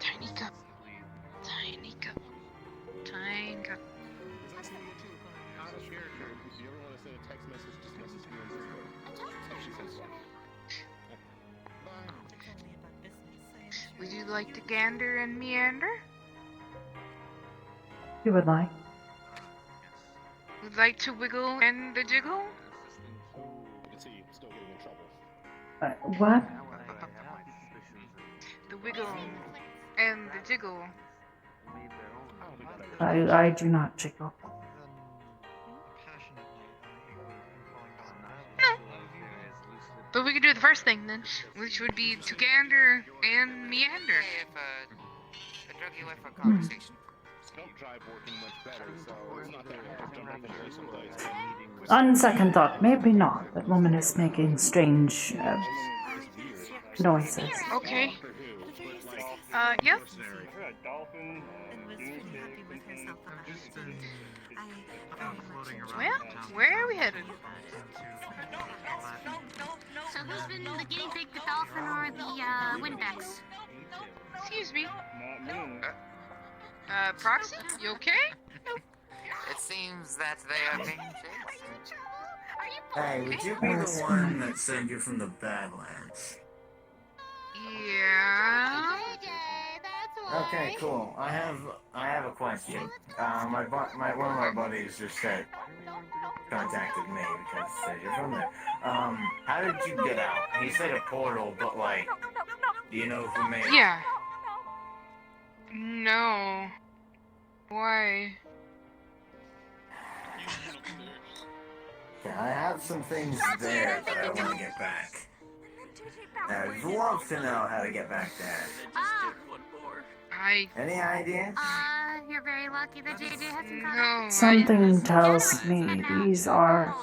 Tiny cup. Tiny cup. Tiny cup. Out of character, if you ever want to send a text message, just message me on Discord. She says Would you like to gander and meander? You would like. Would like to wiggle and the jiggle? You can see you're still getting in trouble. What? The wiggle and the jiggle. I do not jiggle. No. But we could do the first thing then, which would be to gander and meander. A druggy went for a conversation. Belt drive working much better, so it's not that hard to jump up and do someplace. On second thought, maybe not. That woman is making strange noises. Okay. Yep. Well, where are we headed? So who's been the guinea pig, the dolphin, or the windbacks? Excuse me. Proxy, you okay? It seems that they are being chased. Hey, would you be the one that saved you from the Badlands? Yeah. Okay, cool. I have a question. One of my buddies just contacted me because he said you're from there. How did you get out? He said a portal, but like, do you know who made it? Yeah. No. Why? Yeah, I have some things there that I want to get back. I'd love to know how to get back there. Any ideas? You're very lucky that JJ hasn't caught up. Something tells me these are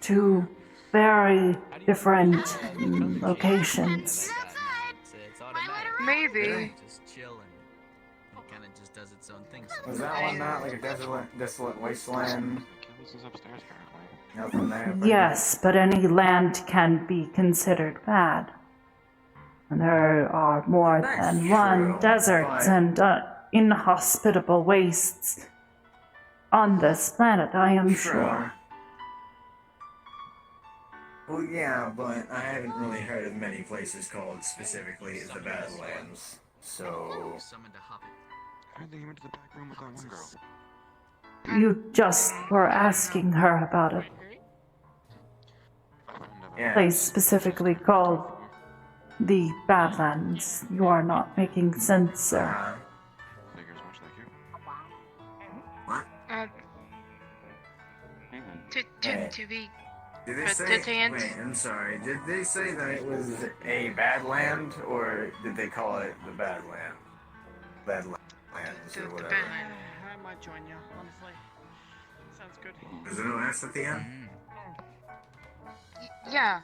two very different locations. It's automatic. Maybe. Just chill and it kind of just does its own thing. Was that one not like a desolate wasteland? Nothing there. Yes, but any land can be considered bad. And there are more than one deserts and inhospitable wastes on this planet, I am sure. Well, yeah, but I haven't really heard of many places called specifically the Badlands. So. I think he went to the back room with that one girl. You just were asking her about a place specifically called the Badlands. You are not making sense, sir. Figures much like you. To be Did they say? Wait, I'm sorry. Did they say that it was a Badland, or did they call it the Badland? Badlands or whatever. I might join you, honestly. Sounds good. Is there no S at the end? Yeah.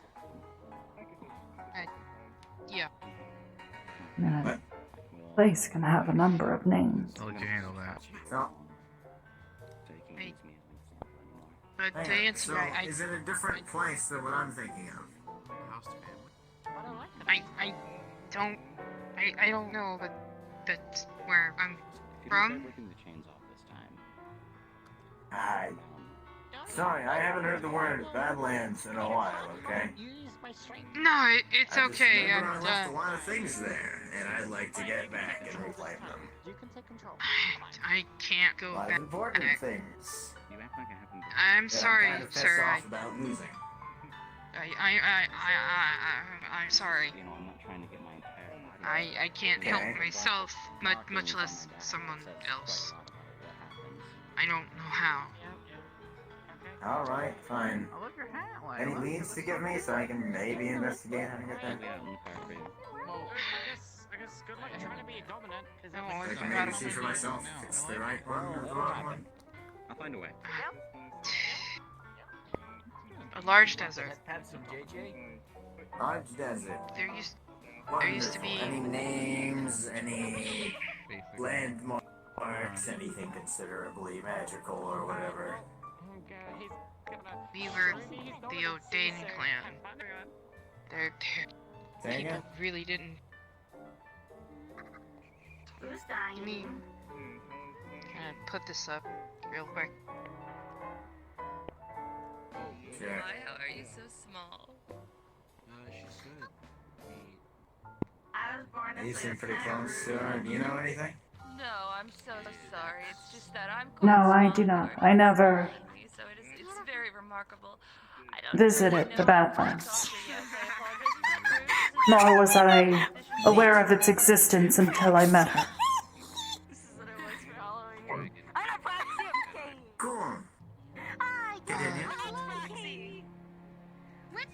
Yeah. A place can have a number of names. I'll let you handle that. No. But to answer, So, is it a different place than what I'm thinking of? I don't know, but that's where I'm from. Sorry, I haven't heard the word Badlands in a while, okay? No, it's okay. I left a lot of things there, and I'd like to get back and reclaim them. You can take control. I can't go A lot back. of important things. I'm sorry, I'm kind of pissed sir. off about losing. I'm sorry. I can't help myself, much less someone else. I don't know how. Alright, fine. Any leads to give me so I can maybe investigate how to get there? Well, I guess good luck trying to be a dominant. I can maybe see for myself if it's the right one or the wrong one. I'll find a way. A large desert. Large desert. There used to be. Any names, any landmarks, anything considerably magical or whatever. We were the O'Dane clan. Their people really didn't. Let me kind of put this up real quick. Sure. Why? How are you so small? She's good. I was born You seem pretty close to her. Do you know anything? No, I'm so sorry. It's just that I'm No, I do not. I never so it's very remarkable. visited the Badlands. Nor was I aware of its existence until I met her. Cool.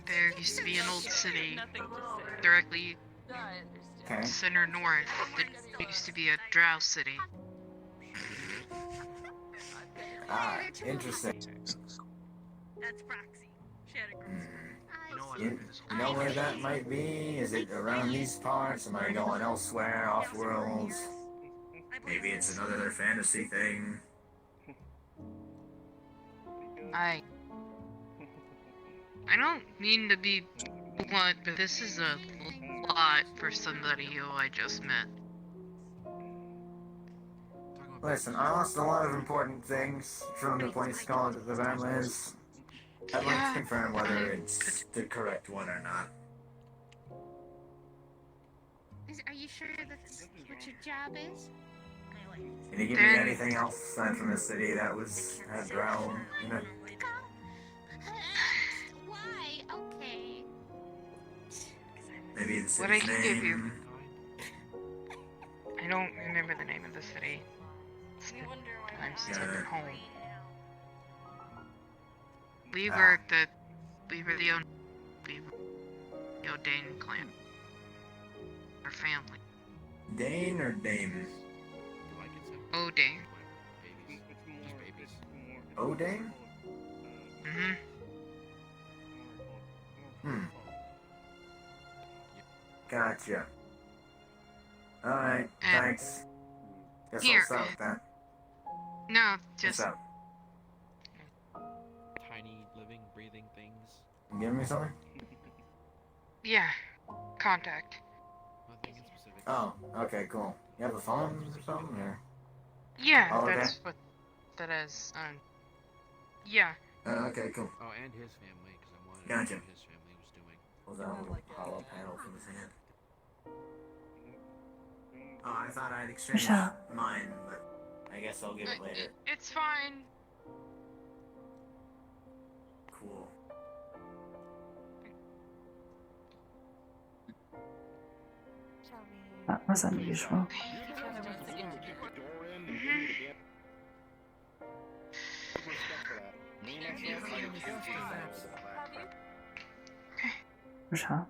There used to be an old city directly center north. There used to be a drow city. Ah, interesting. That's Proxy. She had a group. You know where that might be? Is it around these parts? Am I going elsewhere, off-world? Maybe it's another fantasy thing. I don't mean to be blunt, but this is a lot for somebody who I just met. Listen, I lost a lot of important things from the place called the Badlands. I'd like to confirm whether it's the correct one or not. Are you sure that's what your job is? Can you give me anything else aside from the city that had drowned in it? Why? Okay. Maybe the city's What I can give you. name. I don't remember the name of the city. I'm stuck at home. We were the Dane clan. Our family. Dane or Dame? Dane. O'Dane? Mm-hmm. Gotcha. Alright, thanks. Guess Here. I'll stop with that. No, just... What's up? Tiny, living, breathing things. You give me something? Yeah. Contact. Nothing in specific. Oh, okay, cool. You have a phone or something, or? Yeah, Oh, okay. that's what that is. Yeah. Okay, cool. Oh, and his family, because I wanted Gotcha. to know what his family was doing. Was that a little hollow panel from his hand? Oh, I thought I'd exchange Michelle. mine, but I guess I'll get it later. It's fine. Cool. That was unusual. Michelle,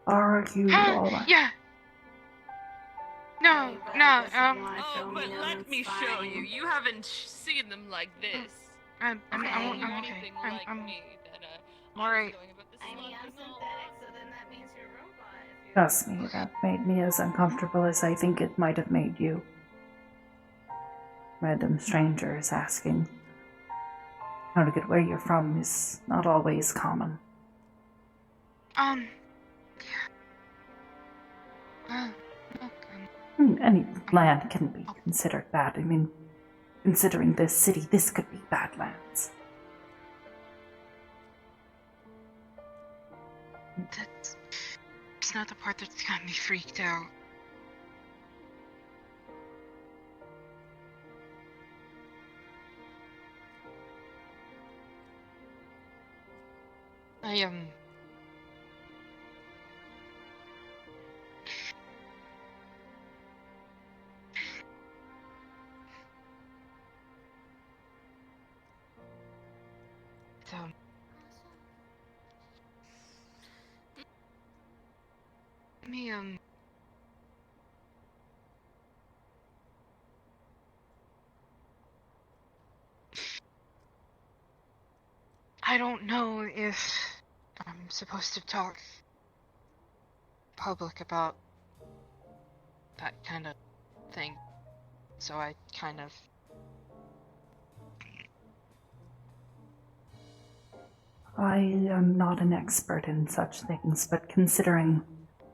are you alright? Yeah. No, no, Oh, but let me show you. You haven't seen them like this. I'm okay. Anything like I'm me that, alright. I mean, I'm synthetic, so then that means you're a robot. Trust me, that made me as uncomfortable as I think it might have made you. Random strangers asking how to get where you're from is not always common. Yeah. Look, Any land can be considered bad. I mean, considering this city, this could be Badlands. It's not the part that's got me freaked out. I don't know if I'm supposed to talk public about that kind of thing, so I kind of... I am not an expert in such things, but considering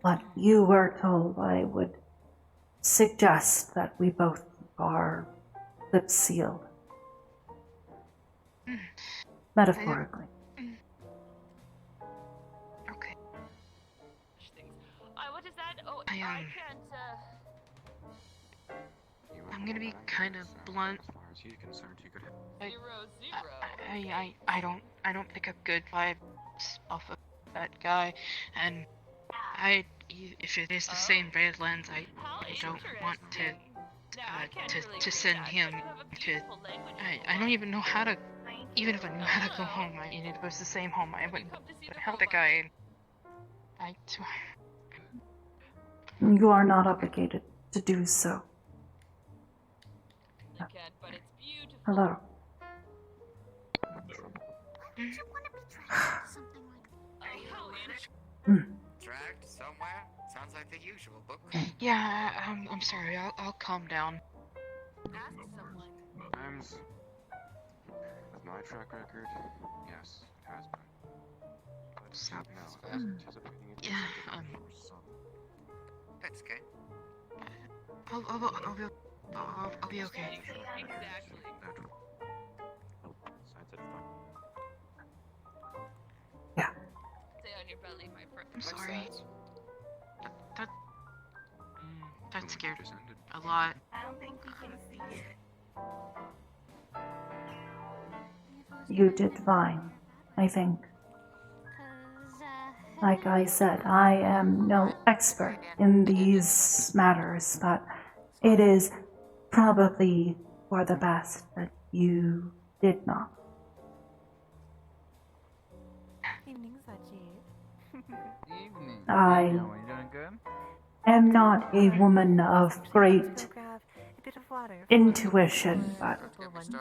what you were told, I would suggest that we both are lips sealed. Metaphorically. Okay. What is that? Oh, I can't, I'm gonna be kind of blunt. As far as he's concerned, you could have. I don't pick up good vibes off of that guy, and if it is the same Badlands, I don't want to send him to. I don't even know how to. Even if I knew how to go home, and it was the same home, I wouldn't help the guy. You are not obligated to do so. Hello. Dragged somewhere? Sounds like the usual book. Yeah, I'm sorry. I'll calm down. Times, with my track record, yes, it has been. But no, I was anticipating it. Yeah, That's good. I'll be okay. Exactly. Yeah. Stay on your belly, my friend. I'm sorry. That scared a lot. I don't think we can see it. You did fine, I think. Like I said, I am no expert in these matters, but it is probably for the best that you did not. I You doing good? am not a woman of great grab a bit of water intuition, but purple one here.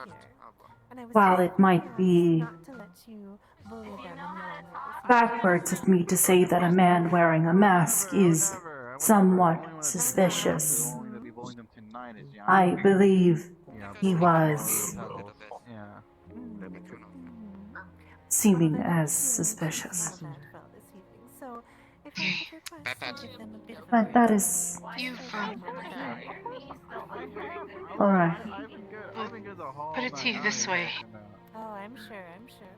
And I was while just it might be not to let you bully them any longer this backwards of me to say that a man wearing a mask is somewhat suspicious, I believe he was Yeah. seeming as suspicious. So if I could request I'll give them a bit of a But that is You've alright. Well, put it to you this way. Oh, I'm sure.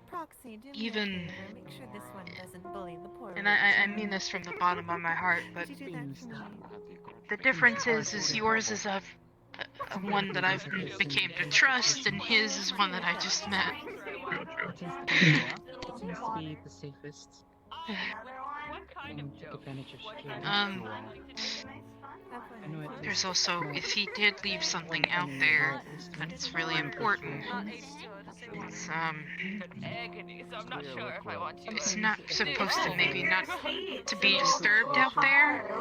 Proxy, do me Even- a favor. Make sure this one doesn't bully the poor And I mean this from the bottom of my heart, but Could you do that for me? the difference is yours is a one that I've became to trust, and his is one that I just met. It seems to be the safest. And take advantage of security. There's also, if he did leave something out there that's really important, it's Agony, so I'm not sure if I want you. it's not supposed to maybe not to be disturbed out there.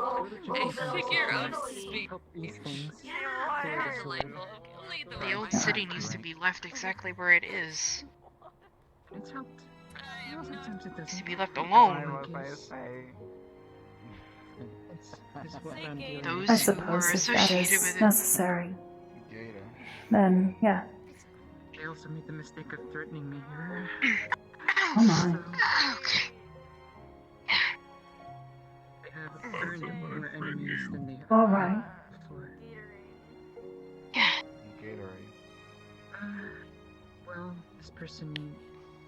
A figure of speech. These things. The old city needs to be left exactly where it is. It's helped. Sometimes it Needs to doesn't. be left alone. Those I who are suppose if that associated is with it. necessary, then yeah. They also made the mistake of threatening me here. Oh my. They have earned more enemies than they have Alright. before. Well, this person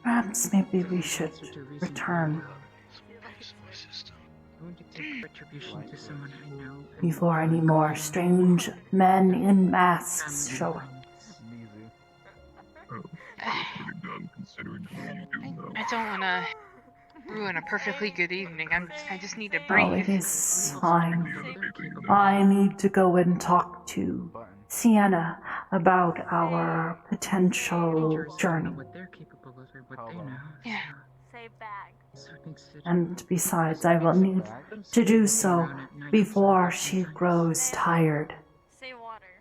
Perhaps maybe we should return I want to take retribution to someone I know. and before any more strange men in masks show up. I don't want to ruin a perfectly good evening. I just need to Oh, breathe. it is fine. I need to go and talk to Sienna about our potential journey. what they're capable of or what they know. Yeah. Say bag. So things fit. And besides, I will need to do so before she grows tired. Say water.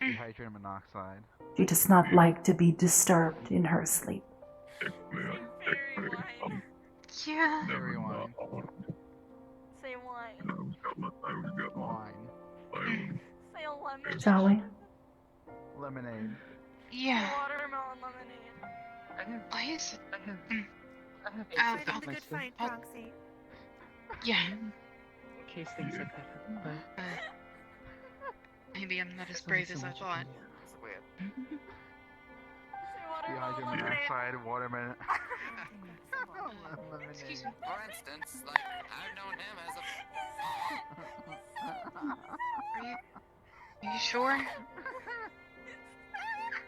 Hydrogen monoxide. She does not like to be disturbed in her sleep. Yeah. Cherry wine. Say wine. Wine. Say a lemon. Shall we? Lemonade. Yeah. Watermelon lemonade. Please. I'll the good fight, Proxy. Yeah. In case things like that happen, but Maybe I'm not as brave as I thought. Hydrogen monoxide, watermelon. Excuse me. For instance, like, I've known him as a... Are you sure?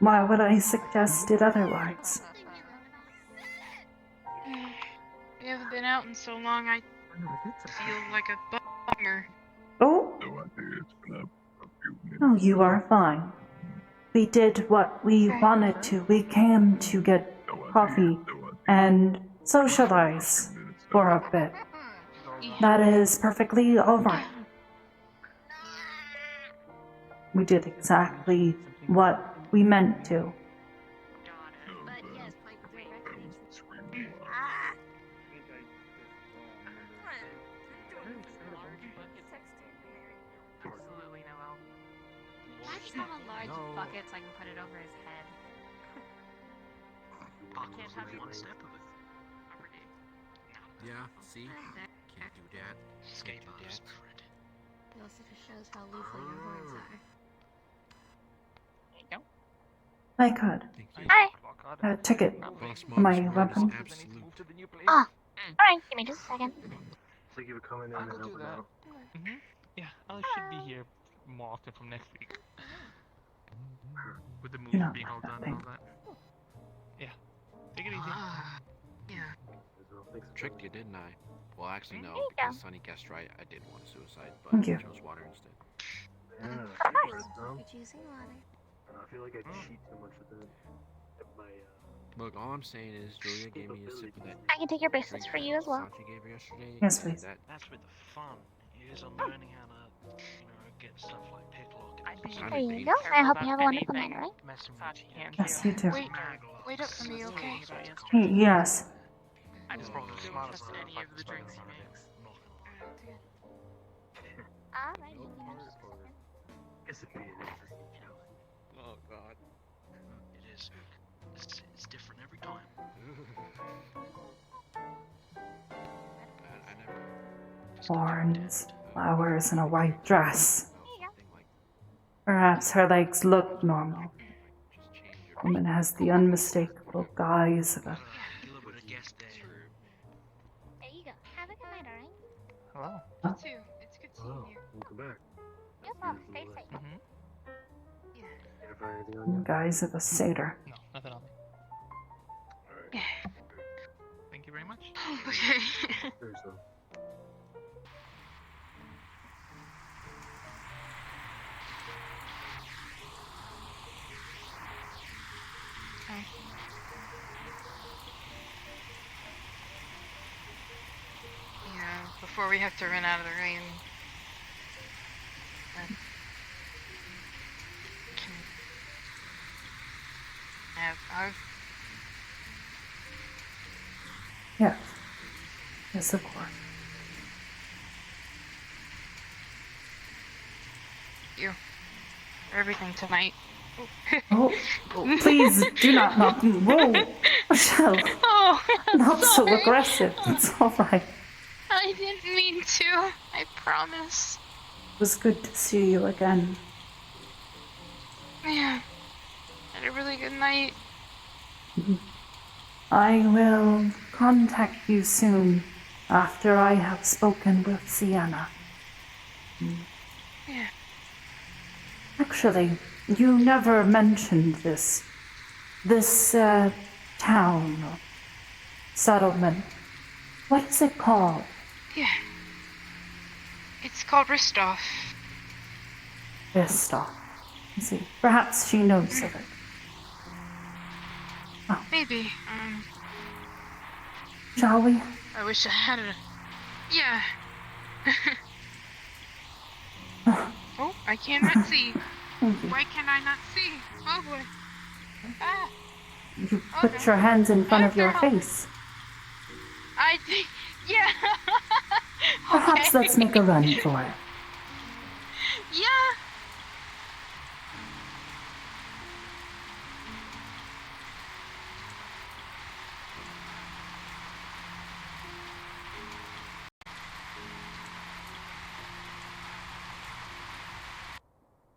Why would I suggest it otherwise? We haven't been out in so long, I feel like a bummer. Oh? Oh, you are fine. We did what we wanted to. We came to get coffee and socialize for a bit. That is perfectly alright. We did exactly what we meant to. Absolutely, Noel. I just want a large bucket so I can put it over his head. Can't have you one step of it. Yeah, see? Can't do that. Can't do that. It also just shows how lethal your words are. I could. Hi. A ticket for my weapon. Oh, alright, give me just a second. Thank you for coming in and helping out. Yeah, I should be here more often from next week. With the move You're not being all done and all that. Yeah. Take it easy. Yeah. Tricked you, didn't I? Well, actually, no, There you because go. Sonny guessed right. I did want suicide, but Thank you. I chose water instead. Of course. For choosing water. I feel like I cheat too much with it. My Look, all I'm saying is Julia gave me a sip of that. I can take your bracelets for you as well. She gave her yesterday. Yes, and please. That's with the fun. Is on learning how to, get stuff like picklock. There you go. I hope you have a wonderful night, alright? Yes, you too. Wait up for me, okay? Yes. I just brought the smartest of any of the drinks he makes. Alright. Oh God. It is. It's different every time. I never. Thorns, flowers, and a white dress. Perhaps her legs look normal. Woman has the unmistakable guise of a... There you go. Have a good night, alright? Hello. You too. It's good seeing you. Welcome back. You as well. Stay safe. the guise of a satyr. No, nothing on me. Thank you very much. Okay. Okay. Yeah, before we have to run out of the rain. Can I have a hug? Yes. Yes, of course. You. For everything tonight. Oh, please do not knock me. Whoa, Michelle. Oh, Not so sorry. aggressive. It's all right. I didn't mean to. I promise. It was good to see you again. Yeah. Had a really good night. I will contact you soon after I have spoken with Sienna. Yeah. Actually, you never mentioned this town or settlement. What is it called? Yeah. It's called Ristov. Vista. See, perhaps she knows of it. Maybe. Shall we? I wish I had a... Yeah. Oh, I cannot see. Why can I not see? Oh boy. Ah. You put your hands in front of your face. I think... Yeah. Perhaps Okay. let's make a run for it.